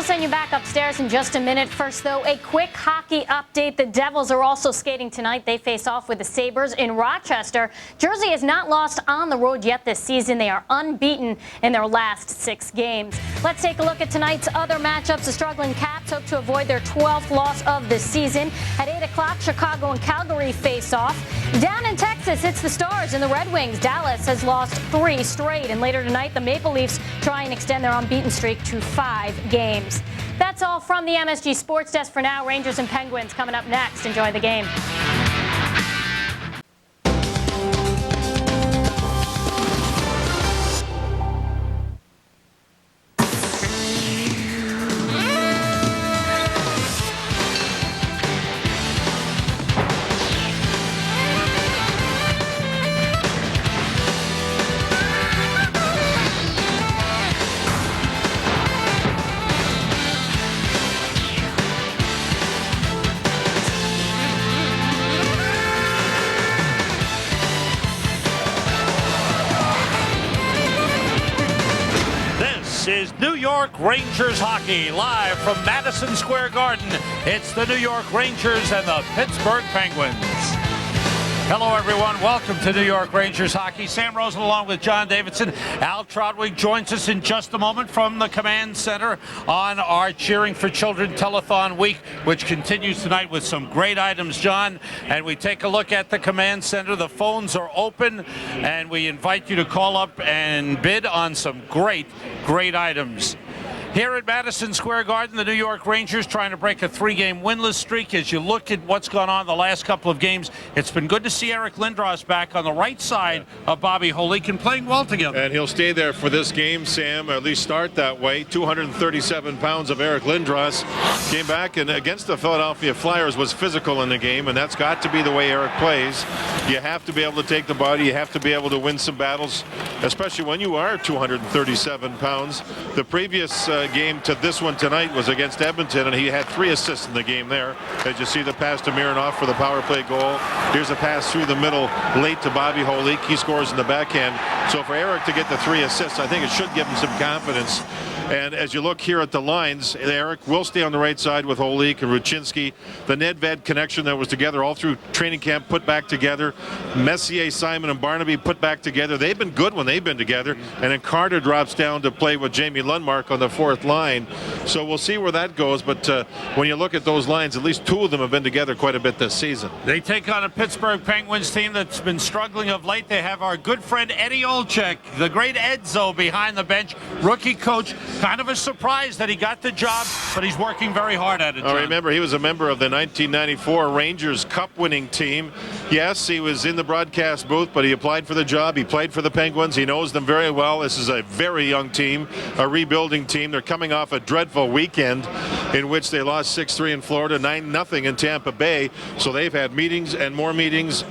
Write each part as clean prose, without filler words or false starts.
send you back upstairs in just a minute. First, though, a quick hockey update. The Devils are also skating tonight. They face off with the Sabres in Rochester. Jersey has not lost on the road yet this season. They are unbeaten in their last 6 games. Let's take a look at tonight's other matchups. The struggling Caps hope to avoid their 12th loss of the season. At 8 o'clock, Chicago and Calgary face off. Down in Texas, it's the Stars and the Red Wings. Dallas has lost 3 straight. And later tonight, the Maple Leafs try and extend their unbeaten streak to 5 games. That's all from the MSG Sports Desk for now. Rangers and Penguins coming up next. Enjoy the game. Is New York Rangers hockey live from Madison Square Garden. It's the New York Rangers and the Pittsburgh Penguins. Hello, everyone. Welcome to New York Rangers hockey. Sam Rosen along with John Davidson. Al Trotwig joins us in just a moment from the Command Center on our Cheering for Children Telethon Week, which continues tonight with some great items, John. And we take a look at the Command Center. The phones are open, and we invite you to call up and bid on some great items. Here at Madison Square Garden, the New York Rangers trying to break a 3-game winless streak. As you look at what's gone on the last couple of games, it's been good to see Eric Lindros back on the right side of Bobby Holik and playing well together. And he'll stay there for this game, Sam, or at least start that way. 237 pounds of Eric Lindros came back and against the Philadelphia Flyers was physical in the game, and that's got to be the way Eric plays. You have to be able to take the body. You have to be able to win some battles, especially when you are 237 pounds. The previous game to this one tonight was against Edmonton, and he had 3 assists in the game there. As you see the pass to Mironov for the power play goal. Here's a pass through the middle late to Bobby Holik. He scores in the backhand. So for Eric to get the 3 assists, I think it should give him some confidence. And as you look here at the lines, Eric will stay on the right side with Holik and Ruchinski. The Nedved connection that was together all through training camp put back together. Messier, Simon, and Barnaby put back together. They've been good when they've been together. And then Carter drops down to play with Jamie Lundmark on the 4th line. So we'll see where that goes. But when you look at those lines, at least 2 of them have been together quite a bit this season. They take on a Pittsburgh Penguins team that's been struggling of late. They have our good friend Eddie Olczyk, the great Edzo behind the bench, rookie coach. Kind of a surprise that he got the job, but he's working very hard at it, John. Remember, he was a member of the 1994 Rangers Cup winning team. Yes, he was in the broadcast booth, but he applied for the job. He played for the Penguins. He knows them very well. This is a very young team, a rebuilding team. They're coming off a dreadful weekend in which they lost 6-3 in Florida, 9-0 in Tampa Bay. So they've had meetings and more meetings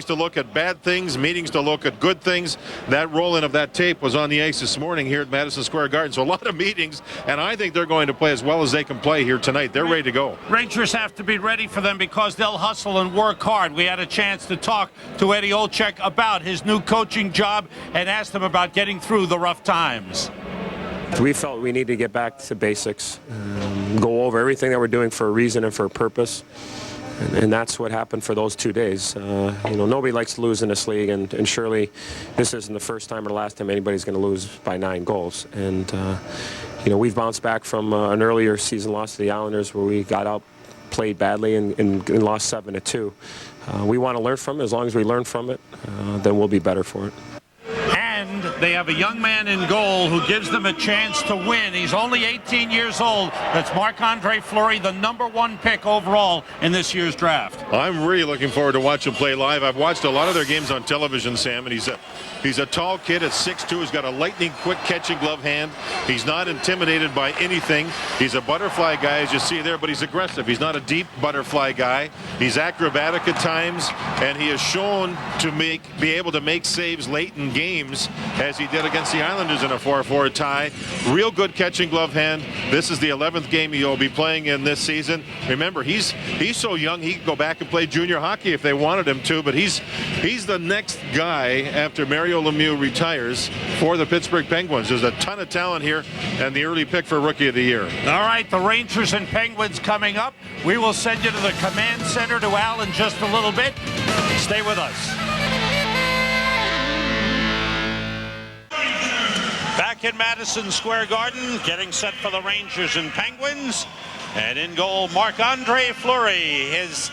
to look at bad things, meetings to look at good things. That roll-in of that tape was on the ice this morning here at Madison Square Garden. So a lot of meetings, and I think they're going to play as well as they can play here tonight. They're ready to go. Rangers have to be ready for them because they'll hustle and work hard. We had a chance to talk to Eddie Olczyk about his new coaching job and asked him about getting through the rough times. We felt we needed to get back to basics, go over everything that we're doing for a reason and for a purpose. And that's what happened for those 2 days. Nobody likes to lose in this league, and surely this isn't the first time or the last time anybody's going to lose by 9 goals. And we've bounced back from an earlier season loss to the Islanders where we got out, played badly, and lost 7-2. We want to learn from it. As long as we learn from it, then we'll be better for it. And they have a young man in goal who gives them a chance to win. He's only 18 years old. That's Marc-Andre Fleury, the #1 pick overall in this year's draft. I'm really looking forward to watching him play live. I've watched a lot of their games on television, Sam, and he's a tall kid at 6'2". He's got a lightning quick catching glove hand. He's not intimidated by anything. He's a butterfly guy, as you see there, but he's aggressive. He's not a deep butterfly guy. He's acrobatic at times, and he has shown to be able to make saves late in games as as he did against the Islanders in a 4-4 tie. Real good catching glove hand. This is the 11th game he'll be playing in this season. Remember, he's so young he could go back and play junior hockey if they wanted him to, but he's the next guy after Mario Lemieux retires for the Pittsburgh Penguins. There's a ton of talent here, and the early pick for Rookie of the Year. All right, the Rangers and Penguins coming up. We will send you to the command center to Al in just a little bit. Stay with us. Back in Madison Square Garden, getting set for the Rangers and Penguins. And in goal, Marc-Andre Fleury. His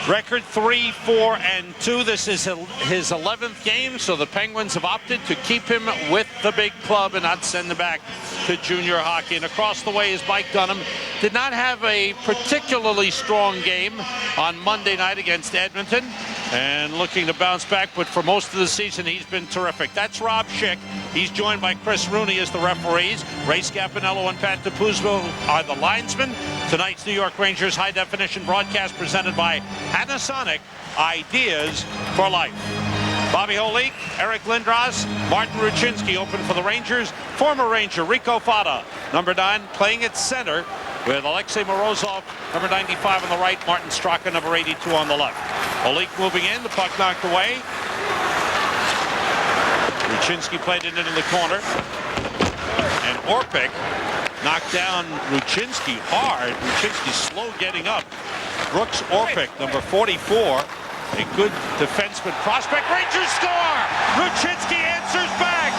record 3-4-2. This is his 11th game, so the Penguins have opted to keep him with the big club and not send him back to junior hockey. And across the way is Mike Dunham. Did not have a particularly strong game on Monday night against Edmonton, and looking to bounce back, but for most of the season he's been terrific. That's Rob Schick. He's joined by Chris Rooney as the referees. Ray Scapanello and Pat DePuzzo are the linesmen. Tonight's New York Rangers high definition broadcast presented by Panasonic, ideas for life. Bobby Holik, Eric Lindros, Martin Ruchinski open for the Rangers. Former Ranger Rico Fata, number 9, playing at center with Alexei Morozov, number 95 on the right, Martin Straka, number 82 on the left. Holik moving in, the puck knocked away. Ruchinski played it into the corner. And Orpik knocked down Ruchinski hard. Ruchinski slow getting up. Brooks Orpik, number 44. A good defenseman prospect. Rangers score! Ruchinski answers back.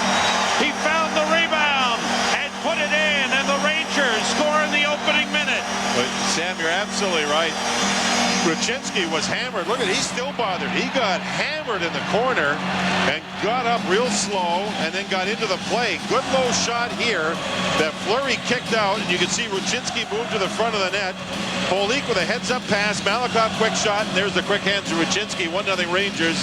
He found the rebound and put it in, and the Rangers score in the opening minute. But Sam, you're absolutely right. Ruchinski was hammered. Look at, he's still bothered. He got hammered in the corner and got up real slow and then got into the play. Good low shot here that Fleury kicked out, and you can see Ruchinski move to the front of the net. Holik with a heads-up pass. Malakoff quick shot, and there's the quick hands to Ruchinski. 1-0 Rangers.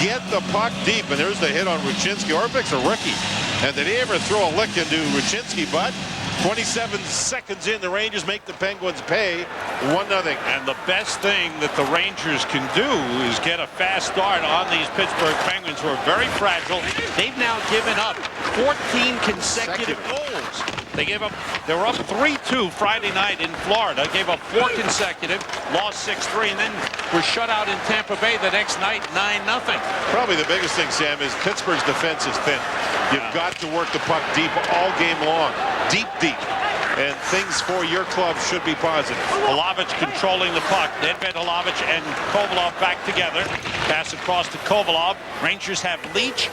Get the puck deep, and there's the hit on Ruchinski. Orpik's a rookie, and did he ever throw a lick into Ruchinski? But 27 seconds in, the Rangers make the Penguins pay 1-0. And the best thing that the Rangers can do is get a fast start on these Pittsburgh Penguins, who are very fragile. They've now given up 14 consecutive goals. They were up 3-2 Friday night in Florida, gave up 4 consecutive, lost 6-3, and then were shut out in Tampa Bay the next night, 9-0. Probably the biggest thing, Sam, is Pittsburgh's defense is thin. You've got to work the puck deep all game long. Deep. And things for your club should be positive. Holovic controlling the puck. Nedved, Holovic, and Kovalov back together. Pass across to Kovalov. Rangers have Leach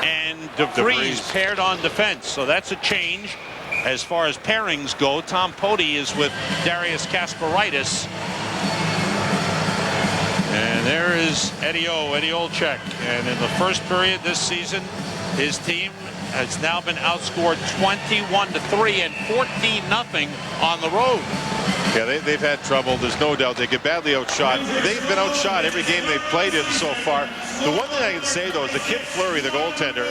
and DeVries paired on defense. So that's a change as far as pairings go. Tom Poti is with Darius Kasparaitis. And there is Eddie Olczyk. And in the first period this season, his team has now been outscored 21-3 and 14-0 on the road. Yeah, they've had trouble. There's no doubt they get badly outshot. They've been outshot every game they've played in so far. The one thing I can say, though, is the kid Fleury, the goaltender,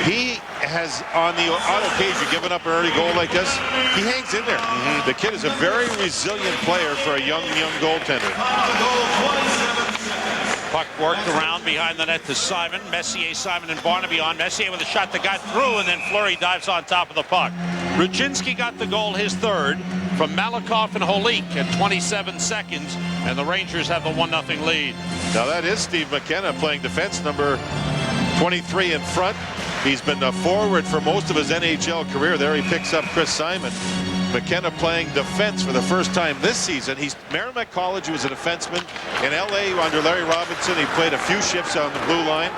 he has, on occasion, given up an early goal like this. He hangs in there. The kid is a very resilient player for a young goaltender. Puck worked around behind the net to Simon. Messier, Simon, and Barnaby on. Messier with a shot that got through, and then Fleury dives on top of the puck. Ruchinski got the goal, his third, from Malakoff and Holik at 27 seconds, and the Rangers have the 1-0 lead. Now that is Steve McKenna playing defense, number 23 in front. He's been a forward for most of his NHL career. There he picks up Chris Simon. McKenna playing defense for the first time this season. He's Merrimack College. He was a defenseman in LA under Larry Robinson. He played a few shifts on the blue line,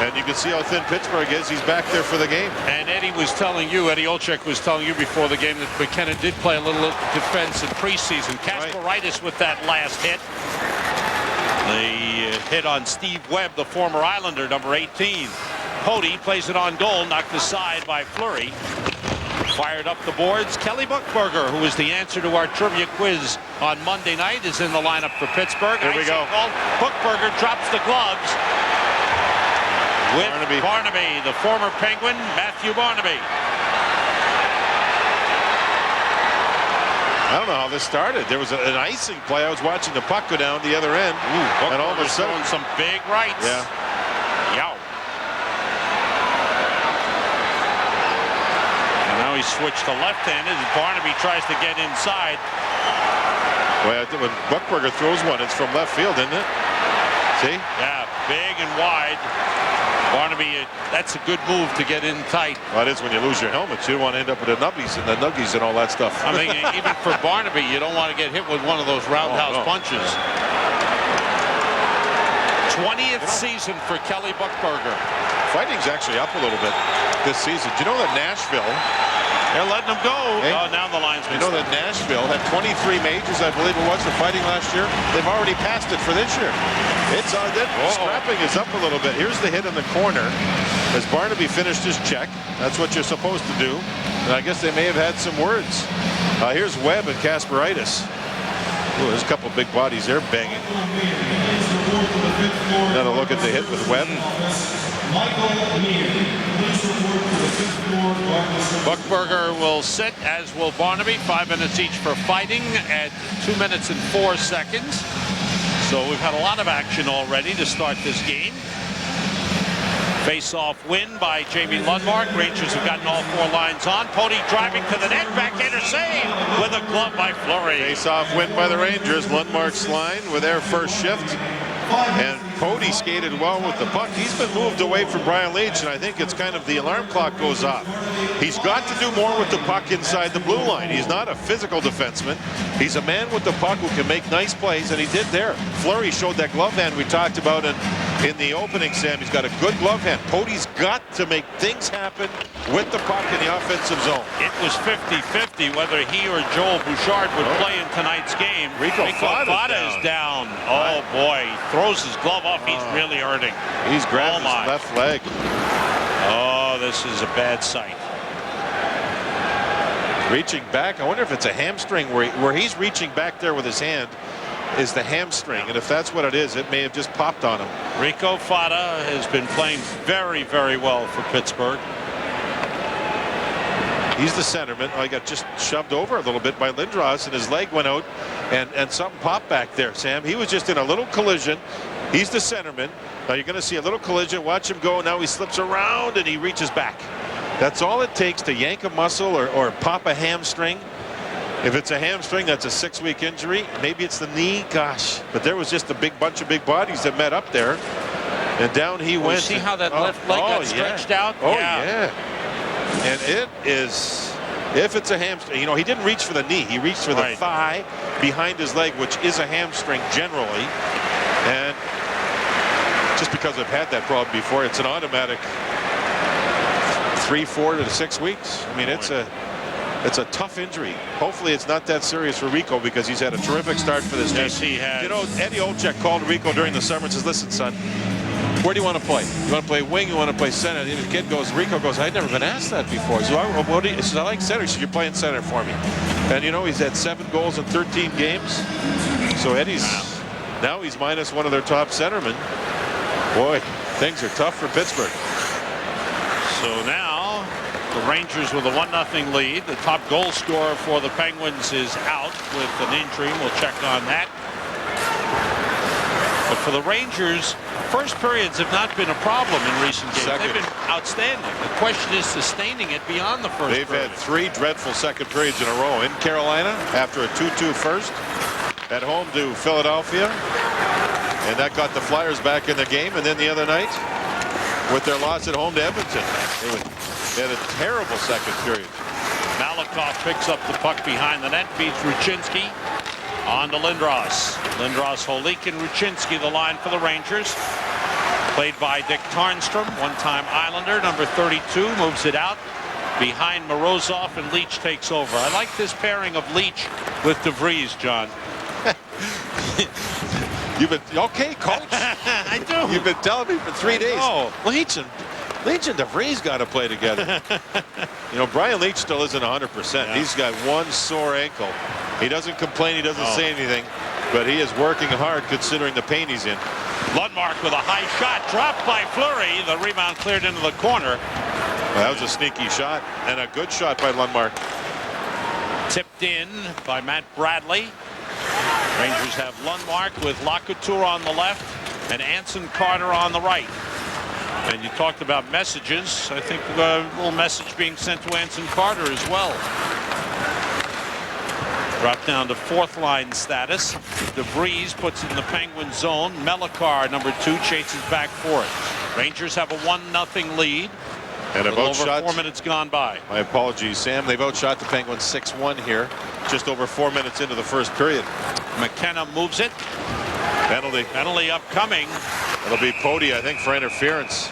and you can see how thin Pittsburgh is. He's back there for the game. And Eddie Olczyk was telling you before the game that McKenna did play a little defense in preseason. Kasparaitis with that last hit. The hit on Steve Webb, the former Islander, number 18. Poti plays it on goal, knocked aside by Fleury. Fired up the boards. Kelly Buchberger, who is the answer to our trivia quiz on Monday night, is in the lineup for Pittsburgh. Here we go. Buchberger drops the gloves with Barnaby, the former Penguin, Matthew Barnaby. I don't know how this started. There was an icing play. I was watching the puck go down the other end. And all of a sudden, some big rights. Yeah. Yow. switch to left-handed as Barnaby tries to get inside. Well, I think when Buchberger throws one, it's from left field, isn't it? See? Yeah, big and wide. Barnaby, that's a good move to get in tight. Well, it is when you lose your helmet. You don't want to end up with the nubbies and the nuggies and all that stuff. I mean, even for Barnaby, you don't want to get hit with one of those roundhouse punches. 20th season for Kelly Buchberger. Fighting's actually up a little bit this season. Do you know that Nashville, they're letting him go? Hey, oh, now the linesman. You know that Nashville had 23 majors, I believe it was, for fighting last year. They've already passed it for this year. It's scrapping is up a little bit. Here's the hit in the corner as Barnaby finished his check. That's what you're supposed to do. And I guess they may have had some words. Here's Webb and Kasperitis. Ooh, there's a couple big bodies there banging. Another look at the hit with Webb. Buchberger will sit, as will Barnaby. 5 minutes each for fighting at 2 minutes and 4 seconds. So we've had a lot of action already to start this game. Face-off win by Jamie Lundmark. Rangers have gotten all 4 lines on. Pody driving to the net. Backhander save with a glove by Fleury. Face-off win by the Rangers. Lundmark's line with their first shift. And Pody skated well with the puck. He's been moved away from Brian Leetch, and I think it's kind of the alarm clock goes off. He's got to do more with the puck inside the blue line. He's not a physical defenseman. He's a man with the puck who can make nice plays, and he did there. Fleury showed that glove hand we talked about in the opening, Sam. He's got a good glove hand. Pody's got to make things happen with the puck in the offensive zone. It was 50-50 whether he or Joel Bouchard would play in tonight's game. Rico Fata is down. Oh, boy. Throws his glove off. He's really hurting. He's grabbed his left leg. Oh, this is a bad sight. Reaching back. I wonder if it's a hamstring where he's reaching back there with his hand is the hamstring. And if that's what it is, it may have just popped on him. Rico Fata has been playing very, very well for Pittsburgh. He's the centerman. I got just shoved over a little bit by Lindros, and his leg went out, and something popped back there, Sam. He was just in a little collision. He's the centerman. Now you're going to see a little collision. Watch him go. Now he slips around, and he reaches back. That's all it takes to yank a muscle or pop a hamstring. If it's a hamstring, that's a 6-week injury. Maybe it's the knee. Gosh. But there was just a big bunch of big bodies that met up there, and down he went. See how that left leg got stretched out? Oh, yeah. And it is, if it's a hamstring, you know, he didn't reach for the knee. He reached for the thigh behind his leg, which is a hamstring generally. And just because I've had that problem before, it's an automatic 3, 4 to 6 weeks. I mean, it's a tough injury. Hopefully it's not that serious for Rico because he's had a terrific start for this team. Yes, he has. You know, Eddie Olczyk called Rico during the summer and says, listen, son, where do you want to play? You want to play wing? You want to play center? And the kid goes, Rico goes, I'd never been asked that before. So he says, I like center. He says, you're playing center for me. And, you know, he's had 7 goals in 13 games. So Eddie's, now he's minus one of their top centermen. Boy, things are tough for Pittsburgh. So now the Rangers with a 1-0 lead. The top goal scorer for the Penguins is out with an injury. We'll check on that. But for the Rangers, first periods have not been a problem in recent games. They've been outstanding. The question is sustaining it beyond the first period. They've had 3 dreadful second periods in a row. In Carolina, after a 2-2 first. At home to Philadelphia. And that got the Flyers back in the game. And then the other night, with their loss at home to Edmonton, they had a terrible second period. Malakoff picks up the puck behind the net, beats Ruchinski. On to Lindros. Lindros, Holik, and Ruchinski, the line for the Rangers. Played by Dick Tarnstrom, one-time Islander, number 32, moves it out. Behind Morozov, and Leetch takes over. I like this pairing of Leetch with DeVries, John. You've been, okay, coach? I do. You've been telling me for 3 days. Oh, Leetch and DeVries got to play together. You know, Brian Leetch still isn't 100%. Yeah. He's got one sore ankle. He doesn't complain. He doesn't say anything. But he is working hard considering the pain he's in. Lundmark with a high shot. Dropped by Fleury. The rebound cleared into the corner. Well, that was a sneaky shot. And a good shot by Lundmark. Tipped in by Matt Bradley. Rangers have Lundmark with Lacouture on the left and Anson Carter on the right. And you talked about messages. I think we got a little message being sent to Anson Carter as well. Dropped down to fourth line status. DeVries puts it in the Penguin zone. Melikar, number 2, chases back for it. Rangers have a 1-0 lead. And a over outshot. 4 minutes gone by. My apologies, Sam. They've outshot the Penguins 6-1 here. Just over 4 minutes into the first period. McKenna moves it. Penalty. Penalty upcoming. It'll be Pody, I think, for interference.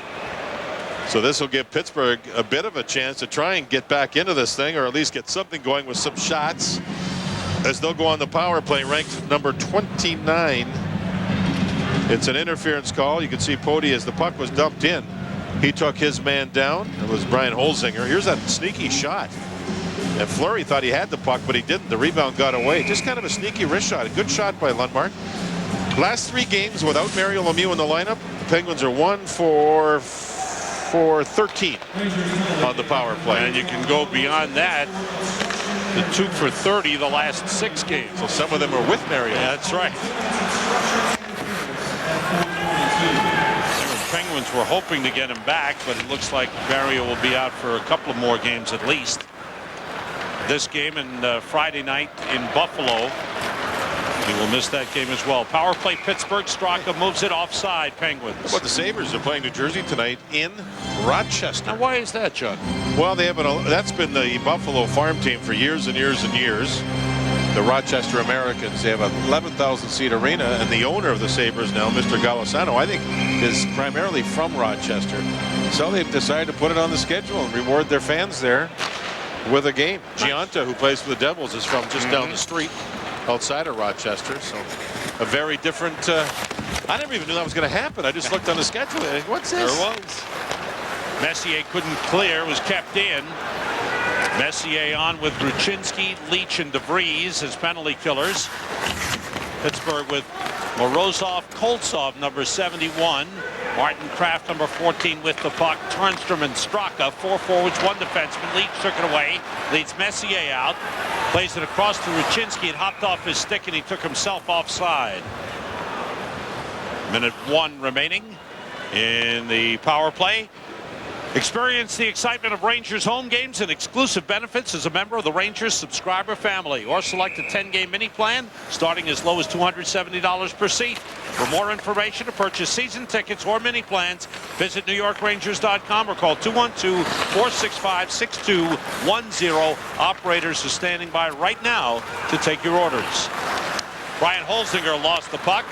So this will give Pittsburgh a bit of a chance to try and get back into this thing, or at least get something going with some shots, as they'll go on the power play, ranked number 29. It's an interference call. You can see Pody, as the puck was dumped in, he took his man down. It was Brian Holzinger. Here's that sneaky shot. And Fleury thought he had the puck, but he didn't. The rebound got away. Just kind of a sneaky wrist shot. A good shot by Lundmark. Last 3 games without Mario Lemieux in the lineup, the Penguins are 1 for 13 on the power play. And you can go beyond that. The 2 for 30 the last 6 games. So some of them are with Mario. Yeah, that's right. The Penguins were hoping to get him back, but it looks like Mario will be out for a couple of more games at least. This game and Friday night in Buffalo. He will miss that game as well. Power play Pittsburgh. Straka moves it offside. Penguins. But the Sabres are playing New Jersey tonight in Rochester. Now why is that, John? Well, they have that's been the Buffalo farm team for years and years and years. The Rochester Americans. They have an 11,000 seat arena, and the owner of the Sabres now, Mr. Golisano, I think is primarily from Rochester. So they've decided to put it on the schedule and reward their fans there with a game. Giunta, who plays for the Devils, is from just down the street outside of Rochester. So a very different I never even knew that was going to happen. I just looked on the schedule. What's this? There was. Messier couldn't clear, was kept in. Messier on with Ruchinski, Leach, and DeVries as penalty killers. Pittsburgh with Morozov, Koltsov, number 71. Martin Kraft, number 14, with the puck. Turnstrom and Straka, 4 forwards, 1 defenseman. Leach took it away, leads Messier out, plays it across to Ruchinski. It hopped off his stick, and he took himself offside. Minute 1 remaining in the power play. Experience the excitement of Rangers home games and exclusive benefits as a member of the Rangers subscriber family, or select a 10-game mini plan starting as low as $270 per seat. For more information to purchase season tickets or mini plans, visit NewYorkRangers.com or call 212-465-6210. Operators are standing by right now to take your orders. Brian Holzinger lost the puck.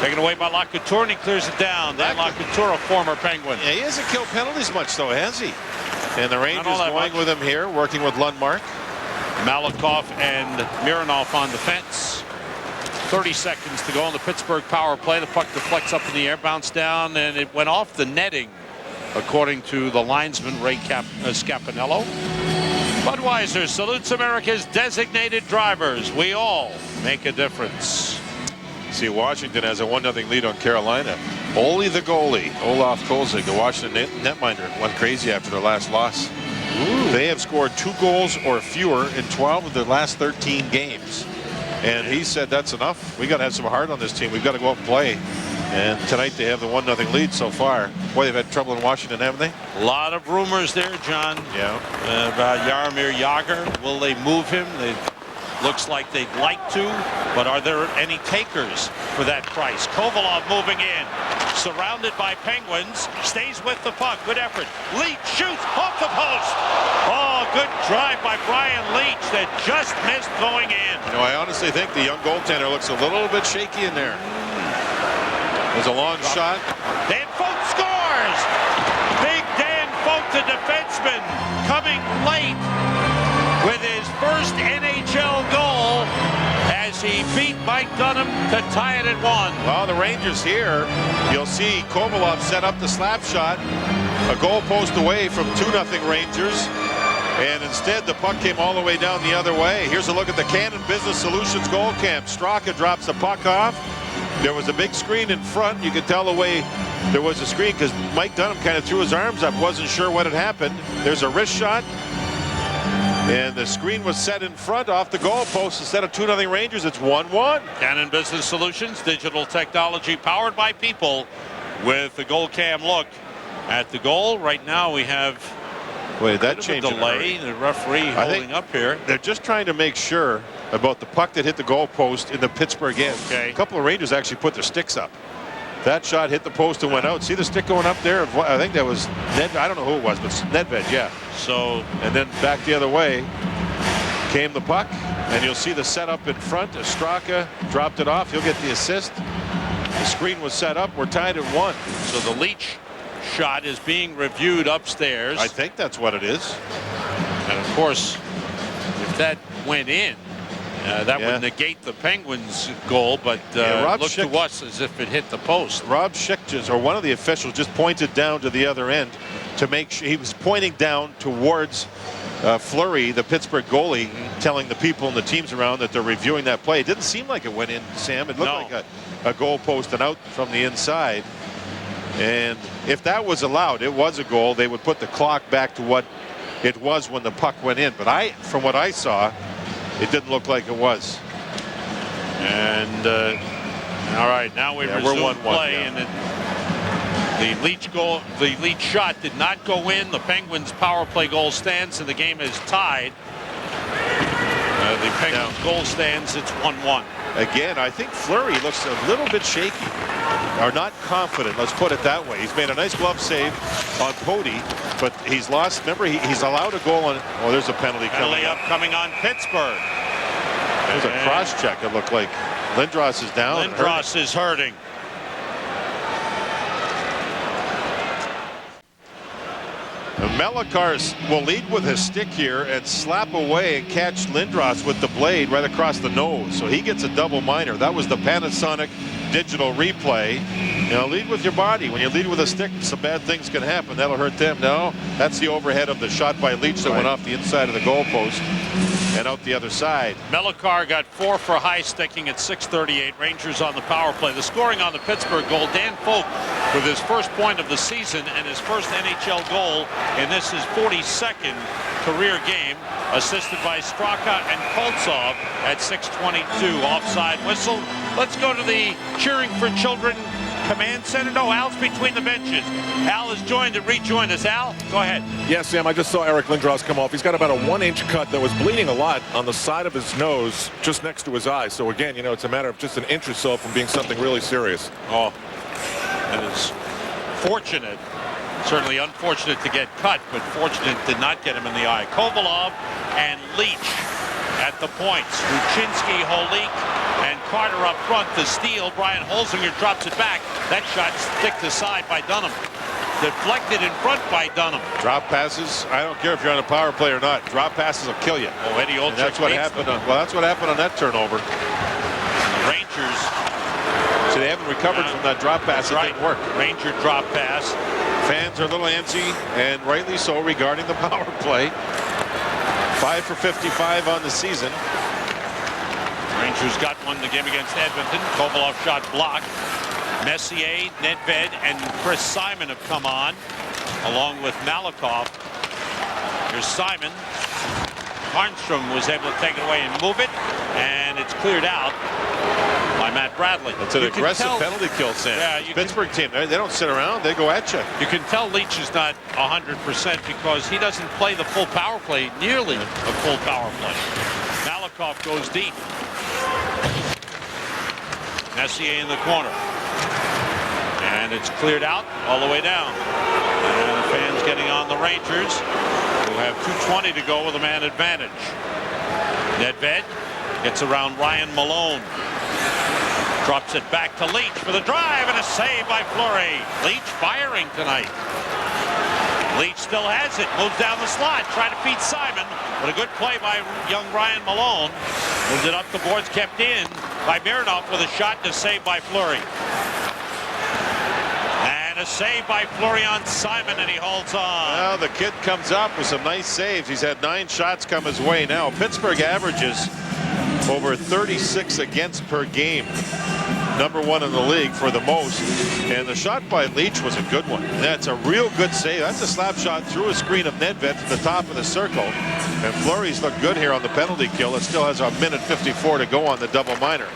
Taken away by Lacouture, and he clears it down. Dan Lacouture, a former Penguin. Yeah, he hasn't killed penalties much, though, has he? And the Rangers going with him here, working with Lundmark. Malakoff and Mironov on defense. 30 seconds to go on the Pittsburgh power play. The puck deflects up in the air, bounced down, and it went off the netting, according to the linesman, Ray Scapinello. Budweiser salutes America's designated drivers. We all make a difference. See, Washington has a 1-0 lead on Carolina. Only the goalie, Olaf Kolzig, the Washington netminder, went crazy after their last loss. They have scored 2 goals or fewer in 12 of their last 13 games. And he said that's enough. We got to have some heart on this team. We've got to go out and play. And tonight they have the 1-0 lead so far. Boy, they've had trouble in Washington, haven't they? A lot of rumors there, John. Yeah. About Jaromir Jagr. Will they move him? Looks like they'd like to, but are there any takers for that price? Kovalov moving in, surrounded by Penguins, stays with the puck. Good effort. Leach shoots off the post. Oh, good drive by Brian Leach that just missed going in. You know, I honestly think the young goaltender looks a little bit shaky in there. There's a long shot. Dan Focht scores. Big Dan Focht, the defenseman, coming late with his first NHL goal as he beat Mike Dunham to tie it at 1. Well, the Rangers here, you'll see Kovalov set up the slap shot, a goal post away from 2-0 Rangers, and instead the puck came all the way down the other way. Here's a look at the Cannon Business Solutions goal camp. Straka drops the puck off. There was a big screen in front. You could tell the way there was a screen because Mike Dunham kind of threw his arms up, wasn't sure what had happened. There's a wrist shot. And the screen was set in front off the goalpost. Instead of 2-0 Rangers, it's 1-1. Cannon Business Solutions, digital technology powered by people with the goal cam look. at the goal. Right now we have Wait, that a changed delay. The referee holding up here. They're just trying to make sure about the puck that hit the goal post in the Pittsburgh end. Okay. A couple of Rangers actually put their sticks up. That shot hit the post and went out. See the stick going up there? I think that was Ned. I don't know who it was, but Nedved, yeah. So, and then back the other way came the puck, and you'll see the setup in front. Straka dropped it off. He'll get the assist. The screen was set up. We're tied at 1. So the Leach shot is being reviewed upstairs. I think that's what it is. And of course, if that went in, that would negate the Penguins' goal, but it looked to us as if it hit the post. Rob Schick, or one of the officials, just pointed down to the other end to make sure. He was pointing down towards Fleury, the Pittsburgh goalie, telling the people and the teams around that they're reviewing that play. It didn't seem like it went in, Sam. It looked like a goal post and out from the inside. And if that was allowed, it was a goal. They would put the clock back to what it was when the puck went in. But from what I saw, it didn't look like it was. And all right, now we resume play, and the Leach goal, the Leach shot did not go in. The Penguins' power play goal stands, and the game is tied. The Penguins' goal stands. It's 1-1. Again, I think Fleury looks a little bit shaky, or not confident. Let's put it that way. He's made a nice glove save on Pody, but he's lost. Remember, he's allowed a goal on. Oh, there's a penalty coming on Pittsburgh. There's a cross check. It looked like Lindros is down. Lindros is hurting. Melikar will lead with his stick here and slap away and catch Lindros with the blade right across the nose. So he gets a double minor. That was the Panasonic digital replay. You know, lead with your body. When you lead with a stick, some bad things can happen. That'll hurt them. No, that's the overhead of the shot by Leach that went off the inside of the goalpost and out the other side. Melikar got 4 for high sticking at 6:38. Rangers on the power play. The scoring on the Pittsburgh goal, Dan Folk with his first point of the season and his first NHL goal in this his 42nd career game, assisted by Straka and Koltsov at 6:22. Offside whistle. Let's go to the cheering for children command center. No, Al's between the benches. Al has rejoined us. Al, go ahead. Yes, Sam, I just saw Eric Lindros come off. He's got about a 1-inch cut that was bleeding a lot on the side of his nose, just next to his eye. So again, you know, it's a matter of just an inch or so from being something really serious. Oh, that is fortunate. Certainly unfortunate to get cut, but fortunate did not get him in the eye. Kovalov and Leach at the points. Ruchinski, Holik, and Carter up front to steal. Brian Holzinger drops it back. That shot sticked aside by Dunham. Deflected in front by Dunham. Drop passes. I don't care if you're on a power play or not. Drop passes will kill you. Oh, Eddie Olczyk. That's what happened. Well, that's what happened on that turnover. The Rangers. So they haven't recovered from that drop pass. It didn't work. Ranger drop pass. Fans are a little antsy, and rightly so, regarding the power play. 5 for 55 on the season. Rangers got one in the game against Edmonton. Kovalov shot blocked. Messier, Nedved, and Chris Simon have come on, along with Malakoff. Here's Simon. Armstrong was able to take it away and move it, and it's cleared out by Matt Bradley. It's an aggressive penalty kill, Sam. Yeah, Pittsburgh team, they don't sit around. They go at you. You can tell Leach is not 100% because he doesn't play the full power play, nearly a full power play. Malakoff goes deep. Messier in the corner. And it's cleared out all the way down. And the fans getting on the Rangers, who have 2:20 to go with a man advantage. Nedved gets around Ryan Malone. Drops it back to Leach for the drive, and a save by Fleury. Leach firing tonight. Leach still has it. Moves down the slot. Trying to beat Simon. But a good play by young Ryan Malone. Moves it up the boards. Kept in by Mironov with a shot and a save by Fleury. And a save by Fleury on Simon, and he holds on. Well, the kid comes up with some nice saves. He's had 9 shots come his way now. Pittsburgh averages over 36 against per game. #1 in the league for the most. And the shot by Leach was a good one. That's a real good save. That's a slap shot through a screen of Nedved from the top of the circle. And Fleury's looked good here on the penalty kill. It still has a minute 54 to go on the double minor.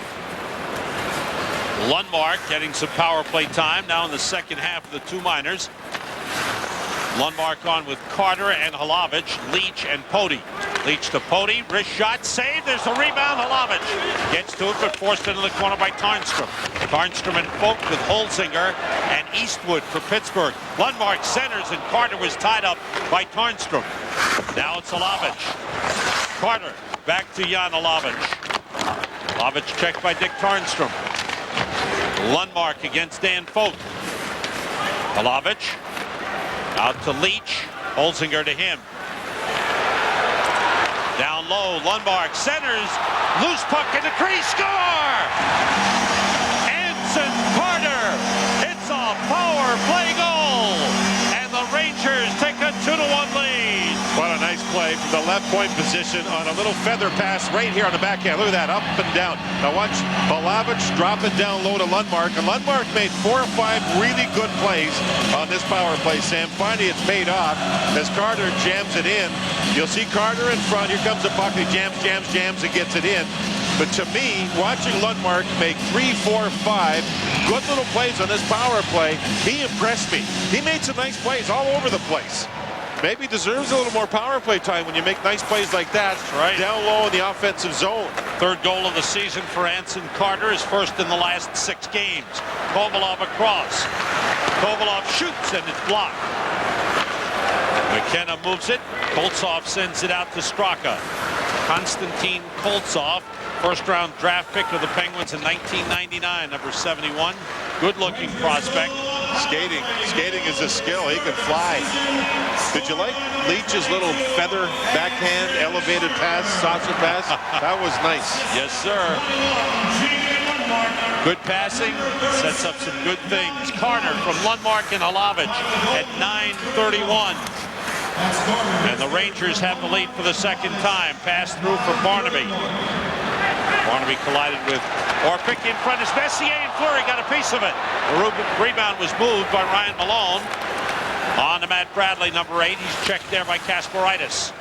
Lundmark getting some power play time now in the second half of the 2 minors. Lundmark on with Carter and Hlavich, Leach and Poti. Leach to Poti, wrist shot, saved. There's a rebound. Hlavich gets to it, but forced into the corner by Tarnstrom. Tarnstrom and Folk with Holzinger and Eastwood for Pittsburgh. Lundmark centers, and Carter was tied up by Tarnstrom. Now it's Hlavich. Carter back to Jan Hlavich. Hlavich checked by Dick Tarnstrom. Lundmark against Dan Folk. Hlavich out to Leach. Holzinger to him. Down low, Lundmark centers. Loose puck in the crease. Score! Anson Carter. It's a power play goal. And the Rangers take a 2-1 lead. What a nice play from the left point position on a little feather pass right here on the backhand. Look at that, up and down. Now watch Hlavich drop it down low to Lundmark, and Lundmark made 4 or 5 really good plays on this power play, Sam. Finally, it's paid off as Carter jams it in. You'll see Carter in front. Here comes the puck. He jams, and gets it in. But to me, watching Lundmark make 3, 4, 5 good little plays on this power play, he impressed me. He made some nice plays all over the place. Maybe deserves a little more power play time when you make nice plays like that. That's right. Down low in the offensive zone. Third goal of the season for Anson Carter, his first in the last 6 games. Kovalov across. Kovalov shoots, and it's blocked. McKenna moves it. Koltsov sends it out to Straka. Konstantin Koltsov, first-round draft pick of the Penguins in 1999, number 71. Good-looking prospect. Skating is a skill. He can fly. Did you like Leach's little feather backhand elevated pass, saucer pass? That was nice. Yes, sir. Good passing, sets up some good things. Carter from Lundmark and Hlavich at 9:31. And the Rangers have the lead for the second time. Pass through for Barnaby. Barnaby collided with Orpik in front. Is Messier, and Fleury got a piece of it. The rebound was moved by Ryan Malone. On to Matt Bradley, number 8. He's checked there by Kasparaitis.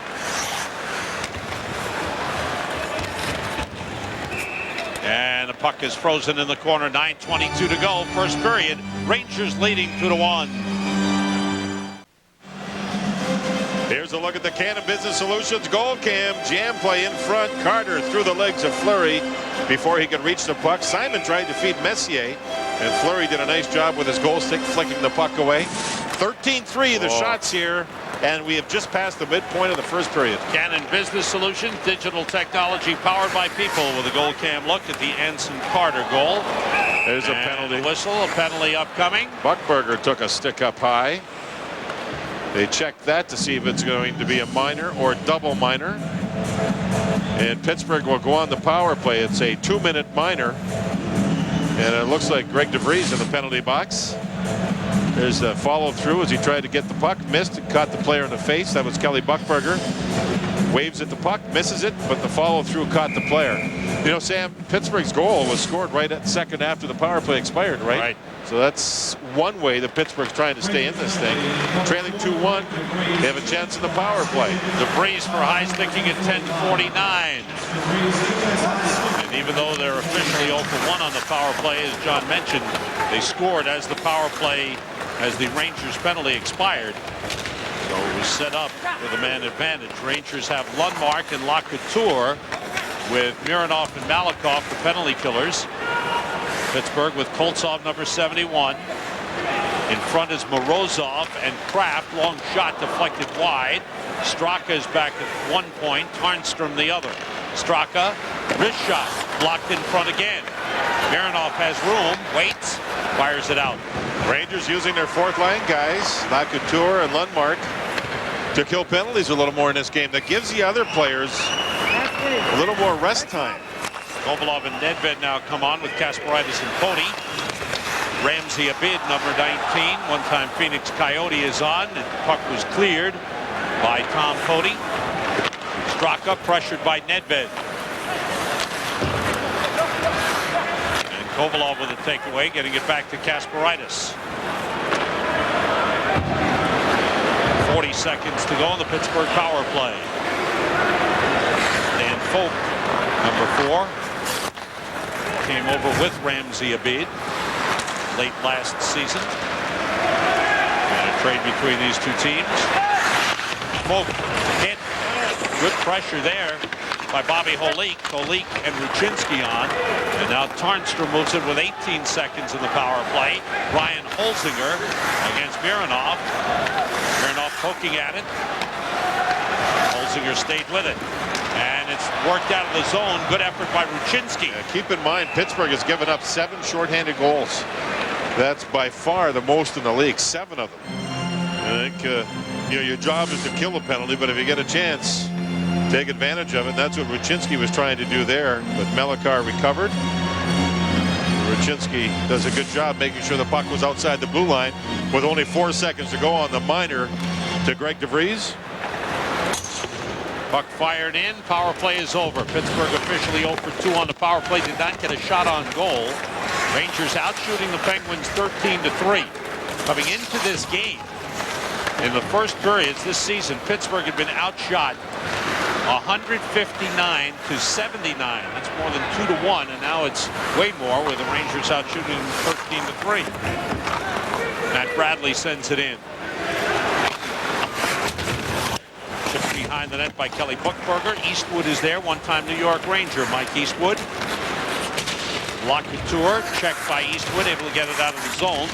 And the puck is frozen in the corner. 9:22 to go. First period. Rangers leading 2-1. Here's a look at the Cannon Business Solutions goal cam. Jam play in front. Carter through the legs of Fleury before he could reach the puck. Simon tried to feed Messier, and Fleury did a nice job with his goal stick flicking the puck away. 13-3 the shots here, and we have just passed the midpoint of the first period. Cannon Business Solutions, digital technology powered by people, with a goal cam look at the Anson Carter goal. There's a And penalty. a whistle, a penalty upcoming. Buckberger took a stick up high. They checked that to see if it's going to be a minor or double minor. And Pittsburgh will go on the power play. It's a 2-minute minor. And it looks like Greg DeVries in the penalty box. There's a follow through as he tried to get the puck, missed and caught the player in the face. That was Kelly Buckberger. Waves at the puck, misses it, but the follow through caught the player. You know, Sam, Pittsburgh's goal was scored right at second after the power play expired, right? Right. So that's one way that Pittsburgh's trying to stay in this thing. Trailing 2-1, they have a chance in the power play. DeVries for high sticking at 10:49. And even though they're officially 0-1 on the power play, as John mentioned, they scored as the power play, as the Rangers penalty expired. So it was set up with a man advantage. Rangers have Lundmark and Lacouture with Mironov and Malakoff, the penalty killers. Pittsburgh with Koltsov, number 71. In front is Morozov and Kraft. Long shot deflected wide. Straka is back at 1 point. Tarnstrom the other. Straka, wrist shot, blocked in front again. Mironov has room, waits, fires it out. Rangers using their fourth line guys, Lacouture and Lundmark, to kill penalties a little more in this game. That gives the other players a little more rest time. Kovalov and Nedved now come on with Kasparaitis and Poti. Ramsey Abid, number 19, one-time Phoenix Coyote, is on. And the puck was cleared by Tom Poti. Straka pressured by Nedved. And Kovalov with a takeaway, getting it back to Kasparaitis. 40 seconds to go in the Pittsburgh power play. Dan Folk, number 4. Came over with Ramsey Abid late last season. And a trade between these two teams. Folk hit. Good pressure there by Bobby Holik. Holik and Ruchinski on. And now Tarnstrom moves it with 18 seconds in the power play. Ryan Holzinger against Mironov. Mironov poking at it. Holzinger stayed with it. And it's worked out of the zone. Good effort by Ruchinski. Keep in mind, Pittsburgh has given up 7 shorthanded goals. That's by far the most in the league. 7 of them. I think your job is to kill a penalty, but if you get a chance, take advantage of it. That's what Ruchinski was trying to do there, but Melekar recovered. Ruchinski does a good job making sure the puck was outside the blue line with only 4 seconds to go on the minor to Greg DeVries. Puck fired in. Power play is over. Pittsburgh officially 0 for 2 on the power play. Did not get a shot on goal. Rangers out shooting the Penguins 13-3. Coming into this game, in the first periods this season, Pittsburgh had been outshot 159-79. That's more than 2-1, and now it's way more with the Rangers out shooting 13-3. Matt Bradley sends it in. Chipped behind the net by Kelly Buchberger. Eastwood is there, one-time New York Ranger Mike Eastwood. Locouture checked by Eastwood, able to get it out of the zone.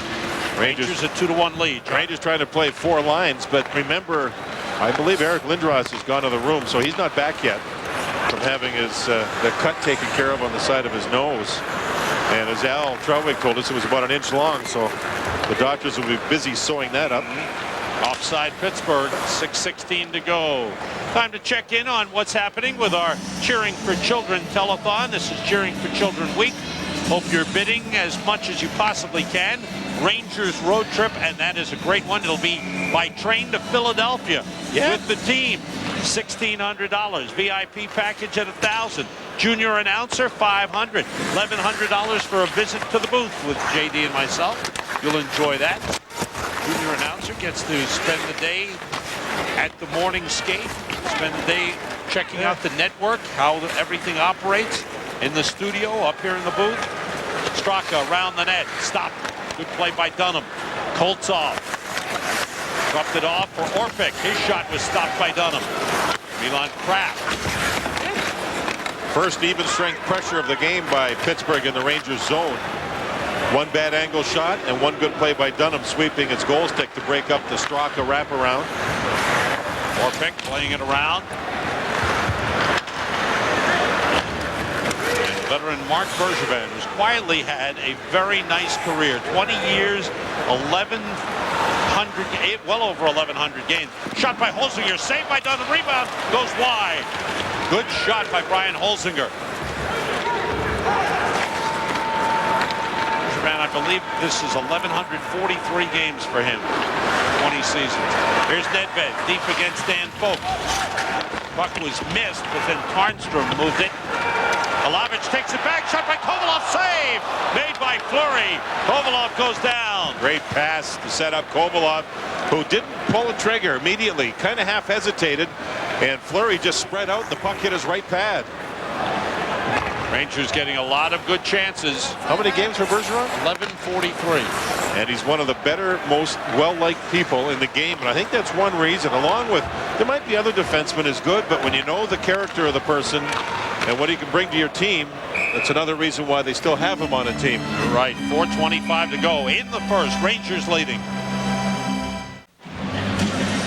Rangers a 2-1 lead. Rangers trying to play 4 lines, but remember, I believe Eric Lindros has gone to the room, so he's not back yet from having his the cut taken care of on the side of his nose. And as Al Troutwig told us, it was about 1 inch long, so the doctors will be busy sewing that up. Offside Pittsburgh, 6:16 to go. Time to check in on what's happening with our Cheering for Children telethon. This is Cheering for Children Week. Hope you're bidding as much as you possibly can. Rangers road trip, and that is a great one. It'll be by train to Philadelphia with the team. $1,600. VIP package at $1,000. Junior announcer $500. $1,100 for a visit to the booth with JD and myself. You'll enjoy that. Junior announcer gets to spend the day at the morning skate. Spend the day checking out the network, how everything operates in the studio, up here in the booth. Straka around the net. Stop. Good play by Dunham. Koltsov. Dropped it off for Orpik. His shot was stopped by Dunham. Milan Kraft. First even strength pressure of the game by Pittsburgh in the Rangers zone. 1 bad angle shot and 1 good play by Dunham, sweeping its goal stick to break up the Straka wraparound. Orpik playing it around. Veteran Mark Bergevin, who's quietly had a very nice career. 20 years, 1,100, well over 1,100 games. Shot by Holzinger, saved by Dunham, rebound, goes wide. Good shot by Brian Holzinger. Bergevin, I believe this is 1,143 games for him. 20 seasons. Here's Nedved, deep against Dan Folk. Puck was missed, but then Tarnstrom moved it. Alavich takes it back, shot by Kovalov, save! Made by Fleury. Kovalov goes down. Great pass to set up Kovalov, who didn't pull the trigger immediately, kind of half hesitated, and Fleury just spread out and the puck hit his right pad. Rangers getting a lot of good chances. How many games for Bergeron? 11:43. And he's one of the better, most well-liked people in the game, and I think that's one reason, along with, there might be other defensemen as good, but when you know the character of the person and what he can bring to your team, that's another reason why they still have him on a team. Right, 4:25 to go in the first. Rangers leading.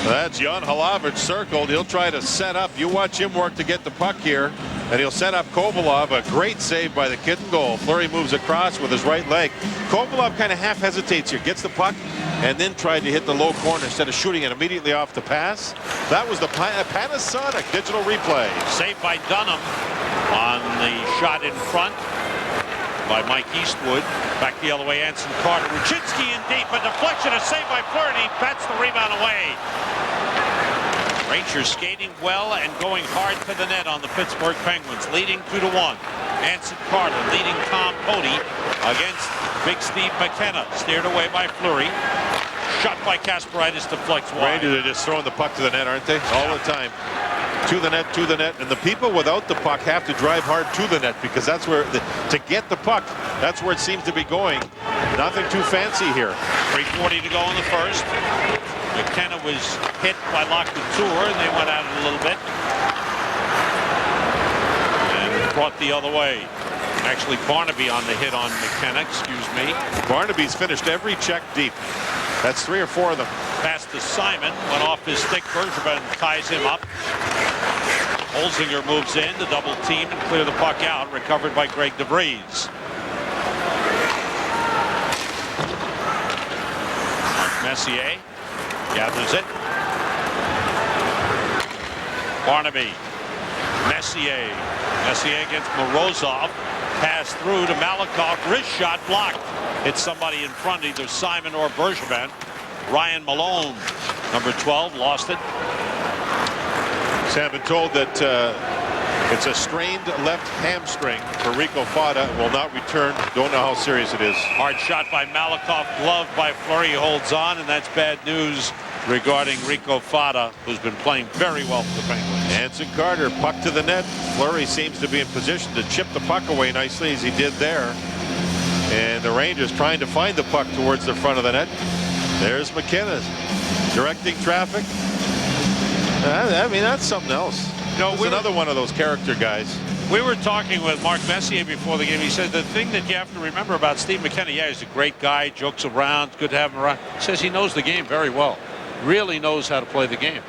That's Jan Halavich circled. He'll try to set up. You watch him work to get the puck here, and he'll set up Kovalov. A great save by the kitten goal. Fleury moves across with his right leg. Kovalov kind of half hesitates here, gets the puck, and then tried to hit the low corner instead of shooting it immediately off the pass. That was the Panasonic digital replay. Saved by Dunham on the shot in front by Mike Eastwood. Back the other way, Anson Carter. Ruchinski in deep, a deflection, a save by Fleury. Bats the rebound away. Rangers skating well and going hard to the net on the Pittsburgh Penguins, leading 2-1. Anson Carter leading Tom Cody against Big Steve McKenna. Steered away by Fleury. Shot by Kasparaitis, deflects wide. Rangers are just throwing the puck to the net, aren't they? All the time. To the net, to the net. And the people without the puck have to drive hard to the net, because that's where, to get the puck, that's where it seems to be going. Nothing too fancy here. 3:40 to go in the first. McKenna was hit by Locke Couture, and they went at it a little bit. And brought the other way. Actually, Barnaby on the hit on McKenna, excuse me. Barnaby's finished every check deep. That's 3 or 4 of them. Pass to Simon, went off his stick. Bergevin ties him up. Holzinger moves in to double team and clear the puck out. Recovered by Greg DeVries. Messier gathers it. Barnaby. Messier against Morozov. Pass through to Malakoff. Wrist shot blocked. It's somebody in front, either Simon or Bergevin. Ryan Malone, number 12, lost it. Sam, been told that it's a strained left hamstring for Rico Fata. Will not return. Don't know how serious it is. Hard shot by Malakoff, gloved by Fleury, holds on, and that's bad news regarding Rico Fata, who's been playing very well for the Penguins. Anson Carter, puck to the net. Fleury seems to be in position to chip the puck away nicely as he did there. And the Rangers trying to find the puck towards the front of the net. There's McKenna directing traffic. I mean, that's something else. No, it's another one of those character guys. We were talking with Mark Messier before the game. He said the thing that you have to remember about Steve McKenna, yeah, he's a great guy, jokes around, good to have him around. He says he knows the game very well. Really knows how to play the game.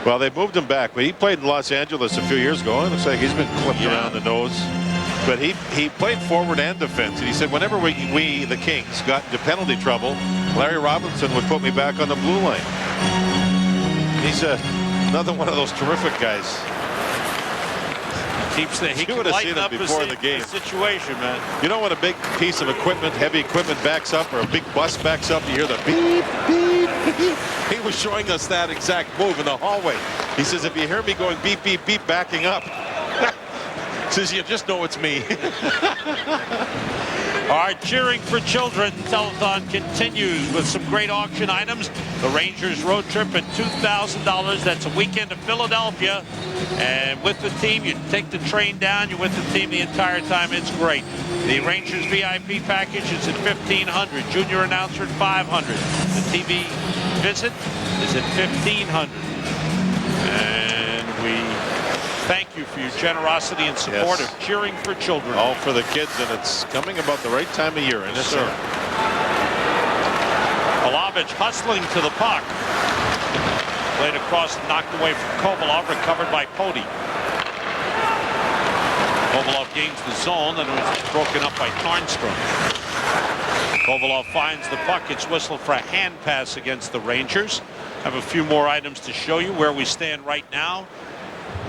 Well, they moved him back, but he played in Los Angeles a few years ago. It looks like he's been clipped around the nose. But he played forward and defense. And he said whenever we, the Kings, got into penalty trouble, Larry Robinson would put me back on the blue line. He's another one of those terrific guys. He can lighten up before the game. The situation, man. You know when a big piece of equipment, heavy equipment backs up, or a big bus backs up, you hear the beep, beep, beep. He was showing us that exact move in the hallway. He says, if you hear me going beep, beep, beep, backing up, says you just know it's me. Our Cheering for Children telethon continues with some great auction items. The Rangers road trip at $2,000. That's a weekend to Philadelphia. And with the team, you take the train down. You're with the team the entire time. It's great. The Rangers VIP package is at $1,500. Junior announcer at $500. The TV visit is at $1,500. And we thank you for your generosity and support of Cheering for Children. All for the kids, and it's coming about the right time of year. Yes, sir. Palovich hustling to the puck. Played across and knocked away from Kovalov, recovered by Pody. Kovalov gains the zone, and it was broken up by Tarnstrom. Kovalov finds the puck. It's whistled for a hand pass against the Rangers. Have a few more items to show you where we stand right now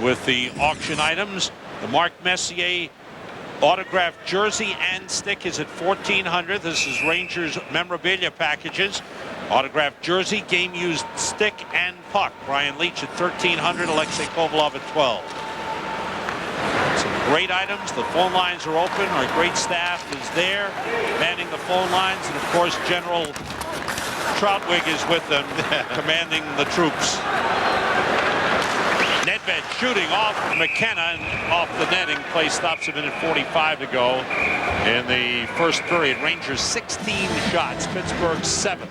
with the auction items. The Mark Messier autographed jersey and stick is at $1,400. This is Rangers memorabilia packages. Autographed jersey, game used stick and puck. Brian Leach at $1,300. Alexei Kovalov at $1,200. Some great items. The phone lines are open. Our great staff is there manning the phone lines, and of course General Troutwig is with them commanding the troops. Nedved shooting off McKenna and off the netting. Play stops a minute 45 to go in the first period. Rangers 16 shots, Pittsburgh 7.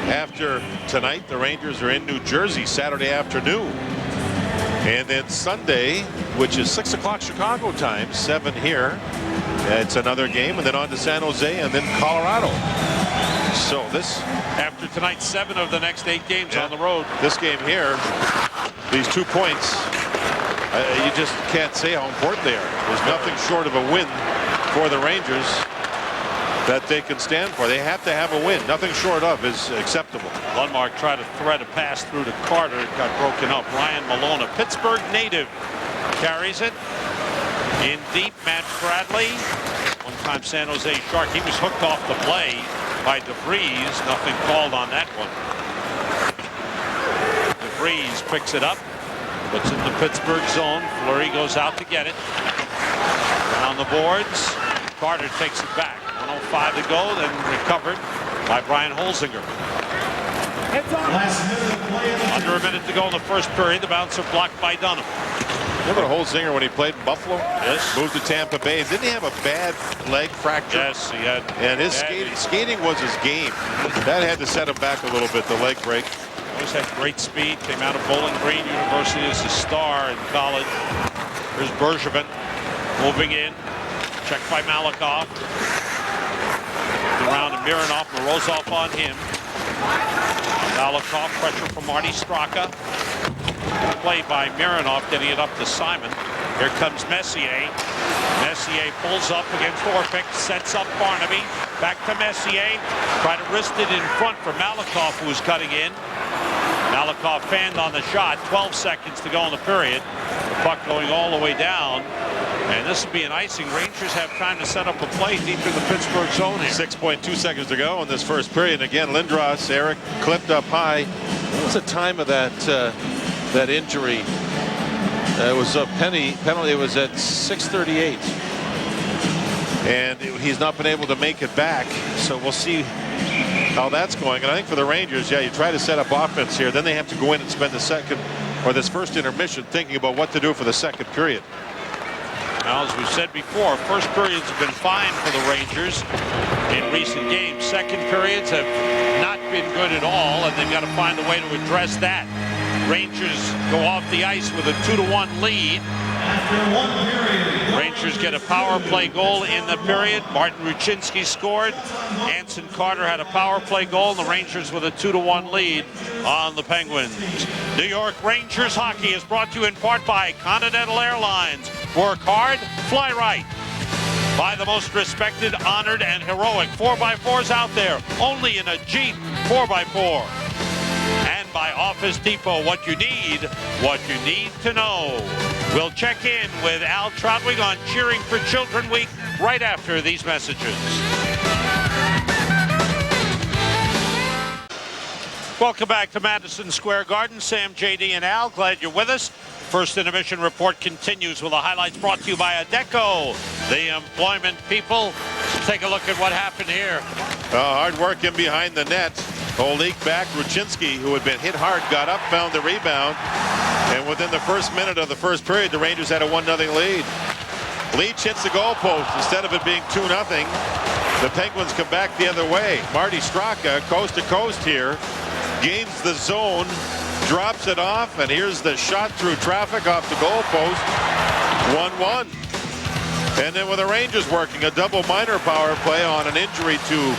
After tonight, the Rangers are in New Jersey Saturday afternoon. And then Sunday, which is 6 o'clock Chicago time, 7 here. It's another game, and then on to San Jose, and then Colorado. So this, after tonight, 7 of the next 8 games on the road. This game here, these 2 points, you just can't say how important they are. There's nothing short of a win for the Rangers that they can stand for. They have to have a win. Nothing short of is acceptable. Lundmark tried to thread a pass through to Carter. It got broken up. Ryan Malone, a Pittsburgh native, carries it. In deep, Matt Bradley. One-time San Jose Shark. He was hooked off the play by DeVries. Nothing called on that one. DeVries picks it up. Puts it in the Pittsburgh zone. Fleury goes out to get it. Around the boards. Carter takes it back. 1:05 to go, then recovered by Brian Holzinger. Under a minute to go in the first period. The bouncer blocked by Dunham. Remember Holzinger when he played in Buffalo? Yes. Moved to Tampa Bay. Didn't he have a bad leg fracture? Yes, he had. And his skating was his game. That had to set him back a little bit, the leg break. Always had great speed. Came out of Bowling Green University as a star in college. Here's Bergevin moving in. Checked by Malakoff. Around to Mironov. Morozov on him. Malakoff, pressure from Marty Straka. Play by Mironov, getting it up to Simon. Here comes Messier. Messier pulls up against Orpik, sets up Barnaby. Back to Messier. Try to wrist it in front for Malakoff, who was cutting in. Malakoff fanned on the shot. 12 seconds to go in the period. The puck going all the way down. And this will be an icing. Rangers have time to set up a play deep in the Pittsburgh zone here. 6.2 seconds to go in this first period. And again, Lindros, Eric clipped up high. What was the time of that injury? It was a penalty. It was at 6:38. And he's not been able to make it back. So we'll see how that's going. And I think for the Rangers, yeah, you try to set up offense here. Then they have to go in and spend the second or this first intermission thinking about what to do for the second period. Now, as we said before, first periods have been fine for the Rangers in recent games. Second periods have not been good at all, and they've got to find a way to address that. Rangers go off the ice with a 2-1 lead. Rangers get a power play goal in the period. Martin Rucinski scored. Anson Carter had a power play goal, and the Rangers with a 2-1 lead on the Penguins. New York Rangers hockey is brought to you in part by Continental Airlines. Work hard, fly right. By the most respected, honored, and heroic 4x4s out there, only in a Jeep 4x4. And by Office Depot, what you need to know. We'll check in with Al Troutwig on Cheering for Children Week right after these messages. Welcome back to Madison Square Garden. Sam, JD, and Al, glad you're with us. First intermission report continues with the highlights brought to you by Adecco, the employment people. Let's take a look at what happened here. Hard work in behind the net. Olik back. Rucinski, who had been hit hard, got up, found the rebound. And within the first minute of the first period, the Rangers had a 1-0 lead. Leach hits the goalpost. Instead of it being 2-0, the Penguins come back the other way. Marty Straka, coast to coast here, gains the zone, drops it off, and here's the shot through traffic off the goalpost. 1-1. And then with the Rangers working a double minor power play on an injury to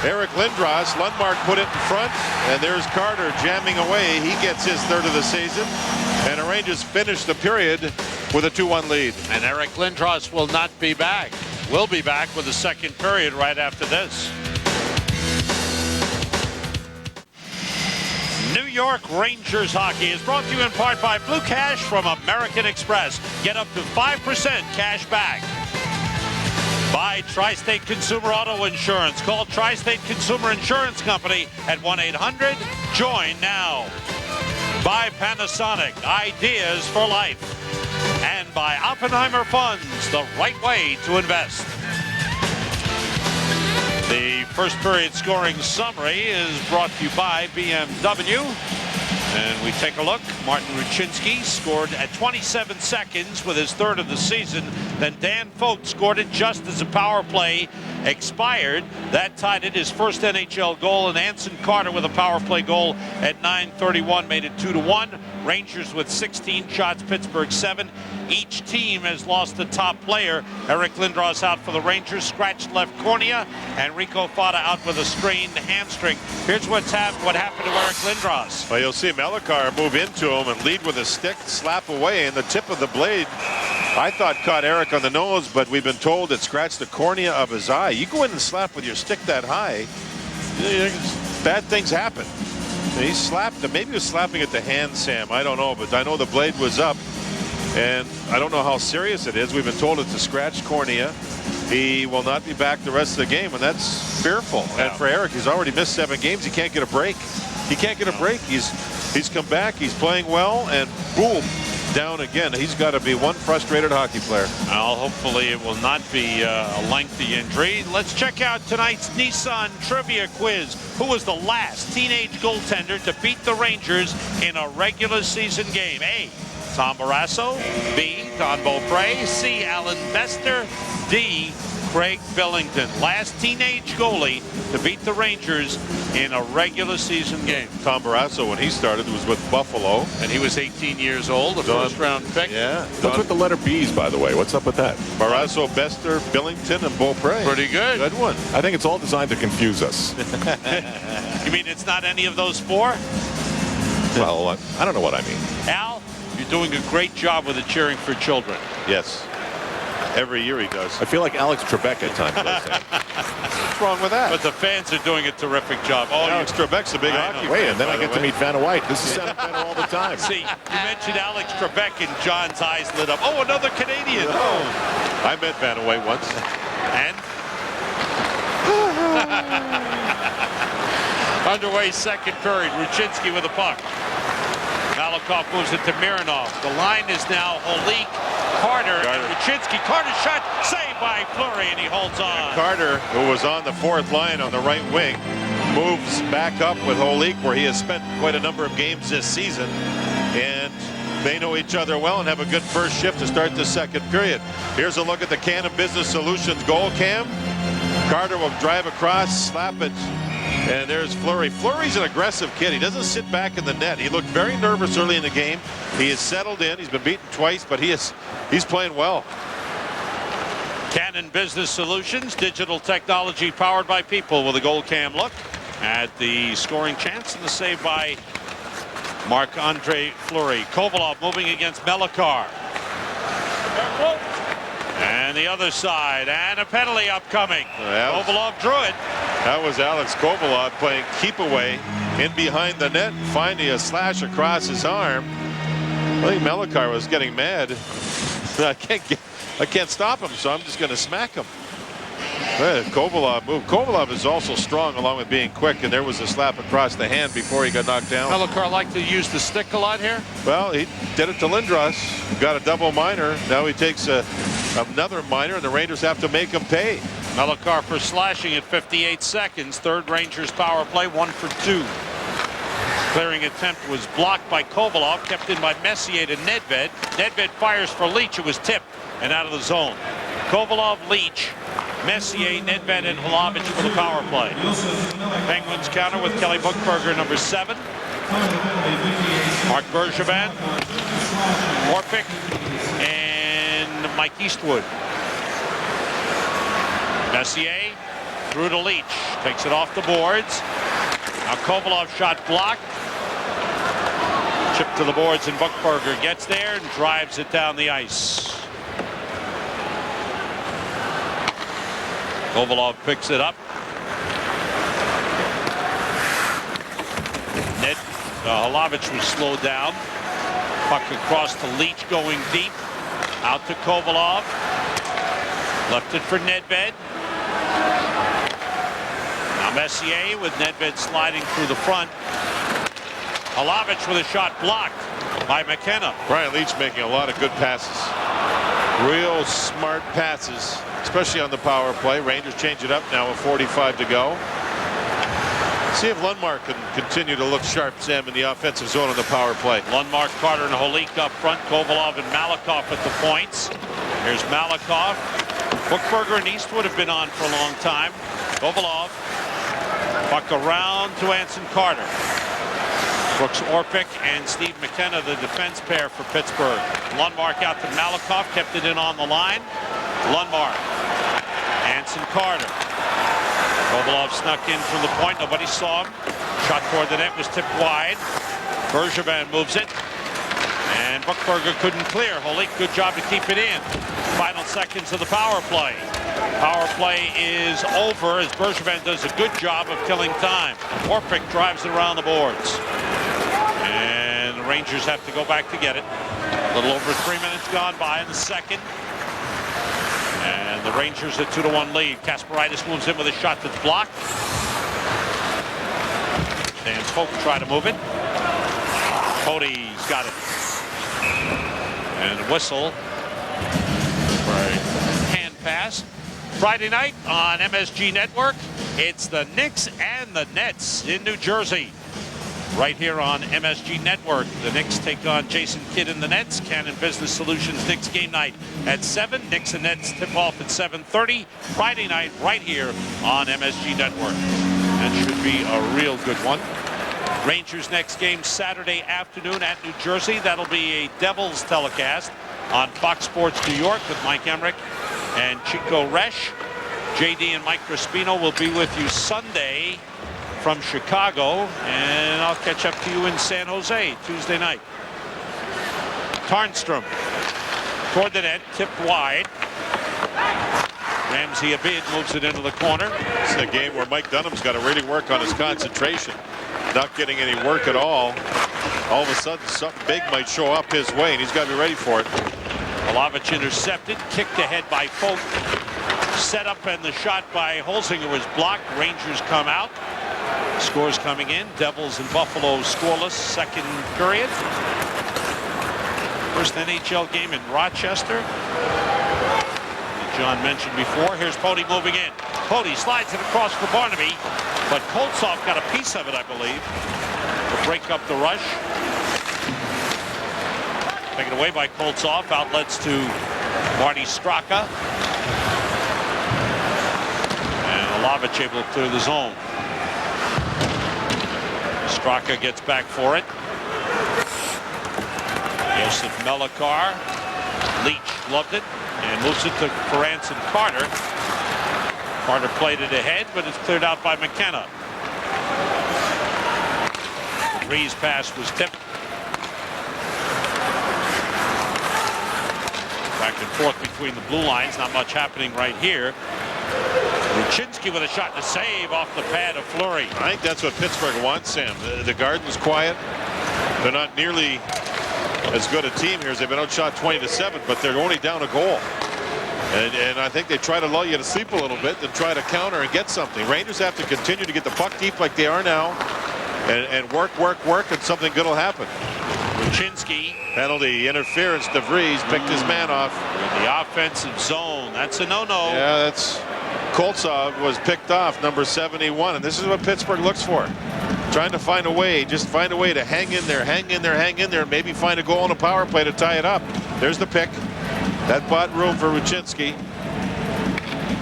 Eric Lindros, Lundmark put it in front, and there's Carter jamming away. He gets his third of the season, and the Rangers finish the period with a 2-1 lead. And Eric Lindros will not be back. We'll be back with the second period right after this. New York Rangers hockey is brought to you in part by Blue Cash from American Express. Get up to 5% cash back. By Tri-State Consumer Auto Insurance. Call Tri-State Consumer Insurance Company at 1-800-JOIN now. By Panasonic, ideas for life. And by Oppenheimer Funds, the right way to invest. The first period scoring summary is brought to you by BMW. And we take a look. Martin Rucinski scored at 27 seconds with his third of the season. Then Dan Focht scored it just as the power play expired. That tied it, his first NHL goal. And Anson Carter with a power play goal at 9:31 made it 2-1. Rangers with 16 shots, Pittsburgh 7. Each team has lost a top player. Eric Lindros out for the Rangers, scratched left cornea, and Rico Fata out with a strained hamstring. Here's what happened to Eric Lindros. Well, you'll see Melekar move into him and lead with a stick, slap away, and the tip of the blade, I thought, caught Eric on the nose, but we've been told it scratched the cornea of his eye. You go in and slap with your stick that high, bad things happen. He slapped him. Maybe he was slapping at the hand, Sam. I don't know, but I know the blade was up. And I don't know how serious it is. We've been told it's a scratched cornea. He will not be back the rest of the game, and that's fearful. Yeah. And for Eric, he's already missed 7 games. He can't get a break. He can't get a break. He's come back. He's playing well, and boom, down again. He's got to be one frustrated hockey player. Well, hopefully it will not be a lengthy injury. Let's check out tonight's Nissan Trivia Quiz. Who was the last teenage goaltender to beat the Rangers in a regular season game? A, Tom Barrasso. B, Don Beaupre. C, Alan Bester. D, Craig Billington. Last teenage goalie to beat the Rangers in a regular season game. Tom Barrasso, when he started, was with Buffalo. And he was 18 years old, a first-round pick. Yeah. What's with the letter B's, by the way? What's up with that? Barrasso, Bester, Billington, and Beaupre. Pretty good. Good one. I think it's all designed to confuse us. You mean it's not any of those four? Well, I don't know what I mean. Al, you're doing a great job with the cheering for children. Yes. Every year he does. I feel like Alex Trebek at times. What's wrong with that? But the fans are doing a terrific job. Oh, Alex Trebek's a big hockey Wait, fan, and then by I the get to way. meet Vanna White. This is sounding better all the time. See, you mentioned Alex Trebek and John's eyes lit up. Oh, another Canadian. Oh, I met Van Away once. And? Underway second period. Ruchinski with the puck. Malakoff moves it to Mironov. The line is now Holik, Carter, and Ruchinski. Carter's shot saved by Fleury, and he holds on. Carter, who was on the fourth line on the right wing, moves back up with Holik, where he has spent quite a number of games this season. And they know each other well and have a good first shift to start the second period. Here's a look at the Cannon Business Solutions goal cam. Carter will drive across, slap it, and there's Fleury. Fleury's an aggressive kid. He doesn't sit back in the net. He looked very nervous early in the game. He is settled in. He's been beaten twice, but he's playing well. Cannon Business Solutions, digital technology powered by people, with a goal cam look at the scoring chance and the save by Marc-Andre Fleury. Kovalov moving against Melakar. And the other side, and a penalty upcoming. Kovalov drew it. That was Alex Kovalov playing keep away in behind the net, finding a slash across his arm. I think Melakar was getting mad. I can't stop him, so I'm just going to smack him. Kovalov moved. Kovalov is also strong, along with being quick, and there was a slap across the hand before he got knocked down. Melakar liked to use the stick a lot here. Well, he did it to Lindros. Got a double minor. Now he takes another minor, and the Rangers have to make him pay. Melakar for slashing at 58 seconds. Third Rangers power play, 1 for 2. Clearing attempt was blocked by Kovalov, kept in by Messier to Nedved. Nedved fires for Leach. It was tipped and out of the zone. Kovalov, Leach, Messier, Nedved, and Hlavich for the power play. Penguins counter with Kelly Buchberger, number 7. Mark Bergevin, Orpik, and Mike Eastwood. Messier through to Leach, takes it off the boards. Now Kovalov shot blocked. Chip to the boards, and Buchberger gets there and drives it down the ice. Kovalov picks it up. Hlavich was slowed down. Puck across to Leach, going deep. Out to Kovalov. Left it for Nedved. Now Messier with Nedved sliding through the front. Hlavich with a shot blocked by McKenna. Brian Leach making a lot of good passes. Real smart passes, especially on the power play. Rangers change it up now with 45 to go. See if Lundmark can continue to look sharp, Sam, in the offensive zone on the power play. Lundmark, Carter, and Holik up front. Kovalov and Malakoff at the points. Here's Malakoff. Buchberger and Eastwood have been on for a long time. Kovalov. Puck around to Anson Carter. Brooks Orpik and Steve McKenna, the defense pair for Pittsburgh. Lundmark out to Malakoff, kept it in on the line. Lundmark. Anson Carter. Kovalov snuck in from the point. Nobody saw him. Shot toward the net was tipped wide. Bergevin moves it. And Buchberger couldn't clear. Holik, good job to keep it in. Final seconds of the power play. Power play is over as Bergevin does a good job of killing time. Orpik drives it around the boards. And the Rangers have to go back to get it. A little over 3 minutes gone by in the second. And the Rangers a 2-1 lead. Kasparaitis moves in with a shot that's blocked. And Polk try to move it. Cody's got it. And a whistle for a hand pass. Friday night on MSG Network, it's the Knicks and the Nets in New Jersey. Right here on MSG Network, the Knicks take on Jason Kidd and the Nets. Cannon Business Solutions Knicks game night at 7. Knicks and Nets tip off at 7:30. Friday night right here on MSG Network. That should be a real good one. Rangers next game Saturday afternoon at New Jersey. That'll be a Devils telecast on Fox Sports New York with Mike Emmerich and Chico Resch. JD and Mike Crispino will be with you Sunday from Chicago, and I'll catch up to you in San Jose Tuesday night. Tarnstrom toward the net, tipped wide. Ramsey Abid moves it into the corner. It's a game where Mike Dunham's got to really work on his concentration. Not getting any work at all. All of a sudden, something big might show up his way, and he's got to be ready for it. Milovic intercepted, kicked ahead by Folk. Set up, and the shot by Holzinger was blocked. Rangers come out. Scores coming in. Devils and Buffalo scoreless second period. First NHL game in Rochester. John mentioned before. Here's Pody moving in. Pody slides it across for Barnaby, but Koltsov got a piece of it, I believe, to break up the rush. Taken away by Koltsov. Outlets to Marty Straka. And Milovic able to clear the zone. Straka gets back for it. Joseph Melikar. Leach loved it and moves it to Ferentz and Carter. Carter played it ahead, but it's cleared out by McKenna. The Breeze pass was tipped. Back and forth between the blue lines. Not much happening right here. Ruchinski with a shot to save off the pad of Fleury. I think that's what Pittsburgh wants, Sam. The Garden's quiet. They're not nearly as good a team here as they've been outshot 20-7, but they're only down a goal. And I think they try to lull you to sleep a little bit and try to counter and get something. Rangers have to continue to get the puck deep like they are now and work, and something good will happen. Ruchinski. Penalty, interference. DeVries picked his man off. In the offensive zone. That's a no-no. Yeah, that's Koltsov was picked off, number 71, and this is what Pittsburgh looks for. Trying to find a way, just find a way to hang in there, and maybe find a goal on a power play to tie it up. There's the pick. That bought room for Ruchinski.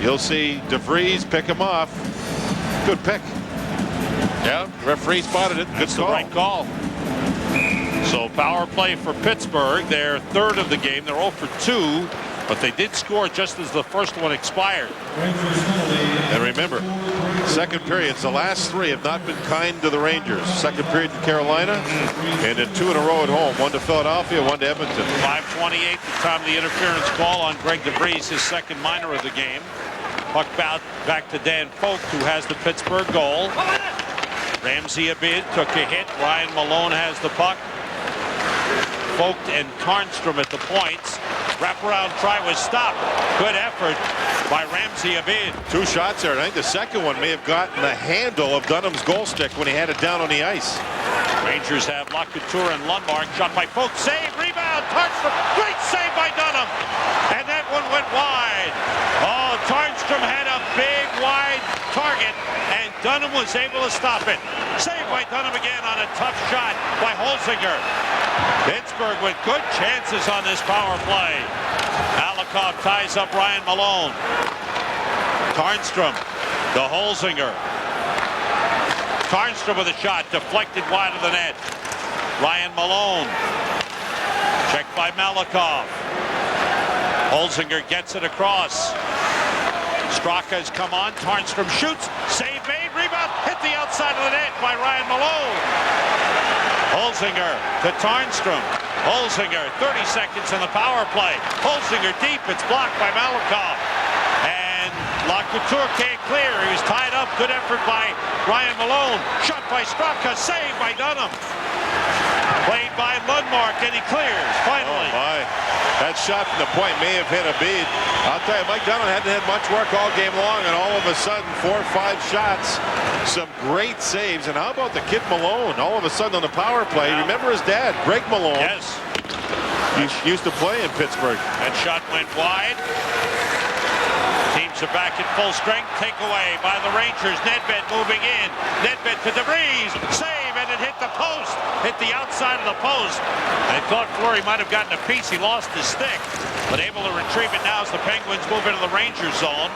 You'll see DeVries pick him off. Good pick. Yeah, referee spotted it. Good call. The right call. So power play for Pittsburgh. They're third of the game. They're 0 for 2, but they did score just as the first one expired. And remember, second periods, the last 3 have not been kind to the Rangers. Second period in Carolina, and then 2 in a row at home. 1 to Philadelphia, 1 to Edmonton. 5:28 the time of the interference call on Greg DeVries, his second minor of the game. Puck back to Dan Folk, who has the Pittsburgh goal. Ramsey Abid took a hit. Ryan Malone has the puck. Folk and Tarnstrom at the points. Wraparound try was stopped. Good effort by Ramsey Abid. 2 shots there. I think the second one may have gotten the handle of Dunham's goal stick when he had it down on the ice. Rangers have Lacouture and Lundmark. Shot by Folk. Save. Rebound. Tarnstrom. Great save by Dunham. And that one went wide. Oh, Tarnstrom had a big wide target, and Dunham was able to stop it. Saved by Dunham again on a tough shot by Holzinger. Pittsburgh with good chances on this power play. Alikov ties up Ryan Malone. Tarnstrom to Holzinger. Tarnstrom with a shot deflected wide of the net. Ryan Malone. Checked by Malikov. Holzinger gets it across. Straka has come on. Tarnstrom shoots. Save made. Rebound. Hit the outside of the net by Ryan Malone. Holzinger to Tarnstrom. Holzinger, 30 seconds in the power play. Holzinger deep. It's blocked by Malikov. And Lacouture can't clear. He was tied up. Good effort by Ryan Malone. Shot by Straka. Saved by Dunham. Played by Lundmark, and he clears. Finally. Oh my. That shot from the point may have hit a bead. I'll tell you, Mike Dunham hadn't had much work all game long, and all of a sudden, 4 or 5 shots. Some great saves. And how about the kid Malone? All of a sudden on the power play. Remember his dad, Greg Malone. Yes. He used to play in Pittsburgh. That shot went wide. Teams are back at full strength. Takeaway by the Rangers. Nedved moving in. Nedved to DeVries. Save, and it hit the post. Hit the outside of the post. They thought Fleury might have gotten a piece. He lost his stick, but able to retrieve it now as the Penguins move into the Rangers zone.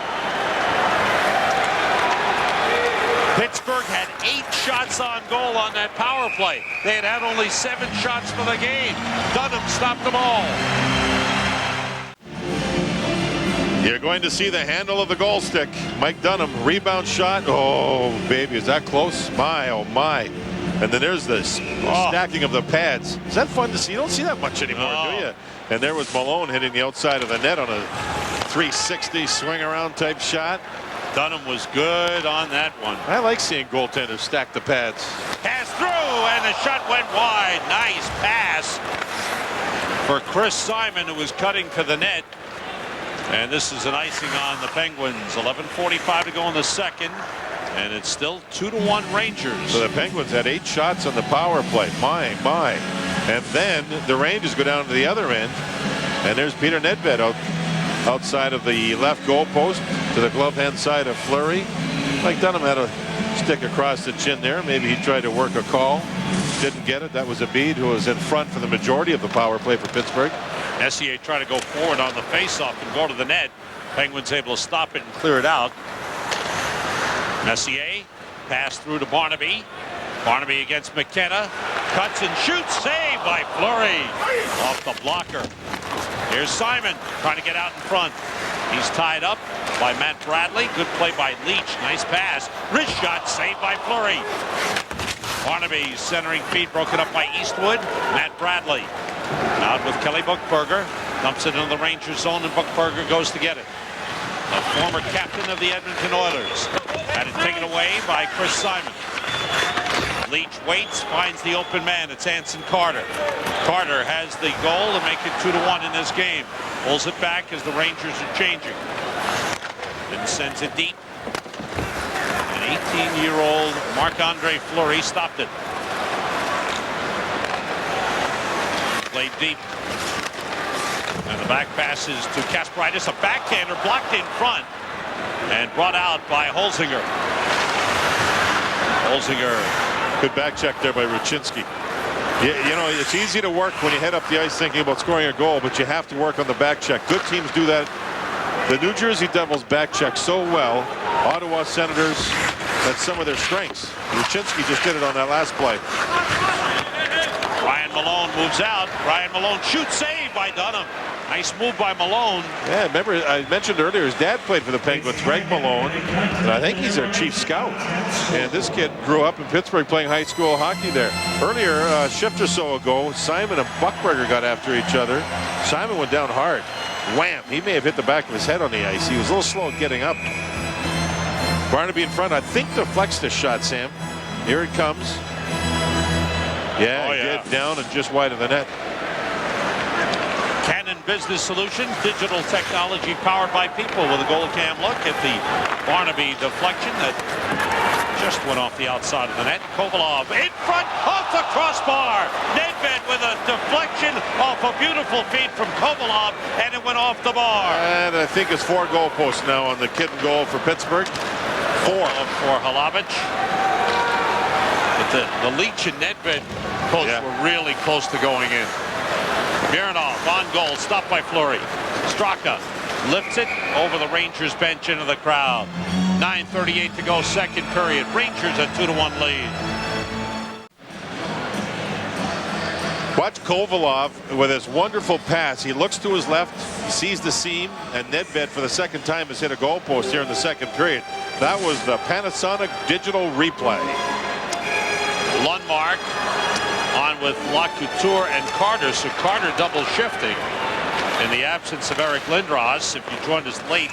Pittsburgh had 8 shots on goal on that power play. They had only 7 shots for the game. Dunham stopped them all. You're going to see the handle of the goal stick. Mike Dunham, rebound shot. Oh, baby, is that close? My, oh, my. And then there's the stacking of the pads. Is that fun to see? You don't see that much anymore, do you? And there was Malone hitting the outside of the net on a 360 swing around type shot. Dunham was good on that one. I like seeing goaltenders stack the pads. Pass through, and the shot went wide. Nice pass for Chris Simon, who was cutting to the net. And this is an icing on the Penguins. 11:45 to go in the second, and it's still 2-1 Rangers. So the Penguins had 8 shots on the power play. My. And then the Rangers go down to the other end, and there's Peter Nedved outside of the left goal post to the glove hand side of Fleury. Mike Dunham had a stick across the chin there. Maybe he tried to work a call. Didn't get it. That was Abid, who was in front for the majority of the power play for Pittsburgh. Messier tried to go forward on the faceoff and go to the net. Penguins able to stop it and clear it out. Messier pass through to Barnaby. Barnaby against McKenna. Cuts and shoots. Saved by Fleury. Off the blocker. Here's Simon trying to get out in front. He's tied up by Matt Bradley. Good play by Leach. Nice pass. Wrist shot saved by Fleury. Barnaby centering feed broken up by Eastwood. Matt Bradley out with Kelly Buchberger. Dumps it into the Rangers zone, and Buchberger goes to get it. The former captain of the Edmonton Oilers. Had it taken away by Chris Simon. Leach waits, finds the open man. It's Anson Carter. Carter has the goal to make it 2-1 in this game. Pulls it back as the Rangers are changing. Then sends it deep. An 18-year-old Marc-Andre Fleury stopped it. Played deep. And the back passes to Kasparaitis. A backhander blocked in front and brought out by Holzinger. Holzinger. Good back check there by Ruchinski. You know, it's easy to work when you head up the ice thinking about scoring a goal, but you have to work on the back check. Good teams do that. The New Jersey Devils back check so well. Ottawa Senators, that's some of their strengths. Ruchinski just did it on that last play. Ryan Malone moves out. Ryan Malone shoots, saved by Dunham. Nice move by Malone. Yeah, remember I mentioned earlier his dad played for the Penguins, Greg Malone, and I think he's their chief scout. And this kid grew up in Pittsburgh playing high school hockey there. Earlier, a shift or so ago, Simon and Buchberger got after each other. Simon went down hard. Wham! He may have hit the back of his head on the ice. He was a little slow at getting up. Barnaby in front, I think deflects the shot, Sam. Here it comes. Yeah, he did, down and just wide of the net. Canon Business Solutions, digital technology powered by people, with a goal cam look at the Barnaby deflection that just went off the outside of the net. Kovalov in front, off the crossbar. Nedved with a deflection off a beautiful feed from Kovalov, and it went off the bar. And I think it's 4 goal posts now on the kitten goal for Pittsburgh. 4 for Halavich. But the Leach and Nedved posts were really close to going in. Mironov on goal, stopped by Fleury. Straka lifts it over the Rangers bench into the crowd. 9:38 to go, second period. Rangers a 2-1 lead. Watch Kovalov with his wonderful pass. He looks to his left, he sees the seam, and Nedved for the second time has hit a goal post here in the second period. That was the Panasonic digital replay. Lundmark on with LaCouture and Carter, so Carter double shifting in the absence of Eric Lindros. If you joined us late,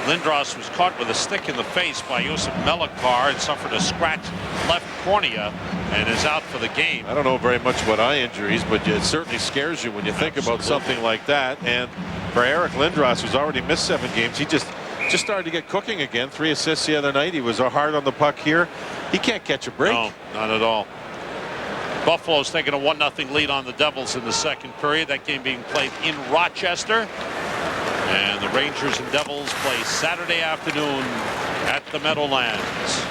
Lindros was caught with a stick in the face by Josip Melekar and suffered a scratched left cornea and is out for the game. I don't know very much about eye injuries, but it certainly scares you when you think about something like that. And for Eric Lindros, who's already missed 7 games, he just started to get cooking again. 3 assists the other night. He was hard on the puck here. He can't catch a break. No, not at all. Buffalo's taking a 1-0 lead on the Devils in the second period. That game being played in Rochester. And the Rangers and Devils play Saturday afternoon at the Meadowlands.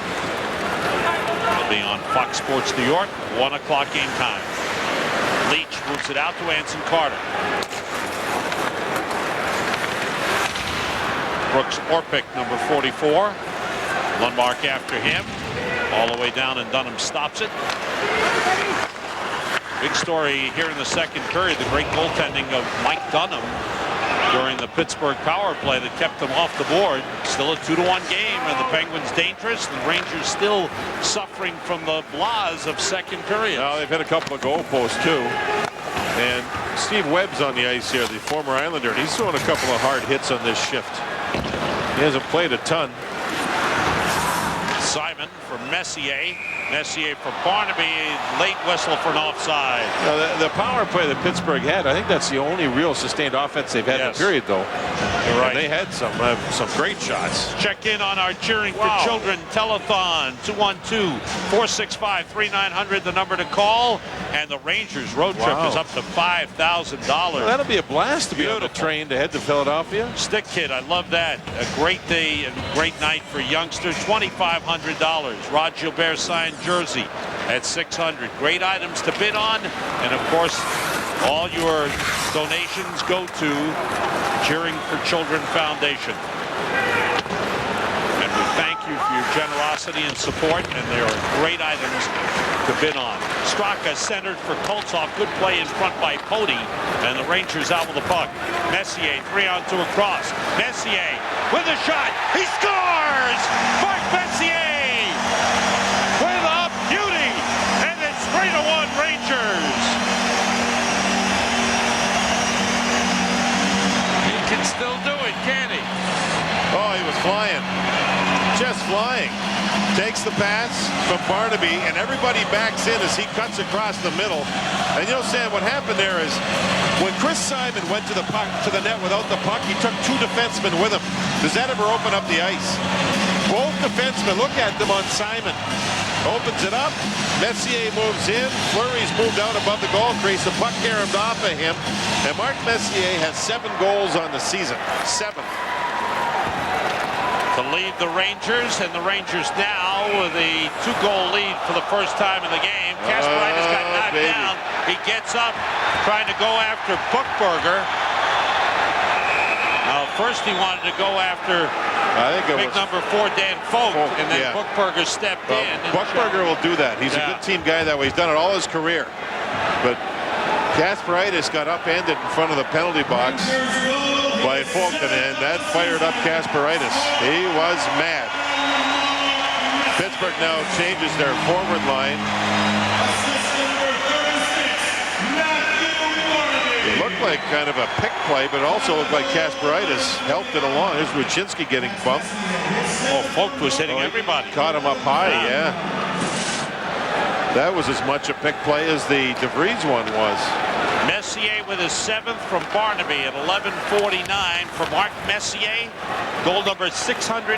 It'll be on Fox Sports New York, 1 o'clock game time. Leach moves it out to Anson Carter. Brooks Orpik, number 44. Lundmark after him. All the way down, and Dunham stops it. Big story here in the second period, the great goaltending of Mike Dunham during the Pittsburgh power play that kept them off the board. Still a 2-1 game, and the Penguins dangerous. The Rangers still suffering from the blahs of second period. Now they've hit a couple of goal posts too. And Steve Webb's on the ice here, the former Islander, and he's throwing a couple of hard hits on this shift. He hasn't played a ton. Simon for Messier. Messier for Barnaby. Late whistle for an offside. Now, the power play that Pittsburgh had, I think that's the only real sustained offense they've had in the period, though. You're right. And they had some great shots. Check in on our Cheering for Children telethon. 212-465-3900, the number to call. And the Rangers road trip is up to $5,000. Well, that'll be a blast to be on the train to head to Philadelphia. Stick Kid, I love that. A great day and great night for youngsters. $2,500. Rod Gilbert signed jersey at $600. Great items to bid on, and of course all your donations go to Cheering for Children Foundation. And we thank you for your generosity and support, and there are great items to bid on. Straka centered for Koltsov. Good play in front by Pody, and the Rangers out with the puck. Messier 3-on-2 across. Messier with a shot. He scores! Mark Messier! With a beauty, and it's 3-1 Rangers. He can still do it, can he? Oh, he was flying. Just flying. Takes the pass from Barnaby, and everybody backs in as he cuts across the middle. And you know, Sam, what happened there is when Chris Simon went to the puck, to the net without the puck, he took 2 defensemen with him. Does that ever open up the ice? Both defensemen, look at them on Simon. Opens it up. Messier moves in. Fleury's moved out above the goal crease. The puck caromed off of him. And Mark Messier has 7 goals on the season. 7. To lead the Rangers, and the Rangers now with a 2-goal lead for the first time in the game. Kasparaitis got knocked down. He gets up, trying to go after Buchberger. Now, first he wanted to go after big number 4, Dan Folk, and then Buchberger stepped in. Buchberger will do that. He's a good team guy that way. He's done it all his career. But Kasparaitis got upended in front of the penalty box by Folk, and that fired up Kasparaitis. He was mad. Pittsburgh now changes their forward line. It looked like kind of a pick play, but it also looked like Kasparaitis helped it along. Here's Wyszynski getting bumped. Oh, Folk was hitting everybody. Caught him up high, yeah. That was as much a pick play as the DeVries one was. Messier with his 7th from Barnaby at 11:49 for Mark Messier. Goal number 683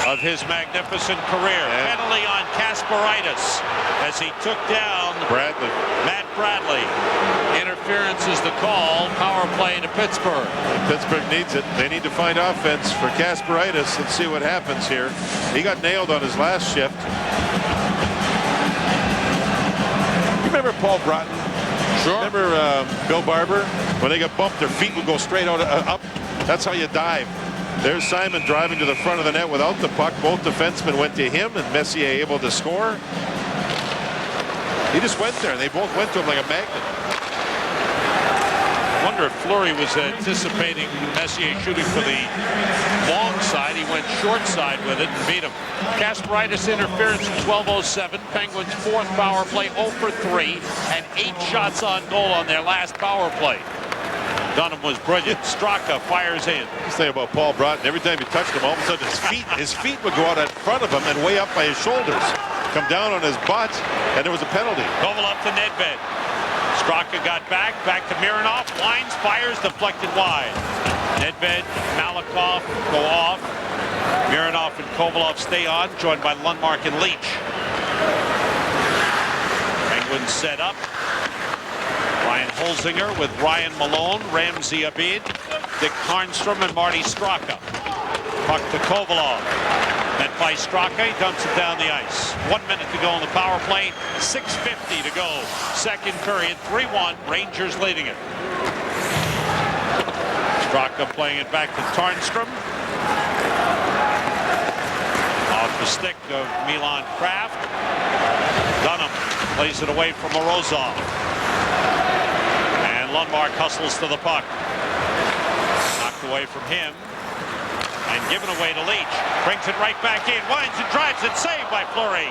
of his magnificent career. Penalty on Kasparaitis as he took down Matt Bradley. Interference is the call. Power play to Pittsburgh. Pittsburgh needs it. They need to find offense for Kasparaitis and see what happens here. He got nailed on his last shift. You remember Paul Broughton? Sure. Remember Bill Barber? When they got bumped, their feet would go straight out up. That's how you dive. There's Simon driving to the front of the net without the puck. Both defensemen went to him, and Messier able to score. He just went there, and they both went to him like a magnet. I wonder if Fleury was anticipating Messier shooting for the long side. He went short side with it and beat him. Kasparaitis interference at 12:07. Penguins' 4th power play, 0 for 3, and 8 shots on goal on their last power play. Dunham was brilliant. Straka fires in. This thing about Paul Broughton, every time he touched him, all of a sudden his feet would go out in front of him and way up by his shoulders, come down on his butt, and there was a penalty. Koval up to Nedved. Straka got back to Mironov. Winds, fires, deflected wide. Nedved, Malakoff go off. Mironov and Kovalov stay on, joined by Lundmark and Leach. Penguins set up. Ryan Holzinger with Ryan Malone, Ramsey Abid, Dick Karnstrom, and Marty Straka. Puck to Kovalov. Met by Straka. He dumps it down the ice. 1 minute to go on the power play. 6:50 to go. Second period. 3-1. Rangers leading it. Straka playing it back to Tarnstrom. Off the stick of Milan Kraft. Dunham plays it away from Morozov. And Lundmark hustles to the puck. Knocked away from him. And given away to Leach. Brings it right back in. Winds and drives it. Saved by Fleury.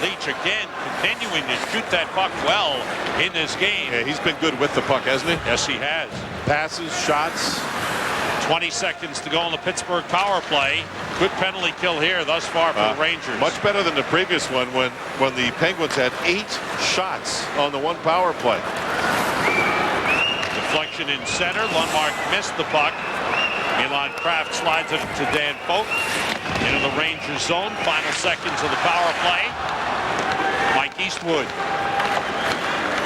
Leach again continuing to shoot that puck well in this game. Yeah, he's been good with the puck, hasn't he? Yes, he has. Passes, shots. 20 seconds to go on the Pittsburgh power play. Good penalty kill here thus far for the Rangers. Much better than the previous one when the Penguins had 8 shots on the one power play. Deflection in center. Lundmark missed the puck. Milan Kraft slides it to Dan Folk into the Rangers zone. Final seconds of the power play. Mike Eastwood.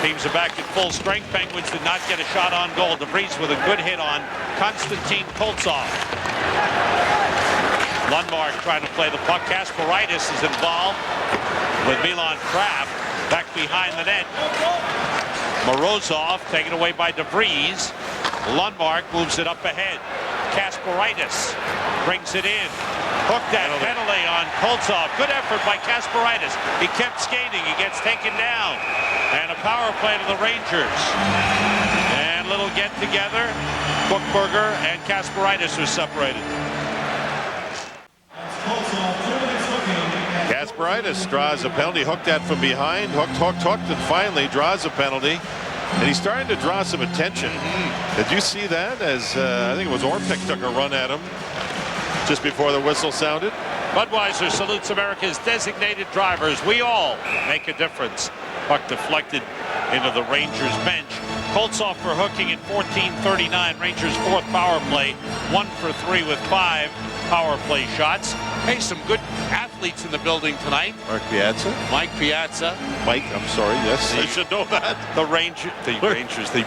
Teams are back at full strength. Penguins did not get a shot on goal. DeVries with a good hit on Konstantin Koltsov. Lundmark trying to play the puck. Kasparaitis is involved with Milan Kraft back behind the net. Morozov taken away by DeVries. Lundmark moves it up ahead. Kasparaitis brings it in. Hooked that penalty on Koltsov. Good effort by Kasparaitis. He kept skating. He gets taken down. And a power play to the Rangers. And a little get together. Bookberger and Kasparaitis are separated. Kasparaitis draws a penalty. Hooked that from behind. Hooked, and finally draws a penalty. And he's starting to draw some attention. Did you see that? As I think it was Orpik took a run at him just before the whistle sounded. Budweiser salutes America's designated drivers. We all make a difference. Puck deflected into the Rangers bench. Koltsov for hooking at 14:39. Rangers' 4th power play. 1 for 3 with 5 power play shots. Hey, some good athletes in the building tonight. Mark Piazza. Mike Piazza. Mike, I'm sorry. Yes, I should know that. The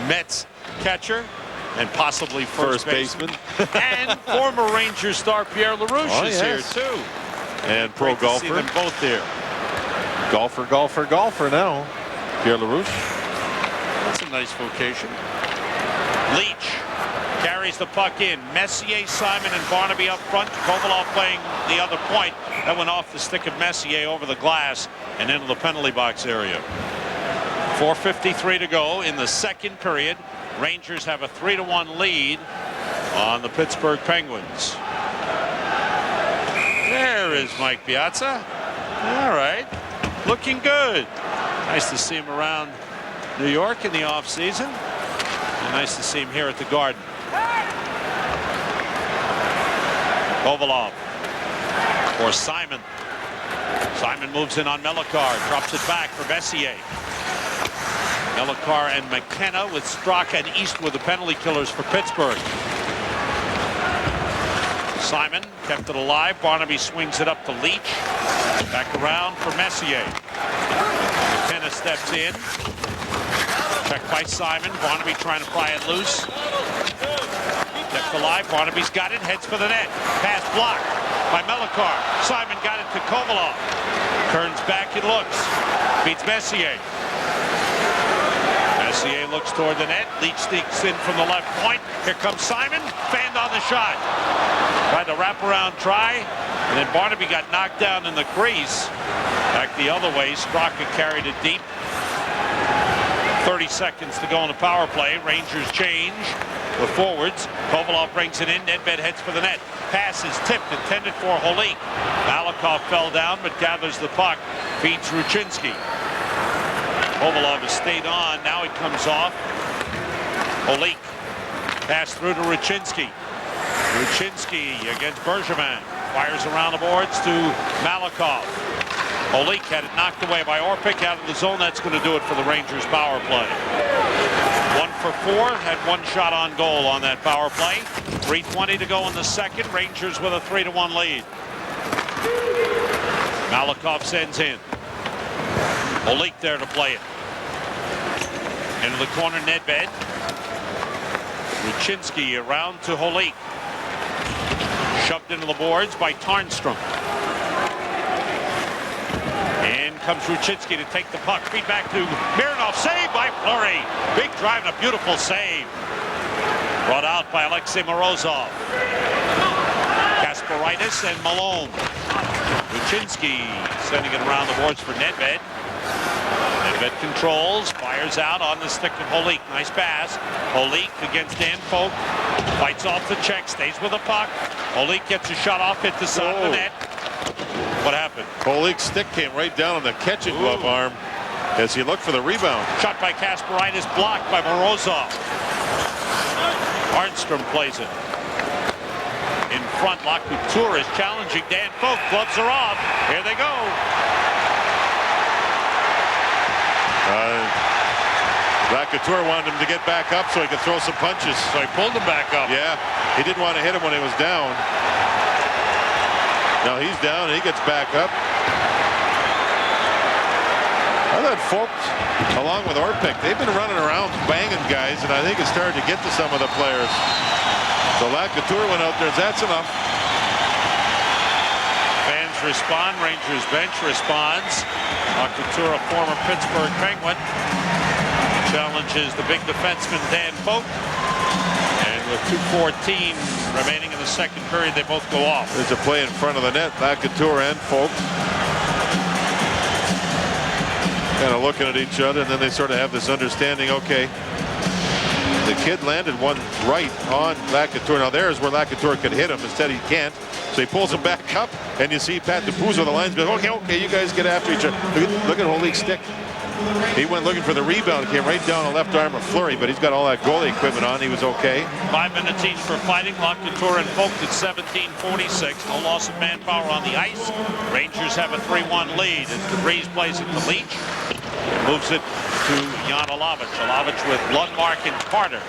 Mets catcher and possibly first baseman. And former Rangers star Pierre LaRouche is here too. And pro golfer. See them both there. Golfer now. Pierre LaRouche. That's a nice vocation. Leach carries the puck in. Messier, Simon, and Barnaby up front. Kovalov playing the other point. That went off the stick of Messier over the glass and into the penalty box area. 4:53 to go in the second period. Rangers have a 3-1 lead on the Pittsburgh Penguins. There is Mike Piazza. All right. Looking good. Nice to see him around New York in the offseason. Nice to see him here at the Garden. Kovalov for Simon. Simon moves in on Melikar, drops it back for Messier. Melikar and McKenna with Straka and Eastwood, the penalty killers for Pittsburgh. Simon kept it alive. Barnaby swings it up to Leach. Back around for Messier. McKenna steps in. Checked by Simon. Barnaby trying to pry it loose. Kept alive. Barnaby's got it. Heads for the net. Pass blocked by Melikar. Simon got it to Kovalov. Turns back and looks. Beats Messier. Messier looks toward the net. Leach sneaks in from the left point. Here comes Simon. Fanned on the shot. Tried to wrap around try. And then Barnaby got knocked down in the crease. Back the other way. Straka carried it deep. 30 seconds to go on the power play. Rangers change the forwards. Kovalov brings it in. Nedved heads for the net. Pass is tipped, intended for Holik. Malikov fell down but gathers the puck. Feeds Ruchinski. Kovalov has stayed on. Now he comes off. Holik. Pass through to Ruchinski. Ruchinski against Bergevin. Fires around the boards to Malikov. Holik had it knocked away by Orpik out of the zone. That's going to do it for the Rangers power play. 1 for 4. Had 1 shot on goal on that power play. 3:20 to go in the second. Rangers with a 3-1 lead. Malikov sends in. Holik there to play it. Into the corner, Nedved. Ruchinski around to Holik. Shoved into the boards by Tarnstrom. And comes Ruchinski to take the puck. Feed back to Mironov. Saved by Fleury. Big drive and a beautiful save. Brought out by Alexei Morozov. Kasparaitis and Malone. Ruchinski sending it around the boards for Nedved. Nedved controls, fires out on the stick of Holik. Nice pass. Holik against Dan Folk. Fights off the check, stays with the puck. Holik gets a shot off, hit the side of the net. What happened? Holik's stick came right down on the catching glove arm as he looked for the rebound. Shot by Kasparaitis, blocked by Morozov. Arnstrom plays it. In front, LaCouture is challenging Dan Folk. Gloves are off. Here they go. LaCouture wanted him to get back up so he could throw some punches. So he pulled him back up. Yeah, he didn't want to hit him when he was down. Now he's down and he gets back up. I thought Folk, along with Orpik, they've been running around banging guys, and I think it started to get to some of the players. So LaCouture went out there. That's enough. Fans respond. Rangers bench responds. LaCouture, a former Pittsburgh Penguin, challenges the big defenseman Dan Folk. And with 2:14 remaining in the second period, they both go off. There's a play in front of the net. LaCouture and Folk kind of looking at each other, and then they sort of have this understanding, okay, the kid landed one right on LaCouture. Now there's where LaCouture could hit him. Instead he can't. So he pulls him back up, and you see Pat DePuzzo, the line's going, okay, you guys get after each other. Look at Holik's stick. He went looking for the rebound, came right down the left arm of Fleury, but he's got all that goalie equipment on. He was okay. 5 minutes each for fighting. LaCouture and Folk at 17:46. No loss of manpower on the ice. Rangers have a 3-1 lead as DeVries plays it to Leach. Moves it to Jan Olavic. Olavic with Lundmark and Carter.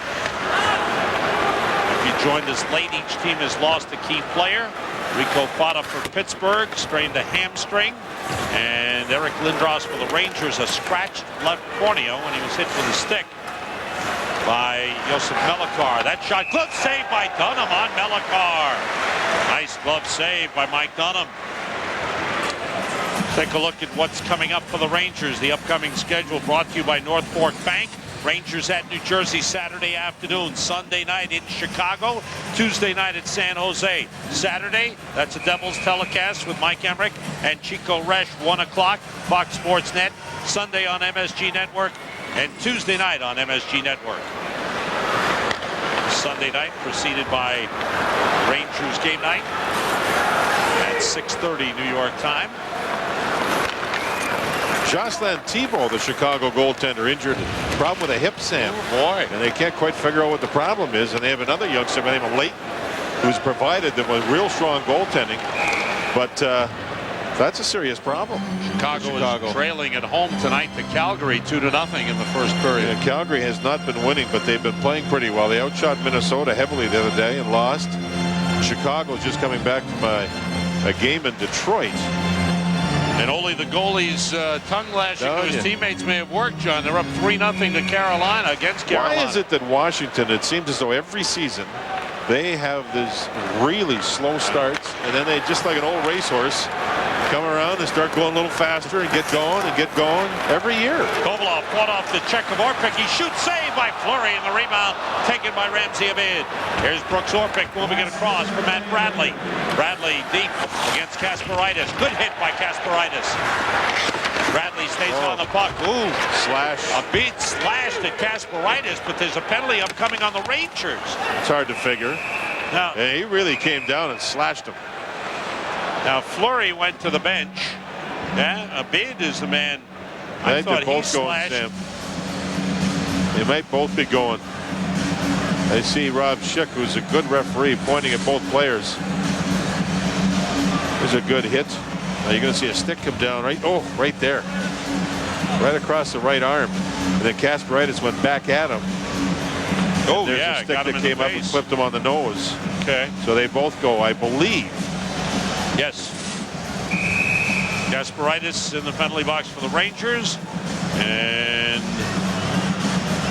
If you joined us late, each team has lost a key player. Rico Fata for Pittsburgh strained a hamstring. And Eric Lindros for the Rangers, a scratched left corneo when he was hit with a stick by Josef Melikar. That shot, glove save by Dunham on Melikar. Nice glove save by Mike Dunham. Take a look at what's coming up for the Rangers. The upcoming schedule brought to you by North Fork Bank. Rangers at New Jersey Saturday afternoon. Sunday night in Chicago. Tuesday night at San Jose. Saturday, that's a Devils telecast with Mike Emmerich and Chico Resch, 1 o'clock, Fox Sports Net. Sunday on MSG Network, and Tuesday night on MSG Network. Sunday night preceded by Rangers game night at 6:30 New York time. Jocelyn Thibault, the Chicago goaltender, injured. Problem with a hip, Sam. Oh boy. And they can't quite figure out what the problem is. And they have another youngster by the name of Leighton, who's provided them with real strong goaltending. But that's a serious problem. Chicago is trailing at home tonight to Calgary 2-0 in the first period. Yeah, Calgary has not been winning, but they've been playing pretty well. They outshot Minnesota heavily the other day and lost. Chicago's just coming back from a game in Detroit. And only the goalie's tongue lashing to his teammates may have worked, John. They're up 3-0 to Carolina against Carolina. Why is it that Washington, it seems as though every season they have this really slow starts, and then they, just like an old racehorse, come around and start going a little faster and get going every year. Kovalov fought off the check of Orpik. He shoots, saved by Fleury, and the rebound taken by Ramsey Abid. Here's Brooks Orpik moving it across for Matt Bradley. Bradley deep against Kasparaitis. Good hit by Kasparaitis. Bradley stays on the puck. Ooh. Slash. Abid slashed at Kasparaitis, but there's a penalty upcoming on the Rangers. It's hard to figure. Now, and he really came down and slashed him. Now Fleury went to the bench. Yeah, Abid is the man. I think they're both going, Sam. They might both be going. I see Rob Schick, who's a good referee, pointing at both players. There's a good hit. Now you're going to see a stick come down right there. Right across the right arm. And then Kasparaitis went back at him. Oh, there's yeah, a stick that came up and flipped him on the nose. Okay. So they both go, I believe. Yes. Kasparaitis in the penalty box for the Rangers. And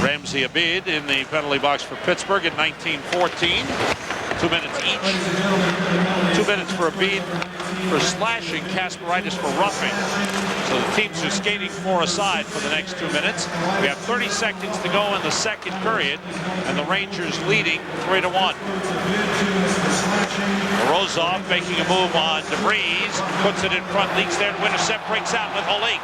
Ramsey Abid in the penalty box for Pittsburgh in 1914. 2 minutes each. 2 minutes for Abid for slashing, Kasperitis for roughing. So the teams are skating 4 aside for the next 2 minutes. We have 30 seconds to go in the second period, and the Rangers leading 3-1. Morozov making a move on DeVries, puts it in front, leaks there, intercept, breaks out with Holik.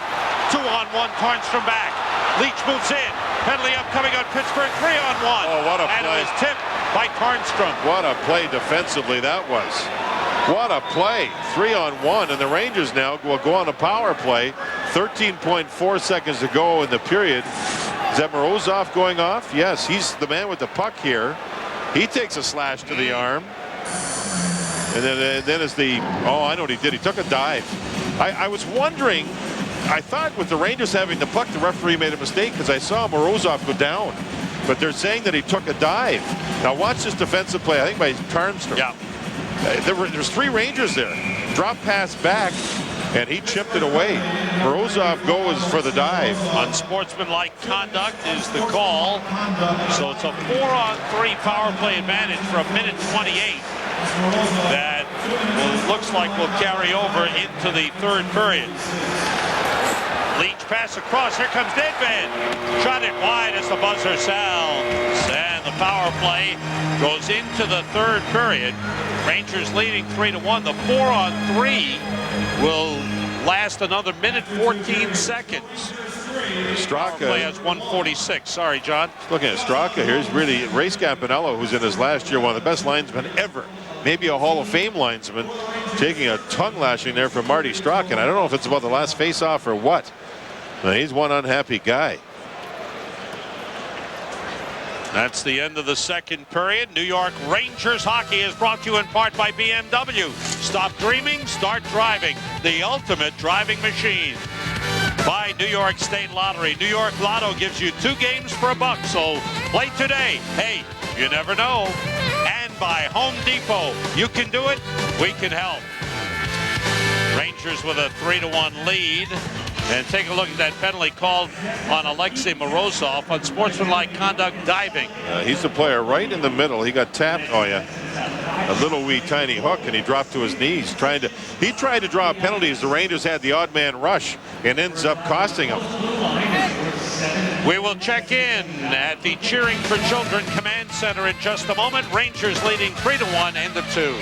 2-on-1, Tarnstrom back. Leach moves in. Penalty upcoming on Pittsburgh, 3-on-1. Oh, what a and play. it was tipped by Tarnstrom. What a play defensively that was. What a play. 3-on-1, and the Rangers now will go on a power play. 13.4 seconds to go in the period. Is that Morozov going off? Yes, he's the man with the puck here. He takes a slash to the arm. And then as the, oh, I know what he did. He took a dive. I was wondering, I thought with the Rangers having the puck, the referee made a mistake because I saw Morozov go down. But they're saying that he took a dive. Now watch this defensive play, I think by Tarnstrom. Yeah. There's 3 Rangers there. Drop pass back, and he chipped it away. Morozov goes for the dive. Unsportsmanlike conduct is the call. So it's a 4-on-3 power play advantage for 1:28. That looks like will carry over into the third period. Leach pass across. Here comes Nedved. Shot it wide as the buzzer sounds. And the power play goes into the third period. Rangers leading 3-1. The 4-on-3 will last another 1:14 seconds. Straka. Play has 1:46. Sorry, John. Looking at Straka, here's really Ray Scampanello, who's in his last year, one of the best linesmen ever. Maybe a Hall of Fame linesman, taking a tongue lashing there from Marty Straka. And I don't know if it's about the last face-off or what. He's one unhappy guy. That's the end of the second period. New York Rangers hockey is brought to you in part by BMW. Stop dreaming, start driving. The ultimate driving machine. By New York State Lottery. New York Lotto gives you 2 games for $1, so play today. Hey, you never know. And by Home Depot. You can do it, we can help. Rangers with a 3-1 lead. And take a look at that penalty called on Alexei Morozov on sportsmanlike conduct diving. He's the player right in the middle. He got tapped. Oh yeah, a little wee tiny hook, and he dropped to his knees. He tried to draw a penalty as the Rangers had the odd man rush, and ends up costing him. We will check in at the Cheering for Children Command Center in just a moment. Rangers leading 3-1 and 2.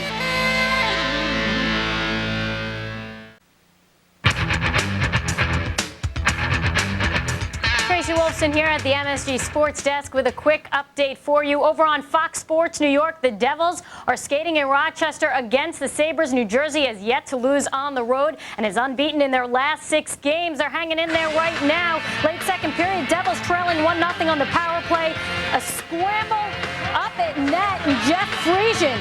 Wolfson here at the MSG Sports Desk with a quick update for you. Over on Fox Sports New York, the Devils are skating in Rochester against the Sabres. New Jersey has yet to lose on the road and is unbeaten in their last 6 games. They're hanging in there right now. Late second period, Devils trailing 1-0 on the power play. A scramble up at net, and Jeff Friesen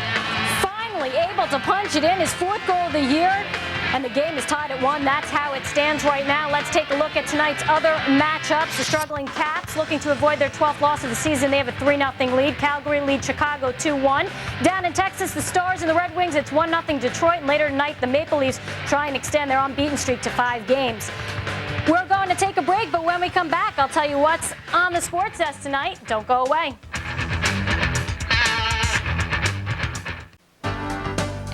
finally able to punch it in, his 4th goal of the year. And the game is tied at 1. That's how it stands right now. Let's take a look at tonight's other matchups. The struggling Caps looking to avoid their 12th loss of the season. They have a 3-0 lead. Calgary leads Chicago 2-1. Down in Texas, the Stars and the Red Wings, it's 1-0 Detroit. And later tonight, the Maple Leafs try and extend their unbeaten streak to 5 games. We're going to take a break, but when we come back, I'll tell you what's on the Sports Desk tonight. Don't go away.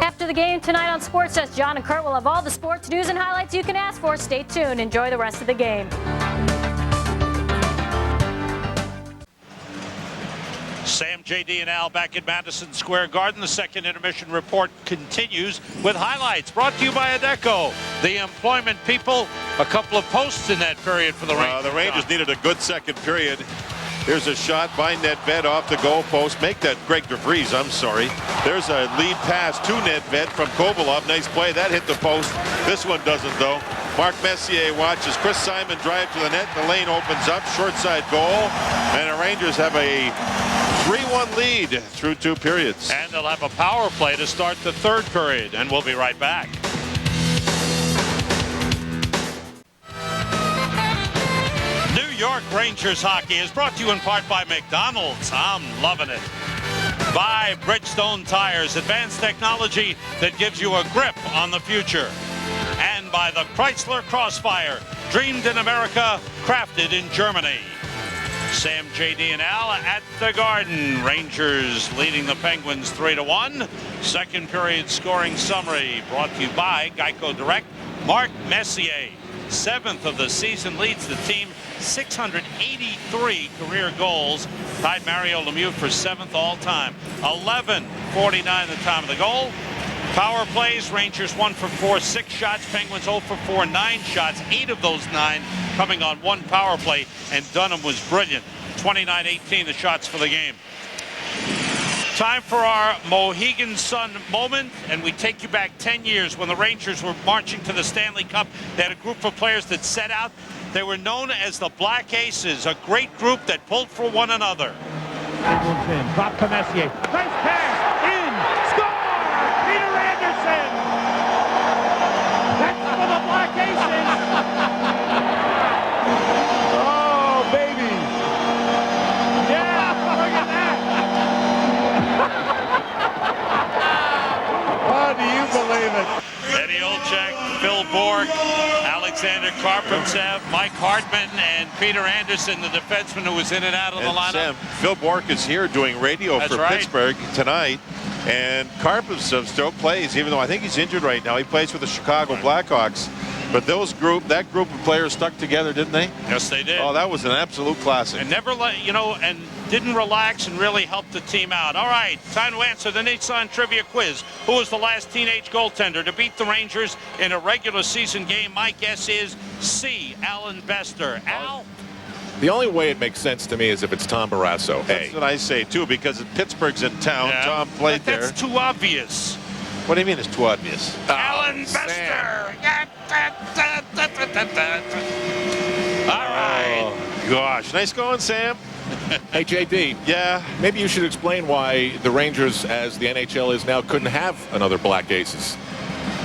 After the game tonight on Sports Desk, John and Kurt will have all the sports news and highlights you can ask for. Stay tuned. Enjoy the rest of the game. Sam, JD, and Al back at Madison Square Garden. The second intermission report continues with highlights brought to you by Adecco. The employment people, a couple of posts in that period for the Rangers. The Rangers needed a good second period. Here's a shot by Nedved off the goal post. Make that Greg DeVries, I'm sorry. There's a lead pass to Nedved from Kovalov. Nice play. That hit the post. This one doesn't, though. Mark Messier watches Chris Simon drive to the net. The lane opens up. Short side goal. And the Rangers have a 3-1 lead through 2 periods. And they'll have a power play to start the third period. And we'll be right back. New York Rangers hockey is brought to you in part by McDonald's. I'm loving it. By Bridgestone Tires, advanced technology that gives you a grip on the future. And by the Chrysler Crossfire, dreamed in America, crafted in Germany. Sam, JD, and Al at the Garden. Rangers leading the Penguins 3-1. Second period scoring summary brought to you by Geico Direct. Mark Messier, 7th of the season, leads the team, 683 career goals. Tied Mario Lemieux for 7th all time. 11:49 the time of the goal. Power plays, Rangers 1 for 4, 6 shots. Penguins 0 for 4, 9 shots. 8 of those 9 coming on one power play, and Dunham was brilliant. 29-18 the shots for the game. Time for our Mohegan Sun moment, and we take you back 10 years when the Rangers were marching to the Stanley Cup. They had a group of players that set out. They were known as the Black Aces, a great group that pulled for one another. Moves in, drop to Messier. Nice pass, in, score! Peter Anderson! That's for the Black Aces! Oh, baby! Yeah, look at that! Oh, do you believe it? Eddie Olczyk, Phil Bourque, Alexander Karpovtsev, Mike Hartman, and Peter Anderson, the defenseman who was in and out of the lineup. Sam, Phil Bourque is here doing radio That's for right. Pittsburgh tonight, and Karpovtsev still plays, even though I think he's injured right now. He plays for the Chicago Blackhawks. But that group of players stuck together, didn't they? Yes, they did. Oh, that was an absolute classic. And never let, and didn't relax and really helped the team out. All right, time to answer the Nissan Trivia Quiz. Who was the last teenage goaltender to beat the Rangers in a regular season game? My guess is C, Alan Bester. Al? The only way it makes sense to me is if it's Tom Barrasso. That's what I say, too, because Pittsburgh's in town. Yeah. Tom played But there. that's too obvious. What do you mean it's too obvious? Alan Sam. Bester. All right. Oh, gosh. Nice going, Sam. Hey, JD. Yeah. Maybe you should explain why the Rangers, as the NHL is now, couldn't have another Black Aces.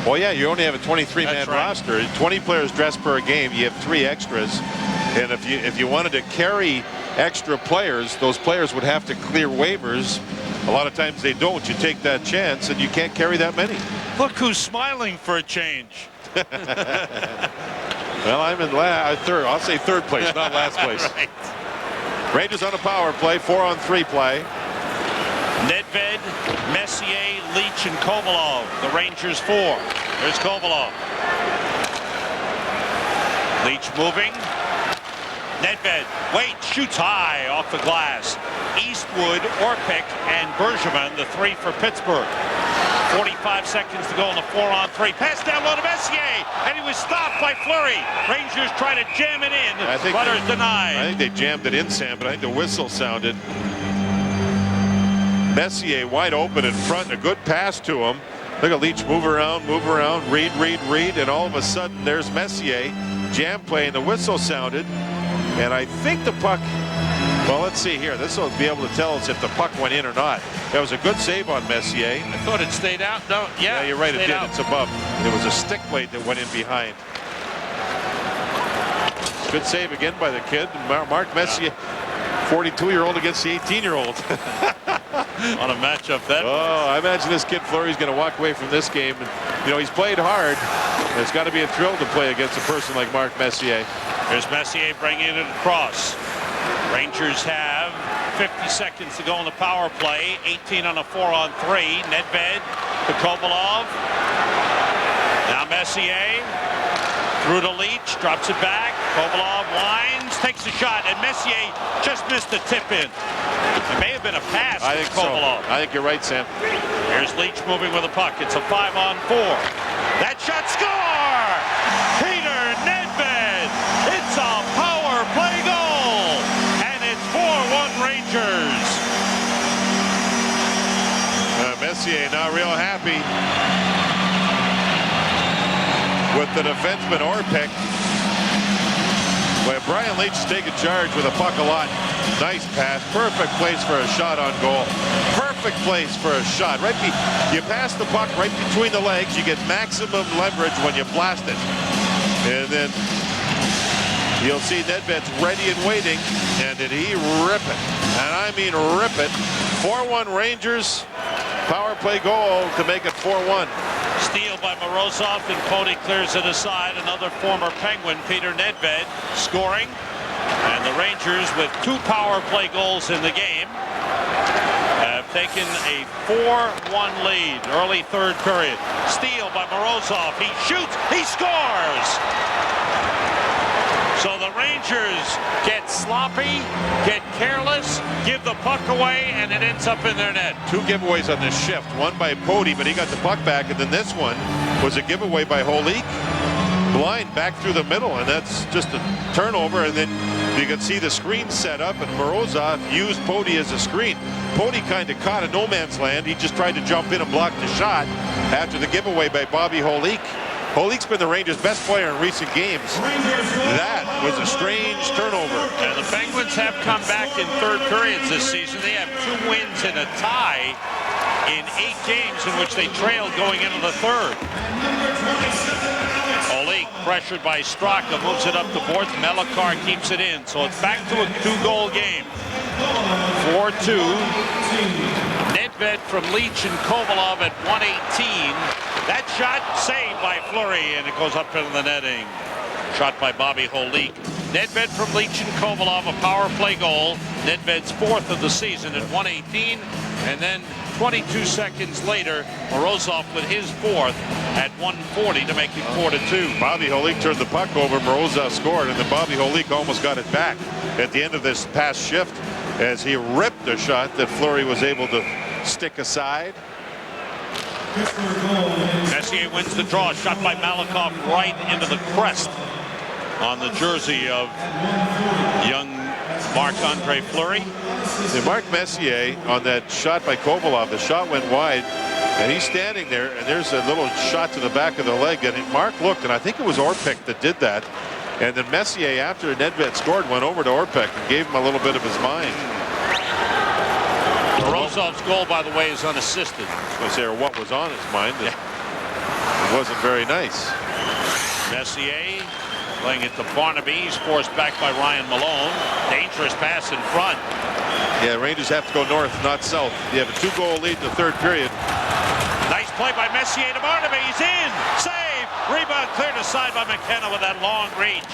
Well, yeah, you only have a 23-man That's right. roster. 20 players dressed per game. You have 3 extras. And if you wanted to carry extra players, those players would have to clear waivers. A lot of times they don't. You take that chance, and you can't carry that many. Look who's smiling for a change. Well, I'm in third. I'll say third place, not last place. Right. Rangers on a power play, 4-on-3 play. Nedved, Messier, Leach, and Kovalov. The Rangers 4. There's Kovalov. Leach moving. Nedved, wait, shoots high off the glass. Eastwood, Orpik, and Bergevin, the 3 for Pittsburgh. 45 seconds to go in the 4-on-3. Pass down low to Messier, and he was stopped by Fleury. Rangers try to jam it in, but are denied. I think they jammed it in, Sam, but I think the whistle sounded. Messier wide open in front, a good pass to him. Look at Leach move around, read, and all of a sudden there's Messier. Jam play, and the whistle sounded. And I think the puck, well, let's see here. This will be able to tell us if the puck went in or not. That was a good save on Messier. I thought it stayed out. No, yeah, You're right, it did. out. It's above. There was a stick blade that went in behind. Good save again by the kid. Mark Messier, 42-year-old against the 18-year-old. On a matchup that. Oh, I imagine this kid Fleury's going to walk away from this game. And, he's played hard. It's got to be a thrill to play against a person like Mark Messier. Here's Messier bringing it across. Rangers have 50 seconds to go in the power play. 18 on a 4-on-3. Nedved to Kovalov. Now Messier through to Leach, drops it back. Kovalov lines, takes a shot, and Messier just missed the tip in. It may have been a pass. I think Kovalov. so. I think you're right, Sam. Here's Leach moving with the puck. It's a 5-on-4. That shot, score! Peter Nedved. It's a power play goal, and it's 4-1 Rangers. Messier not real happy with the defenseman Orpik. Well, Brian Leach is taking charge with a puck a lot. Nice pass. Perfect place for a shot on goal. Perfect place for a shot. You pass the puck right between the legs. You get maximum leverage when you blast it. And then you'll see Nedved's ready and waiting. And did he rip it? And I mean rip it. 4-1 Rangers. Power play goal to make it 4-1. Steal by Morozov, and Cody clears it aside. Another former Penguin, Peter Nedved, scoring. And the Rangers, with 2 power play goals in the game, have taken a 4-1 lead early third period. Steal by Morozov. He shoots. He scores. So the Rangers get sloppy, get careless, give the puck away, and it ends up in their net. 2 giveaways on this shift. One by Pody, but he got the puck back, and then this one was a giveaway by Holik. Blind back through the middle, and that's just a turnover, and then you can see the screen set up, and Morozov used Pody as a screen. Pody kind of caught a no man's land. He just tried to jump in and block the shot after the giveaway by Bobby Holik. Holik's been the Rangers' best player in recent games. That was a strange turnover. And the Penguins have come back in third periods this season. They have 2 wins and a tie in 8 games in which they trailed going into the third. Holik, pressured by Straka, moves it up the boards. Melakar keeps it in. So it's back to a 2-goal game. 4-2. Nedved from Leach and Kovalov at 118. That shot saved by Fleury, and it goes up into the netting. Shot by Bobby Holik. Nedved from Leach and Kovalov, a power play goal. Nedved's 4th of the season at 118. And then 22 seconds later, Morozov with his 4th at 140 to make it 4-2. Bobby Holik turned the puck over. Morozov scored, and then Bobby Holik almost got it back at the end of this past shift as he ripped a shot that Fleury was able to stick aside. Messier wins the draw. Shot by Malakoff right into the crest on the jersey of young Marc-Andre Fleury. And Mark Messier on that shot by Kovalov, the shot went wide, and he's standing there, and there's a little shot to the back of the leg, and Mark looked, and I think it was Orpik that did that. And then Messier, after Nedved scored, went over to Orpik and gave him a little bit of his mind. Morozov's goal, by the way, is unassisted. I was going to say, or what was on his mind. It wasn't very nice. Messier playing it to Barnaby. He's forced back by Ryan Malone. Dangerous pass in front. Yeah, Rangers have to go north, not south. They have a 2-goal lead in the third period. Nice play by Messier to Barnaby. He's in. Save. Rebound cleared aside by McKenna with that long reach.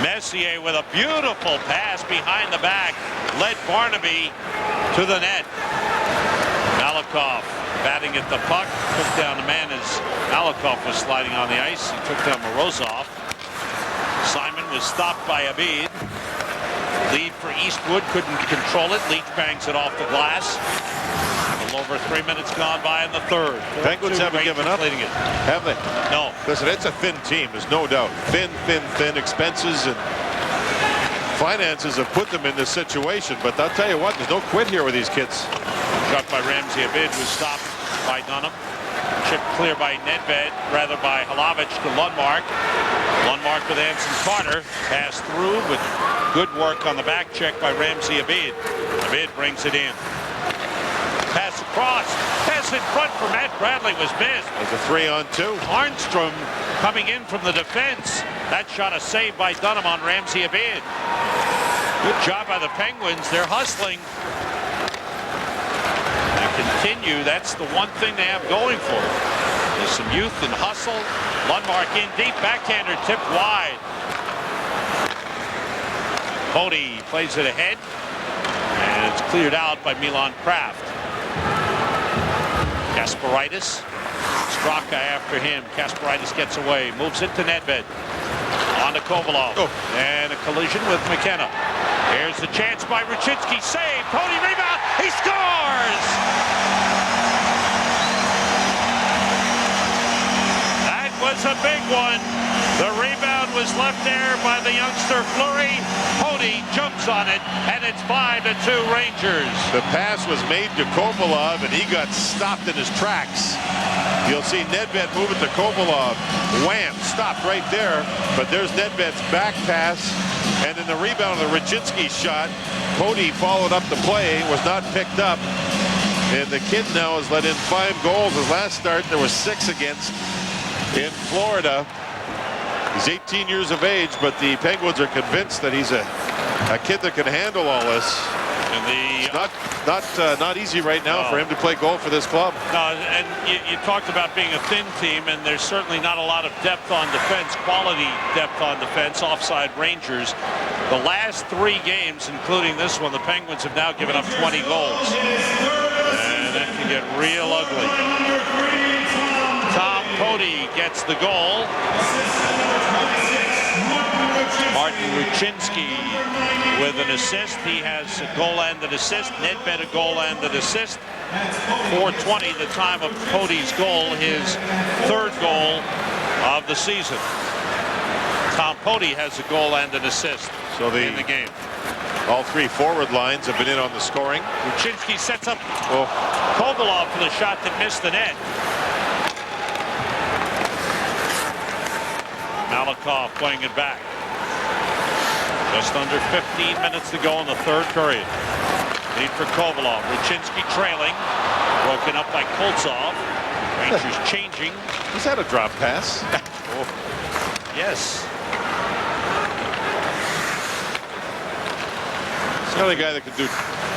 Messier with a beautiful pass behind the back led Barnaby to the net. Malakoff batting at the puck, took down the man as Malakoff was sliding on the ice. He took down Morozov. Simon was stopped by Abid. Lead for Eastwood, couldn't control it. Leach bangs it off the glass. A little over 3 minutes gone by in the third. Penguins haven't given up, have they? No. Listen, it's a thin team, there's no doubt. Thin. Expenses and finances have put them in this situation. But I'll tell you what, there's no quit here with these kids. Shot by Ramsey. Abid was stopped by Dunham. Chipped clear by Nedved, rather by Hlavich to Lundmark. Lundmark with Anson Carter. Passed through with good work on the back check by Ramsey Abid. Abid brings it in. Pass across. Pass in front for Matt Bradley was missed. It's a 3-on-2. Arnstrom coming in from the defense. That shot a save by Dunham on Ramsey Abid. Good job by the Penguins. They're hustling. They continue. That's the one thing they have going for them. There's some youth and hustle. Lundmark in deep. Backhander tipped wide. Cody plays it ahead. And it's cleared out by Milan Kraft. Kasparaitis. Straka after him. Kasparaitis gets away. Moves it to Nedved. On to Kovalov. And a collision with McKenna. Here's the chance by Ruchinsky. Save. Cody rebound. He scores! That was a big one. The rebound was left there by the youngster Fleury. Cody jumps on it, and it's 5-2 Rangers. The pass was made to Kovalov, and he got stopped in his tracks. You'll see Nedved move it to Kovalov. Wham! Stopped right there. But there's Nedved's back pass. And in the rebound of the Ruchinsky shot, Cody followed up the play, was not picked up. And the kid now has let in 5 goals. His last start, there were 6 against in Florida. He's 18 years of age, but the Penguins are convinced that he's a kid that can handle all this. And It's not easy right now for him to play goal for this club. No, and you talked about being a thin team, and there's certainly not a lot of depth on defense, quality depth on defense, offside Rangers. The last 3 games, including this one, the Penguins have now given up 20 goals. And that can get real ugly. Tom Poti gets the goal. Martin Ruchinski with an assist. He has a goal and an assist. Nedved a goal and an assist. 4:20 the time of Poti's goal, his 3rd goal of the season. Tom Poti has a goal and an assist in the game. All 3 forward lines have been in on the scoring. Ruchinski sets up Kovalov for the shot that missed the net. Malakoff playing it back. Just under 15 minutes to go in the 3rd period. Lead for Kovalov. Ruchinski trailing. Broken up by Koltsov. Rangers changing. Is that a drop pass? Yes. It's the only guy that can do.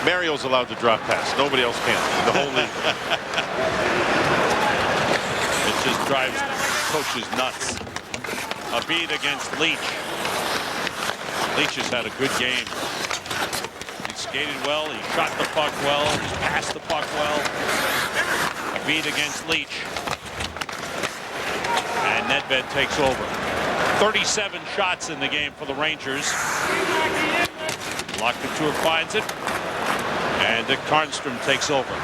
Mario's allowed to drop pass. Nobody else can. The whole league. It just drives coaches nuts. A beat against Leach. Leach has had a good game. He skated well. He shot the puck well. He passed the puck well. A beat against Leach. And Nedved takes over. 37 shots in the game for the Rangers. Locke-Couture finds it. And Dick Tarnstrom takes over.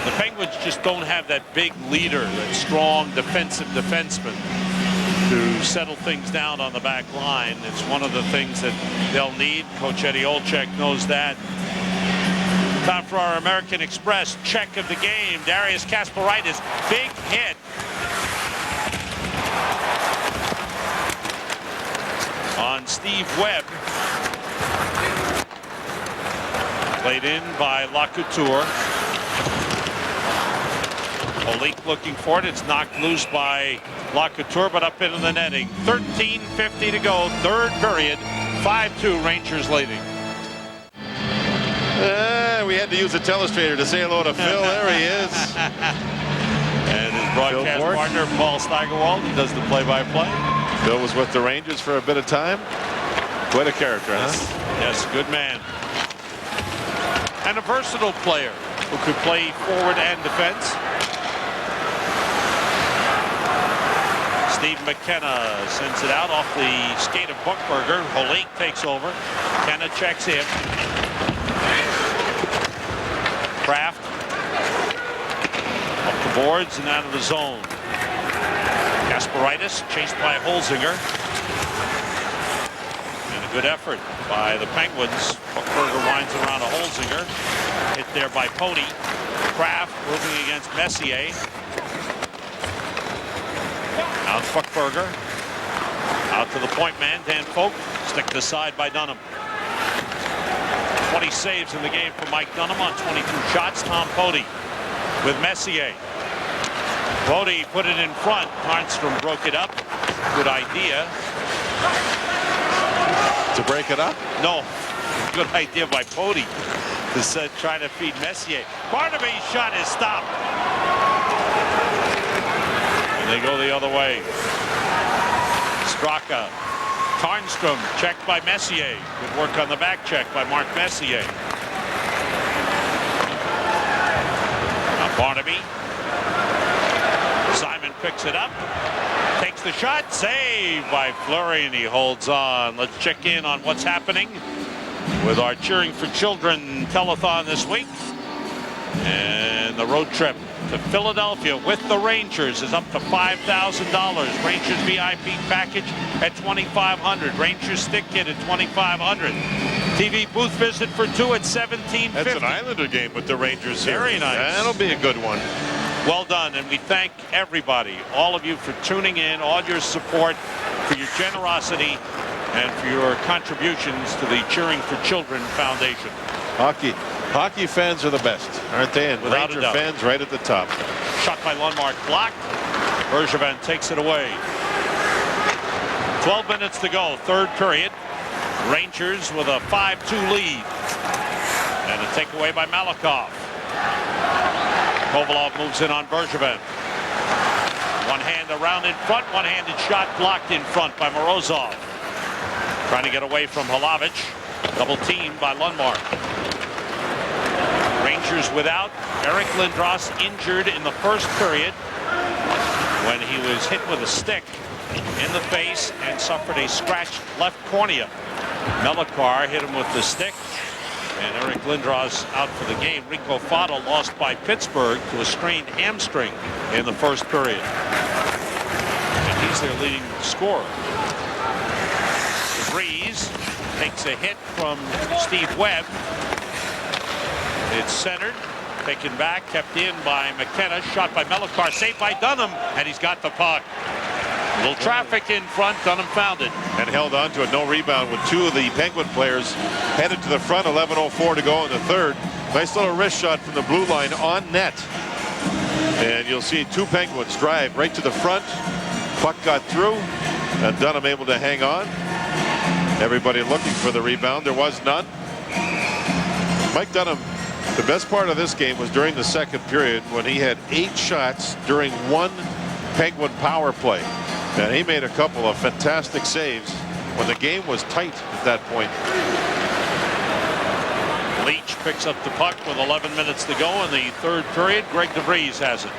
The Penguins just don't have that big leader, that strong defensive defenseman to settle things down on the back line. It's one of the things that they'll need. Coach Eddie Olczyk knows that. Time for our American Express check of the game. Darius Kasparaitis, big hit. On Steve Webb. Played in by Locke-Couture. Olik looking for it. It's knocked loose by Locke-Couture, but up into the netting. 13:50 to go, 3rd period. 5-2 Rangers leading. We had to use a telestrator to say hello to Phil. There he is. And his broadcast partner, Paul Steigerwald, he does the play-by-play. Phil was with the Rangers for a bit of time. Quite a character, huh? Yes, good man. And a versatile player who could play forward and defense. Steve McKenna sends it out off the skate of Buchberger. Holik takes over. McKenna checks in. Kraft up the boards and out of the zone. Kasparaitis chased by Holzinger. And a good effort by the Penguins. Buchberger winds around a Holzinger. Hit there by Poti. Kraft moving against Messier. Out Buchberger. Out to the point man, Dan Folk. Sticked aside by Dunham. 20 saves in the game for Mike Dunham on 22 shots. Tom Poti with Messier. Poti put it in front. Tarnstrom broke it up. Good idea. To break it up? No. Good idea by Poti. To trying to feed Messier. Barnaby's shot is stopped. And they go the other way. Straka. Tarnstrom checked by Messier. Good work on the back check by Mark Messier. Now Barnaby. Simon picks it up. Takes the shot. Saved by Fleury, and he holds on. Let's check in on what's happening with our Cheering for Children telethon this week. And the road trip to Philadelphia with the Rangers is up to $5,000. Rangers VIP package at $2,500. Rangers stick kit at $2,500. TV booth visit for 2 at $1,750. That's an Islander game with the Rangers. Very nice. That'll be a good one. Well done, and we thank everybody, all of you, for tuning in, all your support, for your generosity, and for your contributions to the Cheering for Children Foundation. Hockey fans are the best, aren't they? And Without Ranger a doubt. fans right at the top. Shot by Lundmark, blocked. Bergevin takes it away. 12 minutes to go, 3rd period. Rangers with a 5-2 lead. And a takeaway by Malakoff. Kovalov moves in on Bergevin. One hand around in front, one-handed shot blocked in front by Morozov. Trying to get away from Hlavich. Double teamed by Lundmark. Rangers without Eric Lindros, injured in the first period when he was hit with a stick in the face and suffered a scratched left cornea. Melikar hit him with the stick, and Eric Lindros out for the game. Rico Fata lost by Pittsburgh to a strained hamstring in the first period. And he's their leading scorer. DeVries takes a hit from Steve Webb. It's centered, taken back, kept in by McKenna, shot by Melikar, saved by Dunham, and he's got the puck. A little traffic in front, Dunham found it. And held on to it, no rebound, with two of the Penguin players headed to the front, 11:04 to go in the third. Nice little wrist shot from the blue line on net. And you'll see two Penguins drive right to the front. Puck got through, and Dunham able to hang on. Everybody looking for the rebound. There was none. Mike Dunham, the best part of this game was during the second period when he had 8 shots during one Penguin power play. And he made a couple of fantastic saves when the game was tight at that point. Leach picks up the puck with 11 minutes to go in the third period. Greg DeVries has it.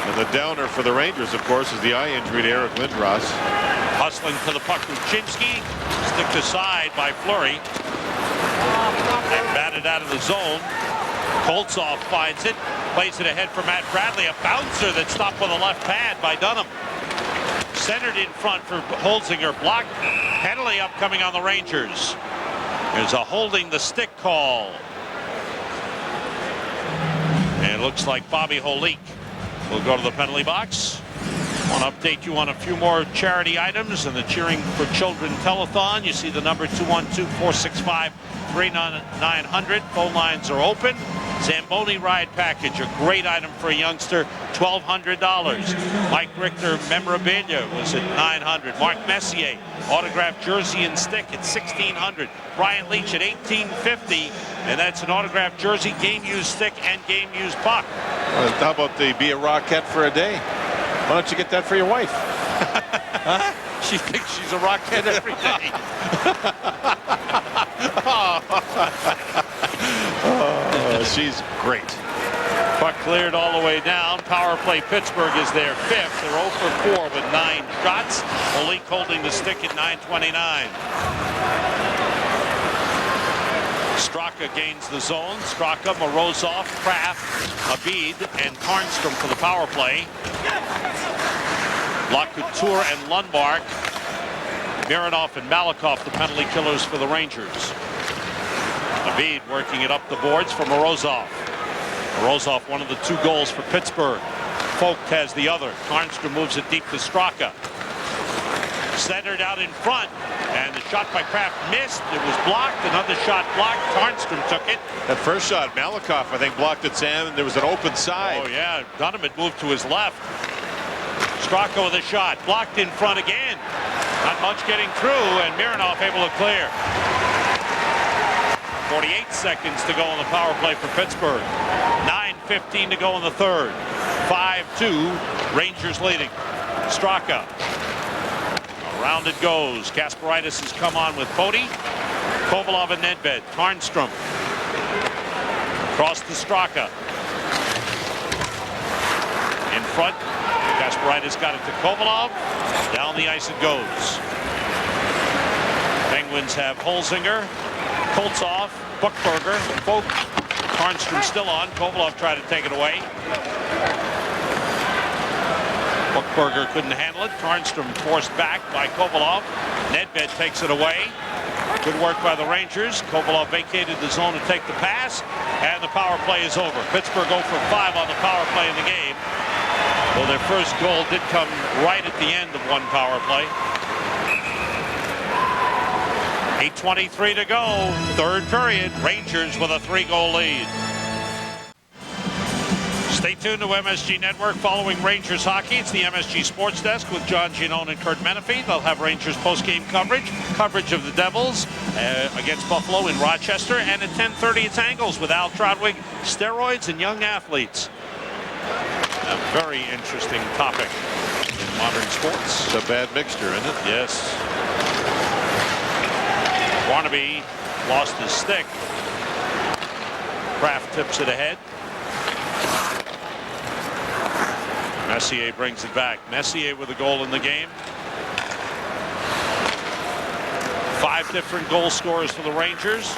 And the downer for the Rangers, of course, is the eye injury to Eric Lindros. Hustling to the puck, Luczynski. Sticked aside by Fleury. And batted out of the zone. Koltsov finds it. Plays it ahead for Matt Bradley. A bouncer that's stopped with a left pad by Dunham. Centered in front for Holzinger. Blocked. Penalty upcoming on the Rangers. There's a holding the stick call. And it looks like Bobby Holik will go to the penalty box. I want to update you on a few more charity items and the Cheering for Children telethon. You see the number 212-465-3900. Phone lines are open. Zamboni ride package, a great item for a youngster, $1,200. Mike Richter memorabilia was at $900. Mark Messier autographed jersey and stick at $1,600. Brian Leach at $1,850, and that's an autographed jersey, game used stick, and game used puck. Well, how about the Be a Rockette for a day? Why don't you get that for your wife? Huh? She thinks she's a Rockette every day. Oh, she's great. Puck cleared all the way down. Power play Pittsburgh is their 5th. They're 0 for 4 with 9 shots. Holik holding the stick at .929. Straka gains the zone. Straka, Morozov, Kraft, Abid, and Tarnstrom for the power play. LaCouture and Lundmark. Mironov and Malakoff, the penalty killers for the Rangers. Abid working it up the boards for Morozov. Morozov, one of the 2 goals for Pittsburgh. Folk has the other. Tarnstrom moves it deep to Straka. Centered out in front, and the shot by Kraft missed. It was blocked. Another shot blocked. Tarnstrom took it. That first shot, Malakoff, I think, blocked it, Sam, and there was an open side. Oh, yeah. Dunham had moved to his left. Straka with a shot. Blocked in front again. Not much getting through, and Mironov able to clear. 48 seconds to go on the power play for Pittsburgh. 9:15 to go in the third. 5-2, Rangers leading. Straka. Around it goes. Kasparaitis has come on with Poti. Kovalov and Nedved. Tarnstrom. Cross to Straka. In front. Kasparaitis got it to Kovalov. Down the ice it goes. Penguins have Holzinger, Koltsov, Buchberger, Folk. Tarnstrom still on. Kovalov tried to take it away. Buchberger couldn't handle it. Tarnstrom forced back by Kovalov. Nedved takes it away. Good work by the Rangers. Kovalov vacated the zone to take the pass, and the power play is over. Pittsburgh 0 for 5 on the power play in the game. Well, their first goal did come right at the end of one power play. 8:23 to go. Third period. Rangers with a 3-goal lead. Stay tuned to MSG Network following Rangers hockey. It's the MSG Sports Desk with John Giannone and Kurt Menefee. They'll have Rangers post-game coverage of the Devils against Buffalo in Rochester. And at 10:30, it's Angles with Al Trotwig, steroids and young athletes. A very interesting topic in modern sports. It's a bad mixture, isn't it? Yes. Barnaby lost his stick. Kraft tips it ahead. Messier brings it back. Messier with a goal in the game. 5 different goal scorers for the Rangers.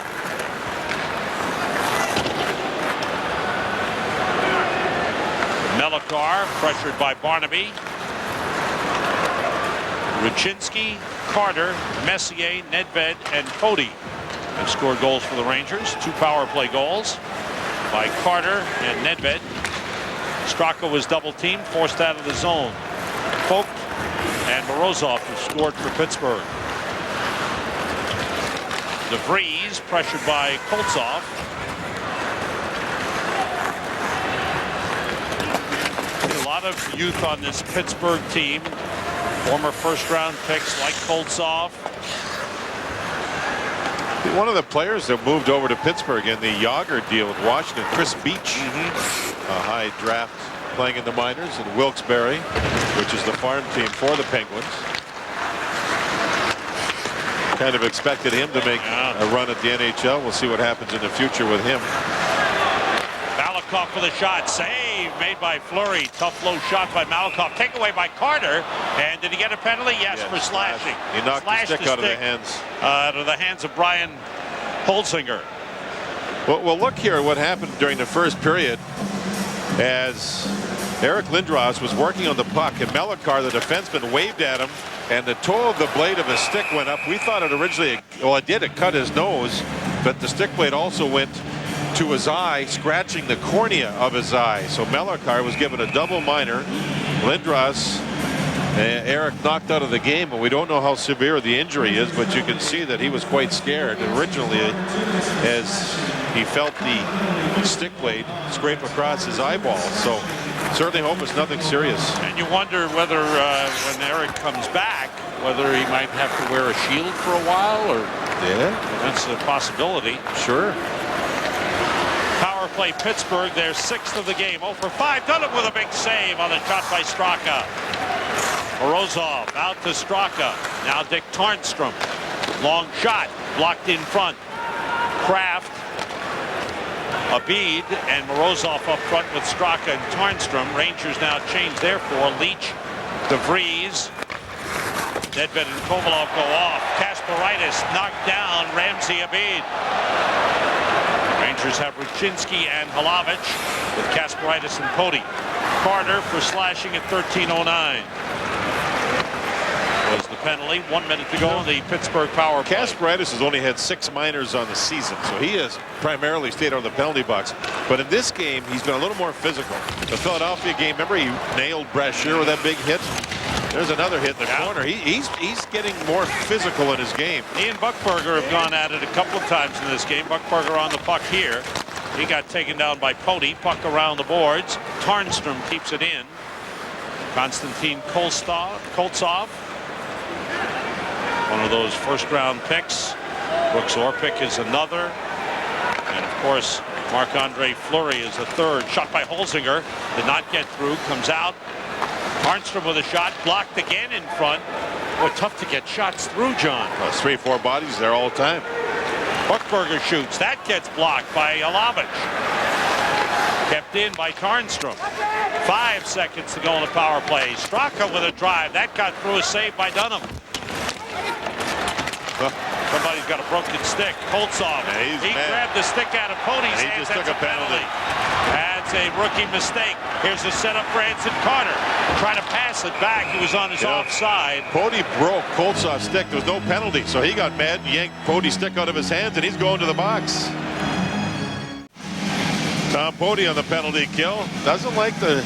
Melakar pressured by Barnaby. Ruchinski, Carter, Messier, Nedved, and Cody have scored goals for the Rangers. 2 power play goals by Carter and Nedved. Straka was double teamed, forced out of the zone. Folk and Morozov have scored for Pittsburgh. DeVries pressured by Koltsov. A lot of youth on this Pittsburgh team. Former first-round picks like Koltsov. One of the players that moved over to Pittsburgh in the Yager deal with Washington, Chris Beach, a high draft playing in the minors, and Wilkes-Barre, which is the farm team for the Penguins. Kind of expected him to make a run at the NHL. We'll see what happens in the future with him. Malakoff for the shot. Save made by Fleury. Tough low shot by Malakoff. Take away by Carter. And did he get a penalty? Yes, for slashing. He knocked the stick out of the hands. Out of the hands of Brian Holzinger. Well, look here at what happened during the first period as Eric Lindros was working on the puck, and Melakar, the defenseman, waved at him, and the toe of the blade of his stick went up. We thought it originally, well, it did. It cut his nose, but the stick blade also went to his eye, scratching the cornea of his eye. So Melakar was given a double minor. Lindros, Eric knocked out of the game, and we don't know how severe the injury is, but you can see that he was quite scared originally as he felt the stick blade scrape across his eyeball. So certainly hope it's nothing serious. And you wonder whether when Eric comes back, whether he might have to wear a shield for a while, or that's a possibility. Sure. Power play Pittsburgh, their 6th of the game. 0 for 5. Done it with a big save on the shot by Straka. Morozov out to Straka. Now Dick Tarnstrom. Long shot blocked in front. Kraft, Abid, and Morozov up front with Straka and Tarnstrom. Rangers now change their 4. Leach, DeVries, Nedved and Kovalov go off. Kasparaitis knocked down Ramsey Abid. Rangers have Ruchinski and Hlavich with Kasparaitis and Cody. Carter for slashing at 13:09. Was the penalty. 1 minute to go in the Pittsburgh power play. Kasparaitis has only had 6 minors on the season, so he has primarily stayed on the penalty box. But in this game, he's been a little more physical. The Philadelphia game, remember he nailed Brashear with that big hit? There's another hit in the corner. He's getting more physical in his game. He and Buchberger have gone at it a couple of times in this game. Buchberger on the puck here. He got taken down by Pody. Puck around the boards. Tarnstrom keeps it in. Konstantin Koltsov. One of those first-round picks. Brooks Orpik is another. And, of course, Marc-Andre Fleury is the 3rd. Shot by Holzinger. Did not get through. Comes out. Tarnstrom with a shot. Blocked again in front. Boy, tough to get shots through, John. 3-4 bodies there all the time. Buchberger shoots. That gets blocked by Hlavich. Kept in by Tarnstrom. 5 seconds to go in the power play. Straka with a drive. That got through, a save by Dunham. Somebody's got a broken stick. Koltsov. Yeah, he grabbed the stick out of Cody's hands. He just took a penalty. That's a rookie mistake. Here's the setup for Anson Carter. Trying to pass it back. He was on his offside. Pody broke Koltsov's stick. There was no penalty, so he got mad and yanked Pody's stick out of his hands, and he's going to the box. Tom Pody on the penalty kill. Doesn't like the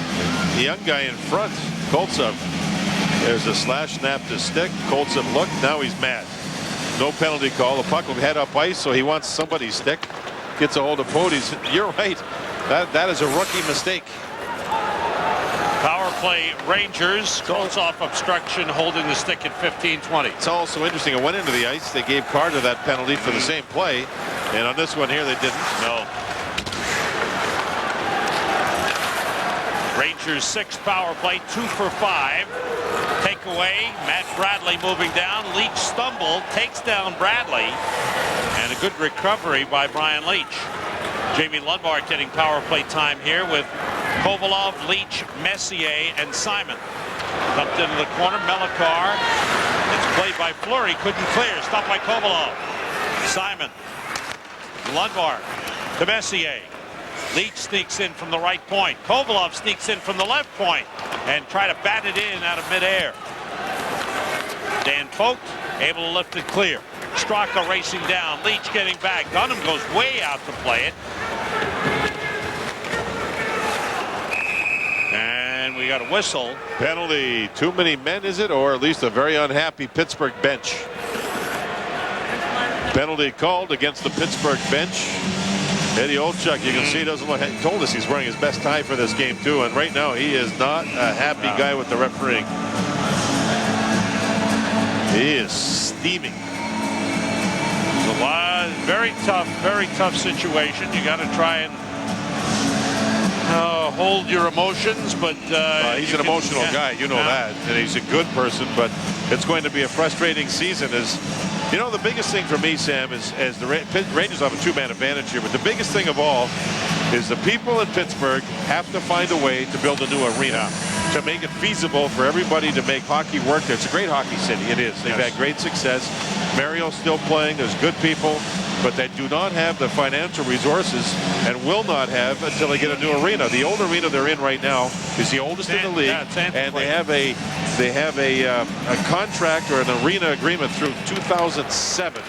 young guy in front, Koltsov. There's a slash snap to stick. Koltsov looked. Now he's mad. No penalty call. The puck will head up ice, so he wants somebody's stick. Gets a hold of Pody's. You're right. That is a rookie mistake. Power play Rangers. Koltsov obstruction, holding the stick at 15:20. It's also interesting. It went into the ice. They gave Carter that penalty for the same play, and on this one here they didn't. No. Rangers' sixth power play, 2 for 5. Takeaway, Matt Bradley moving down. Leach stumbled, takes down Bradley. And a good recovery by Brian Leach. Jamie Lundmark getting power play time here with Kovalov, Leach, Messier, and Simon. Dumped into the corner, Melikar. It's played by Fleury, couldn't clear. Stopped by Kovalov. Simon. Lundmark to Messier. Leach sneaks in from the right point. Kovalov sneaks in from the left point and try to bat it in out of midair. Dan Focht able to lift it clear. Straka racing down. Leach getting back. Dunham goes way out to play it. And we got a whistle. Penalty. Too many men, is it? Or at least a very unhappy Pittsburgh bench. Penalty called against the Pittsburgh bench. Eddie Olchuk, you can see, doesn't look. He told us he's wearing his best tie for this game too, and right now he is not a happy guy with the refereeing. He is steaming. It's a lot, very tough situation. You got to try and hold your emotions, but he's an emotional guy, you know that, and he's a good person. But it's going to be a frustrating season. As you know, the biggest thing for me, Sam, is as the Rangers have a two-man advantage here, but the biggest thing of all is the people in Pittsburgh have to find a way to build a new arena to make it feasible for everybody to make hockey work there. It's a great hockey city. It is. They've had great success. Mario's still playing. There's good people, but they do not have the financial resources and will not have until they get a new arena. The old arena they're in right now is the oldest in the league, and they have a contract or an arena agreement through 2007.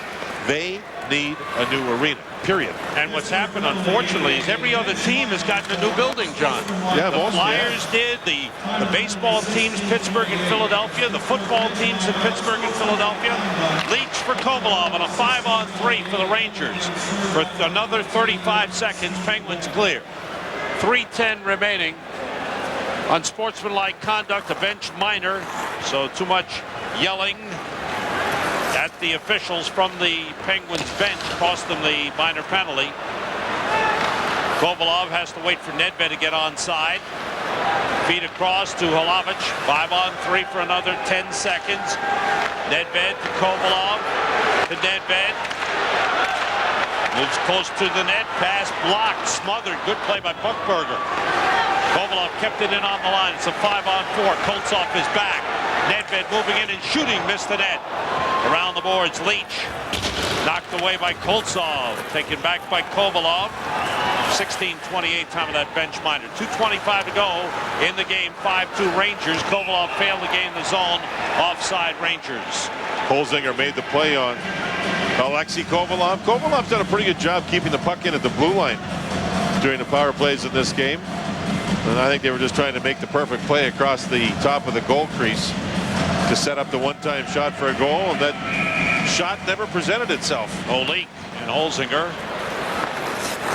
They need a new arena, period. And what's happened, unfortunately, is every other team has gotten a new building, John. Yeah, the Flyers did, the baseball teams, Pittsburgh and Philadelphia, the football teams in Pittsburgh and Philadelphia. Leach for Kovalov on a 5-on-3 for the Rangers. For another 35 seconds, Penguins clear. 3:10 remaining. Unsportsmanlike conduct, a bench minor, so too much yelling at the officials from the Penguins bench cost them the minor penalty. Kovalov has to wait for Nedved to get onside. Feed across to Hlavich. 5-on-3 for another 10 seconds. Nedved to Kovalov to Nedved. Moves close to the net. Pass blocked. Smothered. Good play by Puckberger. Kovalov kept it in on the line. It's a 5-on-4. Koltsov is back. Nedved moving in and shooting. Missed the net. Around the boards, Leach. Knocked away by Koltsov. Taken back by Kovalov. 16:28 time of that bench minor. 2:25 to go in the game. 5-2 Rangers. Kovalov failed to gain the zone. Offside Rangers. Holzinger made the play on Alexei Kovalov. Kovalov's done a pretty good job keeping the puck in at the blue line during the power plays in this game. And I think they were just trying to make the perfect play across the top of the goal crease to set up the one-time shot for a goal, and that shot never presented itself. Olik and Holzinger.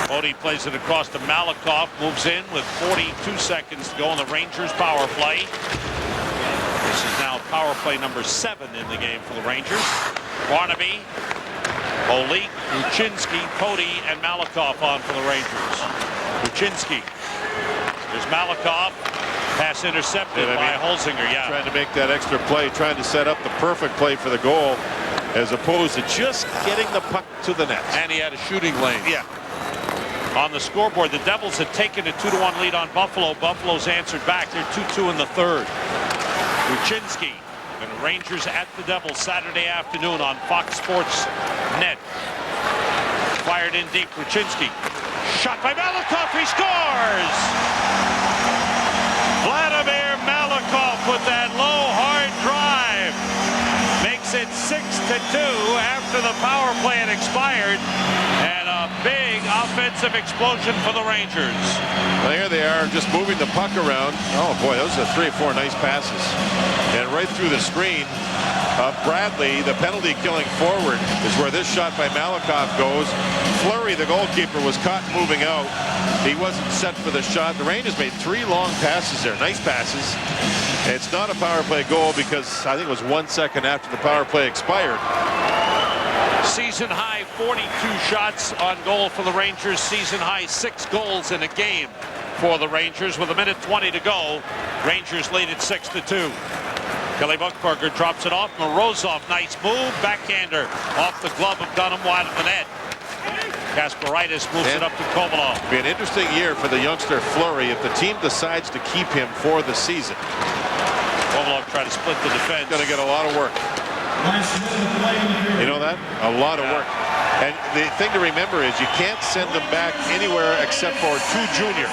Bodie plays it across to Malakoff, moves in with 42 seconds to go in the Rangers power play. This is now power play number 7 in the game for the Rangers. Barnaby, Olik, Ruchinski, Pody, and Malakoff on for the Rangers. Ruchinski. There's Malakoff. Pass intercepted by Holzinger. Yeah, trying to make that extra play, trying to set up the perfect play for the goal, as opposed to just getting the puck to the net. And he had a shooting lane. Yeah. On the scoreboard, the Devils had taken a 2-1 lead on Buffalo. Buffalo's answered back. They're 2-2 in the third. Ruchinski and the Rangers at the Devils Saturday afternoon on Fox Sports Net. Fired in deep. Ruchinski. Shot by Malakoff. He scores! Vladimir Malakoff with that low, hard drive makes it 6-2 after the power play had expired, and a big offensive explosion for the Rangers. Well, here they are, just moving the puck around. Oh boy, those are 3 or 4 nice passes, and right through the screen. Bradley, the penalty killing forward, is where this shot by Malakoff goes. Fleury, the goalkeeper, was caught moving out. He wasn't set for the shot. The Rangers made 3 long passes there, nice passes. It's not a power play goal because I think it was 1 second after the power play expired. Season high 42 shots on goal for the Rangers. Season high 6 goals in a game for the Rangers with 1:20 to go. Rangers lead at 6-2. Kelly Buchberger drops it off. Morozov, nice move. Backhander off the glove of Dunham, wide of the net. Kasparaitis moves it up to Kovalov. It'll be an interesting year for the youngster Fleury if the team decides to keep him for the season. Kovalov trying to split the defense. Going to get a lot of work. You know that? A lot of work. And the thing to remember is you can't send them back anywhere except for 2 junior.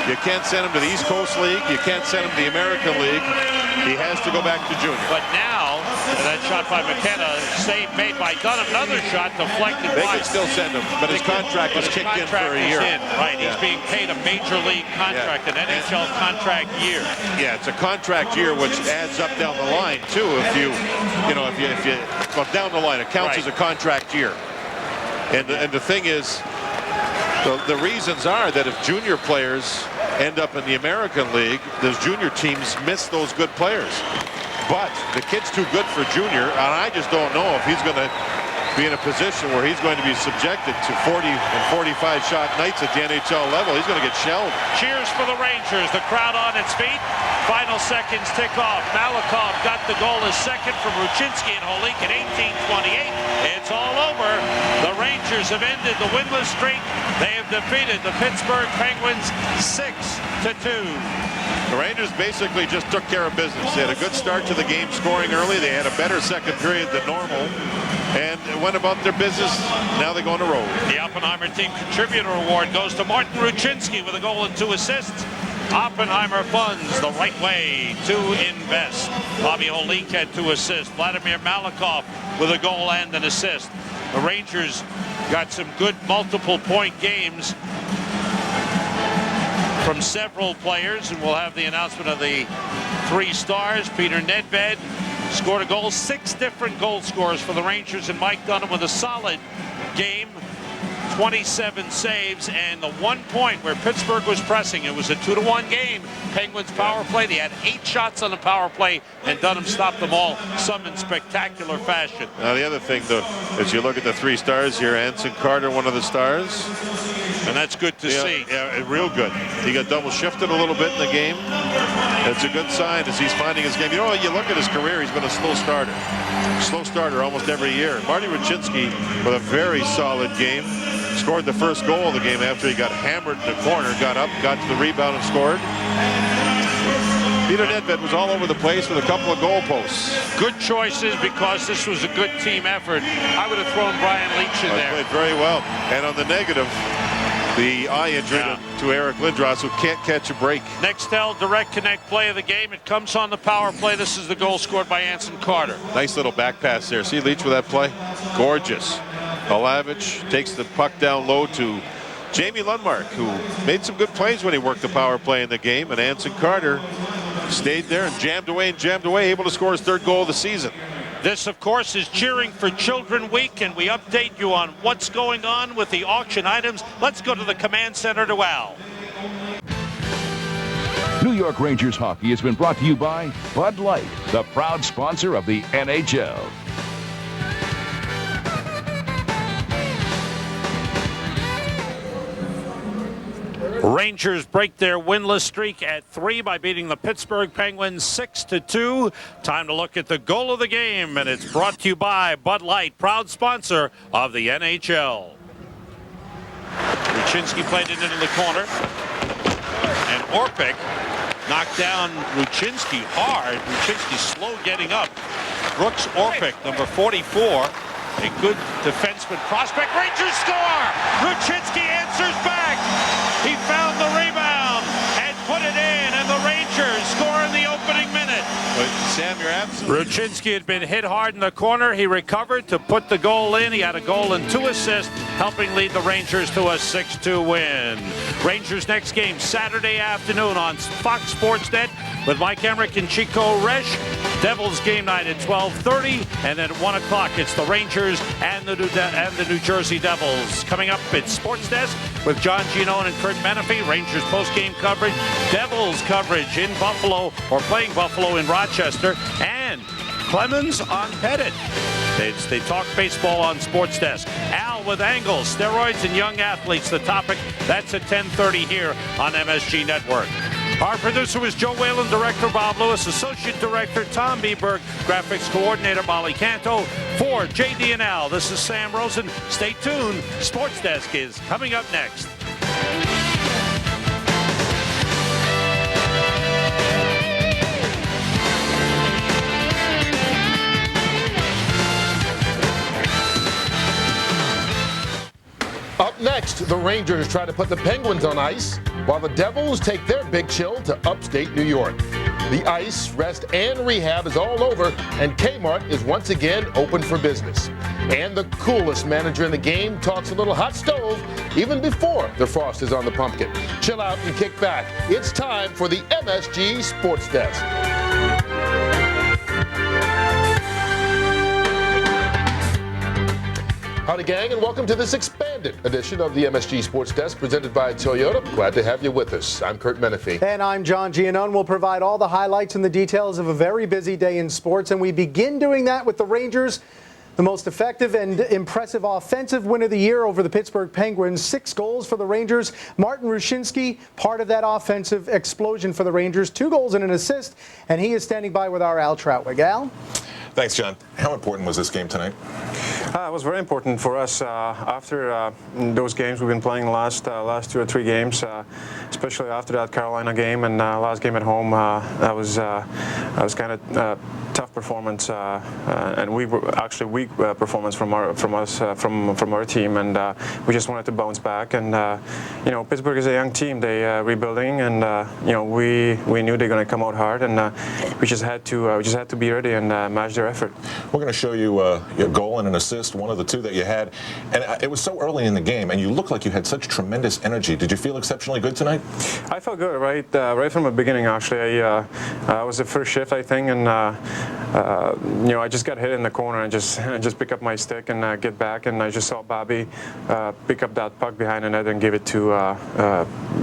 You can't send him to the East Coast League. You can't send him to the American League. He has to go back to junior. But now, that shot by McKenna, save made by Dunham. Another shot deflected. They can still send him, but his contract is kicked in for a year. Right, he's being paid a major league contract, an NHL contract year. Yeah, it's a contract year, which adds up down the line too. If you well, down the line, it counts as a contract year. And the thing is, the reasons are that if junior players end up in the American League, those junior teams miss those good players. But the kid's too good for junior, and I just don't know if he's going to be in a position where he's going to be subjected to 40 and 45 shot nights at the NHL level. He's going to get shelled. Cheers for the Rangers. The crowd on its feet. Final seconds tick off. Malikov got the goal as second from Ruchinski and Holik at 18:28. It's all over. The Rangers have ended the winless streak. They have defeated the Pittsburgh Penguins 6-2. The Rangers basically just took care of business. They had a good start to the game, scoring early. They had a better second period than normal and went about their business. Now they go on the road. The Oppenheimer Team Contributor Award goes to Martin Ruchinski with a goal and 2 assists. Oppenheimer funds the right way to invest. Bobby Holik had 2 assists. Vladimir Malikov with a goal and an assist. The Rangers got some good multiple point games from several players, and we'll have the announcement of the 3 stars. Peter Nedved scored a goal. 6 different goal scorers for the Rangers, and Mike Dunham with a solid game. 27 saves, and the 1 point where Pittsburgh was pressing. It was a 2-1 game. Penguins power play. They had 8 shots on the power play, and Dunham stopped them all, some in spectacular fashion. Now the other thing, though, as you look at the 3 stars here, Anson Carter, one of the stars. And that's good to see. Yeah, real good. He got double shifted a little bit in the game. It's a good sign as he's finding his game. You know, you look at his career, he's been a slow starter. Slow starter almost every year. Marty Ruchinski with a very solid game. Scored the first goal of the game after he got hammered in the corner, got up, got to the rebound and scored. Peter Nedved was all over the place with a couple of goal posts. Good choices because this was a good team effort. I would have thrown Brian Leetch in there. Played very well. And on the negative, the eye injury to Eric Lindros, who can't catch a break. Nextel direct connect play of the game. It comes on the power play. This is the goal scored by Anson Carter. Nice little back pass there. See Leetch with that play? Gorgeous. Palavich takes the puck down low to Jamie Lundmark, who made some good plays when he worked the power play in the game, and Anson Carter stayed there and jammed away, able to score his 3rd goal of the season. This, of course, is Cheering for Children Week, and we update you on what's going on with the auction items. Let's go to the command center to Al. New York Rangers hockey has been brought to you by Bud Light, the proud sponsor of the NHL. Rangers break their winless streak at 3 by beating the Pittsburgh Penguins 6-2. Time to look at the goal of the game, and it's brought to you by Bud Light, proud sponsor of the NHL. Ruchinski played it into the corner, and Orpik knocked down Ruchinski hard. Ruchinski slow getting up. Brooks Orpik, number 44. A good defenseman prospect. Rangers score! Ruchinski answers back. He found the rebound and put it in, and the Rangers score in the opening minute. But Sam, you're absolutely... Ruchinski had been hit hard in the corner. He recovered to put the goal in. He had a goal and 2 assists, helping lead the Rangers to a 6-2 win. Rangers next game Saturday afternoon on Fox Sports Net with Mike Emmerich and Chico Resch. Devils game night at 12:30, and then at 1 o'clock it's the Rangers and the New Jersey Devils. Coming up at Sports Desk with John Giannone and Kurt Menefee. Rangers post-game coverage, Devils coverage in Buffalo, or playing Buffalo in Rochester, and Clemens on Pettit. They talk baseball on Sports Desk. Al with angles, steroids, and young athletes. The topic, that's at 10:30 here on MSG Network. Our producer was Joe Whalen, director Bob Lewis, associate director Tom Bieberg, graphics coordinator Molly Canto. For JD and Al, this is Sam Rosen. Stay tuned. Sports Desk is coming up next. Up next, the Rangers try to put the Penguins on ice, while the Devils take their big chill to upstate New York. The ice, rest, and rehab is all over, and Kmart is once again open for business. And the coolest manager in the game talks a little hot stove even before the frost is on the pumpkin. Chill out and kick back. It's time for the MSG Sports Desk. Howdy, gang, and welcome to this expanded edition of the MSG Sports Desk presented by Toyota. Glad to have you with us. I'm Kurt Menefee. And I'm John Giannone. We'll provide all the highlights and the details of a very busy day in sports, and we begin doing that with the Rangers. The most effective and impressive offensive win of the year over the Pittsburgh Penguins. 6 goals for the Rangers. Martin Rucinski, part of that offensive explosion for the Rangers. 2 goals and an assist, and he is standing by with our Al Troutwig. Al? Thanks, John. How important was this game tonight? It was very important for us after those games we've been playing the last 2 or 3 games, especially after that Carolina game and last game at home. That was kind of tough performance, and we were actually weak performance from our team, and we just wanted to bounce back. And Pittsburgh is a young team; they rebuilding, and we knew they're going to come out hard, and we just had to be ready and match their effort. We're going to show you your goal and an assist, one of the 2 that you had, and it was so early in the game, and you looked like you had such tremendous energy. Did you feel exceptionally good tonight? I felt good, right from the beginning. Actually, it was the first shift, I think, and I just got hit in the corner and just pick up my stick and get back, and I just saw Bobby pick up that puck behind the net and give it to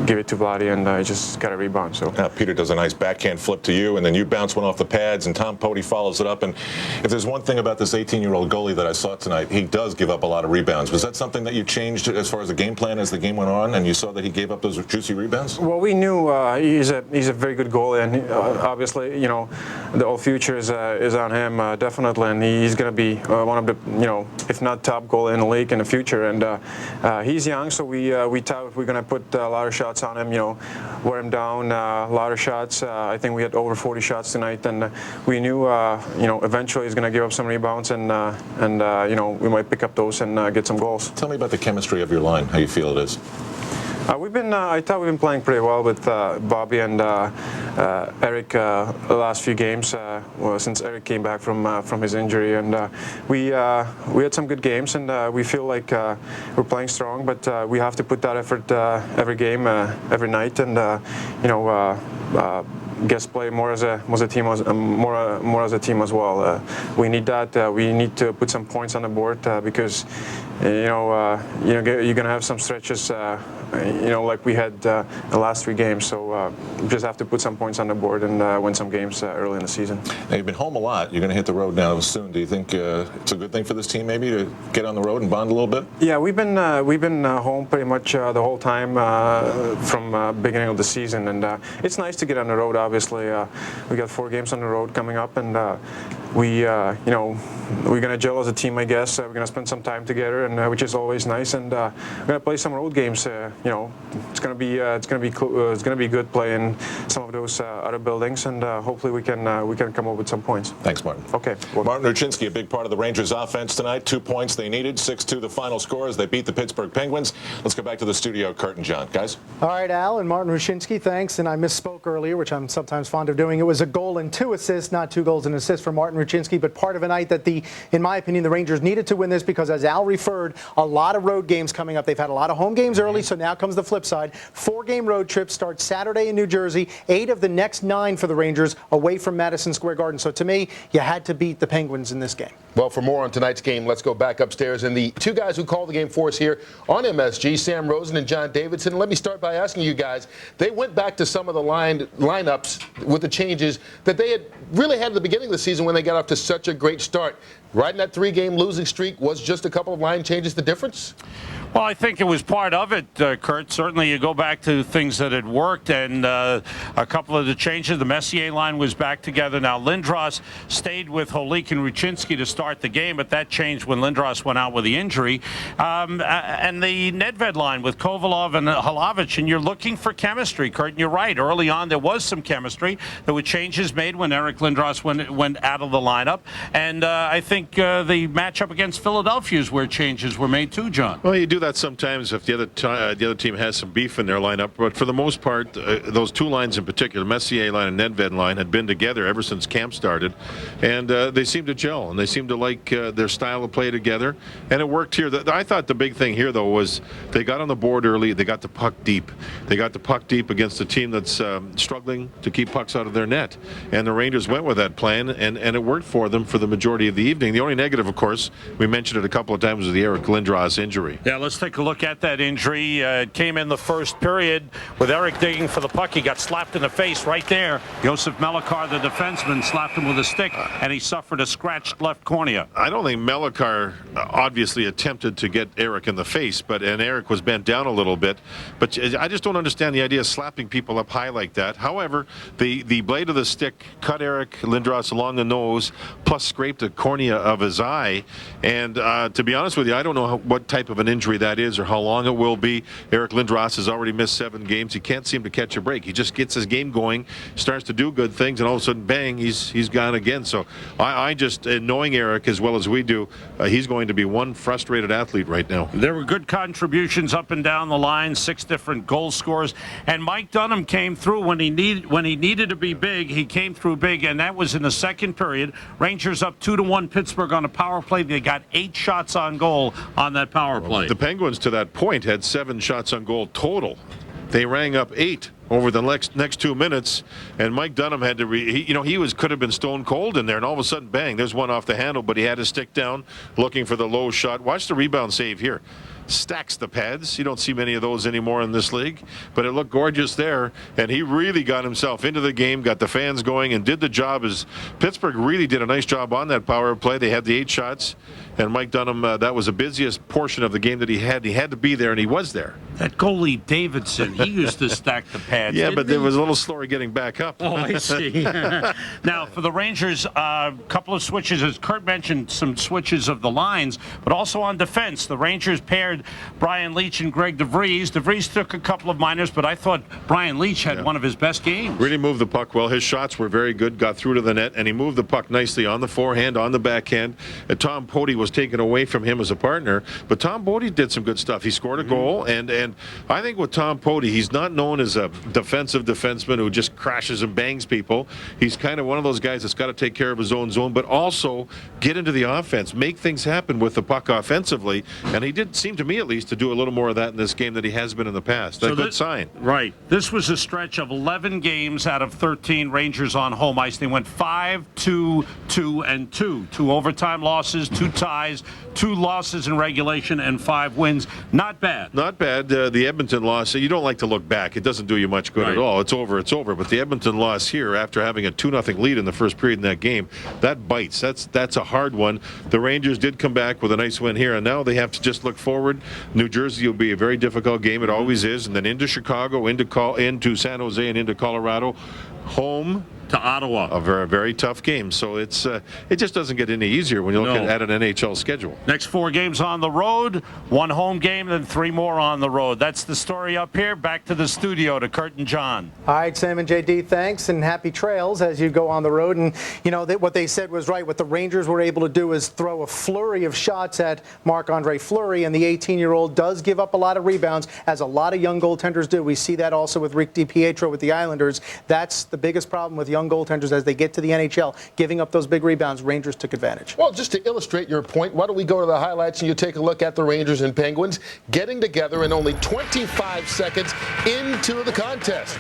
Vladdy, and I just got a rebound. So Peter does a nice backhand flip to you, and then you bounce one off the pads, and Tom Poti follows it up. And if there's one thing about this 18-year-old goalie that I saw tonight, he does give up a lot of rebounds. Was that something that you changed as far as the game plan as the game went on, and you saw that he gave up those juicy rebounds? Well, we knew he's a very good goalie, and obviously, the whole future is on him definitely, and he's going to be one of the, if not top goalie in the league in the future. And he's young, so we thought we're going to put a lot of shots on him, wear him down, a lot of shots. I think we had over 40 shots tonight, and we knew, eventually he's going to give up some rebounds, and we might pick up those and get some goals. Tell me about the chemistry of your line, how you feel it is. I thought we've been playing pretty well with Bobby and Eric the last few games since Eric came back from his injury, and we had some good games, and we feel like we're playing strong, but we have to put that effort every game, every night, and guess play more as a team more as a team as well. We need that. We need to put some points on the board because you're gonna have some stretches like we had the last 3 games. So we just have to put some points on the board and win some games early in the season. Now, you've been home a lot. You're going to hit the road now soon. Do you think it's a good thing for this team maybe to get on the road and bond a little bit? Yeah, we've been home pretty much the whole time from beginning of the season, and it's nice to get on the road. Obviously, we got 4 games on the road coming up, and we're going to gel as a team, I guess. We're going to spend some time together, and which is always nice. And we're going to play some road games. It's going to be good playing some of those other buildings, and hopefully we can come up with some points. Thanks, Martin. Okay. Well, Martin Rucinski, a big part of the Rangers' offense tonight. 2 points they needed. 6-2 the final score as they beat the Pittsburgh Penguins. Let's go back to the studio. Kurt and John, guys. All right, Al and Martin Rucinski, thanks. And I misspoke earlier, which I'm sometimes fond of doing. It was a goal and 2 assists, not 2 goals and assists for Martin Rucinski, but part of a night that in my opinion, the Rangers needed to win this because, as Al referred, a lot of road games coming up. They've had a lot of home games early, so now comes the flip side. 4-game road trip starts Saturday in New Jersey. 8 of the next 9 for the Rangers away from Madison Square Garden. So to me, you had to beat the Penguins in this game. Well, for more on tonight's game, let's go back upstairs. And the 2 guys who called the game for us here on MSG, Sam Rosen and John Davidson. Let me start by asking you guys, they went back to some of the lineups with the changes that they had really had at the beginning of the season when they got got off to such a great start. Riding that 3-game losing streak, was just a couple of line changes the difference? Well, I think it was part of it, Kurt. Certainly, you go back to things that had worked, and a couple of the changes. The Messier line was back together. Now, Lindros stayed with Holik and Ruchinski to start the game, but that changed when Lindros went out with the injury. And the Nedved line with Kovalov and Hlavich, and you're looking for chemistry, Kurt. And you're right. Early on, there was some chemistry. There were changes made when Eric Lindros went out of the lineup. And I think the matchup against Philadelphia is where changes were made too, John. Well, you do that sometimes if the other team has some beef in their lineup, but for the most part, those two lines in particular, Messier line and Nedved line, had been together ever since camp started, and they seem to gel, and they seem to like their style of play together, and it worked here. I thought the big thing here, though, was they got on the board early. They got the puck deep. They got the puck deep against a team that's struggling to keep pucks out of their net, and the Rangers went with that plan, and it worked for them for the majority of the evening. The only negative, of course, we mentioned it a couple of times, was the Eric Lindros injury. Yeah, let's take a look at that injury. It came in the first period with Eric digging for the puck. He got slapped in the face right there. Josef Melikar, the defenseman, slapped him with a stick, and he suffered a scratched left cornea. I don't think Melikar obviously attempted to get Eric in the face, and Eric was bent down a little bit. But I just don't understand the idea of slapping people up high like that. However, the blade of the stick cut Eric Lindros along the nose, plus scraped the cornea of his eye. And to be honest with you, I don't know what type of an injury that is or how long it will be. Eric Lindros has already missed 7 games. He can't seem to catch a break. He just gets his game going, starts to do good things, and all of a sudden, bang, he's gone again. So I just, knowing Eric as well as we do, he's going to be one frustrated athlete right now. There were good contributions up and down the line, 6 different goal scorers, and Mike Dunham came through when he needed to be big. He came through big, and that was in the second period. Rangers up 2-1 Pittsburgh on a power play. They got 8 shots on goal on that power play. The Penguins, to that point, had 7 shots on goal total. They rang up 8 over the next 2 minutes, and Mike Dunham had to could have been stone cold in there, and all of a sudden, bang, there's one off the handle, but he had to stick down looking for the low shot. Watch the rebound save here. Stacks the pads. You don't see many of those anymore in this league, but it looked gorgeous there, and he really got himself into the game, got the fans going, and did the job. As Pittsburgh really did a nice job on that power play. They had the 8 shots, and Mike Dunham, that was the busiest portion of the game that he had. He had to be there, and he was there. That goalie Davidson, he used to stack the pads. Yeah, but it was a little slower getting back up. Oh, I see. Now, for the Rangers, a couple of switches. As Kurt mentioned, some switches of the lines, but also on defense. The Rangers paired Brian Leetch and Greg DeVries. DeVries took a couple of minors, but I thought Brian Leetch had one of his best games. Really moved the puck well. His shots were very good, got through to the net, and he moved the puck nicely on the forehand, on the backhand. And Tom Poti was taken away from him as a partner, but Tom Poti did some good stuff. He scored a goal, and I think with Tom Poti, he's not known as a defensive defenseman who just crashes and bangs people. He's kind of one of those guys that's got to take care of his own zone, but also get into the offense, make things happen with the puck offensively, and he did seem to me at least to do a little more of that in this game than he has been in the past. That's a good sign. Right. This was a stretch of 11 games out of 13 Rangers on home ice. They went 5-2-2-2. 2 overtime losses, 2 ties, 2 losses in regulation, and 5 wins. Not bad. Not bad. The Edmonton loss, you don't like to look back. It doesn't do you much good at all. It's over. It's over. But the Edmonton loss here, after having a 2-0 lead in the first period in that game, that bites. That's a hard one. The Rangers did come back with a nice win here, and now they have to just look forward. New Jersey will be a very difficult game. It always is. And then into Chicago, into San Jose, and into Colorado. Home to Ottawa. A very, very tough game. So it just doesn't get any easier when you look at an NHL schedule. Next 4 games on the road, 1 home game, then 3 more on the road. That's the story up here. Back to the studio to Kurt and John. All right, Sam and JD, thanks, and happy trails as you go on the road. And, what they said was right. What the Rangers were able to do is throw a flurry of shots at Marc-Andre Fleury, and the 18-year-old does give up a lot of rebounds, as a lot of young goaltenders do. We see that also with Rick DiPietro with the Islanders. That's the biggest problem with young goaltenders as they get to the NHL, giving up those big rebounds. Rangers took advantage. Well, just to illustrate your point, why don't we go to the highlights and you take a look at the Rangers and Penguins getting together in only 25 seconds into the contest.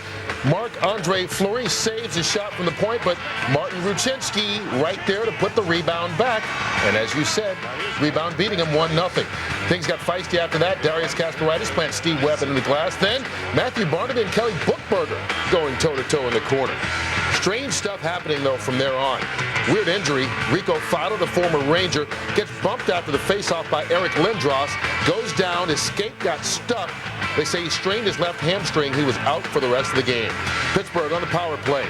Marc-Andre Fleury saves a shot from the point, but Martin Ruchinski right there to put the rebound back. And as you said, rebound beating him 1-0. Things got feisty after that. Darius Kasparaitis plants Steve Webb into the glass. Then Matthew Barnaby and Kelly Bookberger going toe-to-toe in the corner. Strange stuff happening, though, from there on. Weird injury. Rico Fado, the former Ranger, gets bumped after the faceoff by Eric Lindros, goes down, his skate got stuck. They say he strained his left hamstring. He was out for the rest of the game. Pittsburgh on the power play.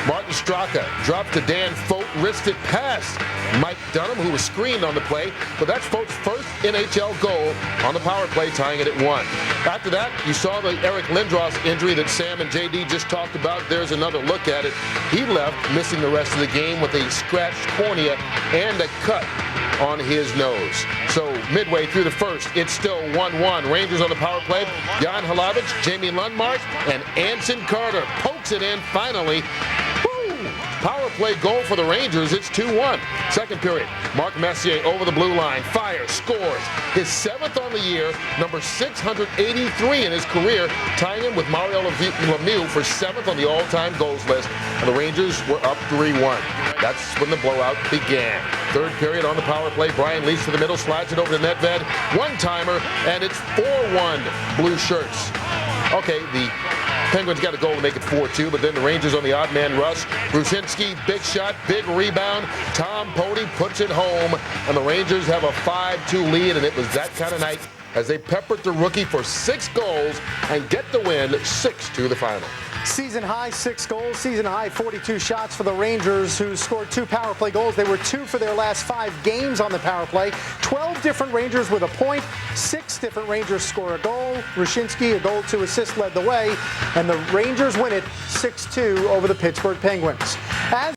Martin Straka dropped to Dan Fote, wristed pass. Mike Dunham, who was screened on the play, but that's Fote's first NHL goal on the power play, tying it at 1. After that, you saw the Eric Lindros injury that Sam and JD just talked about. There's another look at it. He left, missing the rest of the game with a scratched cornea and a cut on his nose. So midway through the first, it's still 1-1. Rangers on the power play. Jan Hlavich, Jamie Lundmark, and Anson Carter pokes it in finally. Power play goal for the Rangers. It's 2-1. Second period. Mark Messier over the blue line. Fires, scores. His 7th on the year, number 683 in his career, tying him with Mario Lemieux for 7th on the all-time goals list. And the Rangers were up 3-1. That's when the blowout began. Third period on the power play. Brian leads to the middle, slides it over to Nedved. One-timer, and it's 4-1 Blue Shirts. Okay, the Penguins got a goal to make it 4-2, but then the Rangers on the odd man rush. Brushinski, big shot, big rebound. Tom Poti puts it home, and the Rangers have a 5-2 lead, and it was that kind of night as they peppered the rookie for 6 goals and get the win 6-2 the final. Season high 6 goals, season high 42 shots for the Rangers, who scored 2 power play goals. They were 2 for their last 5 games on the power play. 12 different Rangers with a point. 6 different Rangers score a goal. Rushinsky, a goal, 2 assists, led the way. And the Rangers win it 6-2 over the Pittsburgh Penguins. As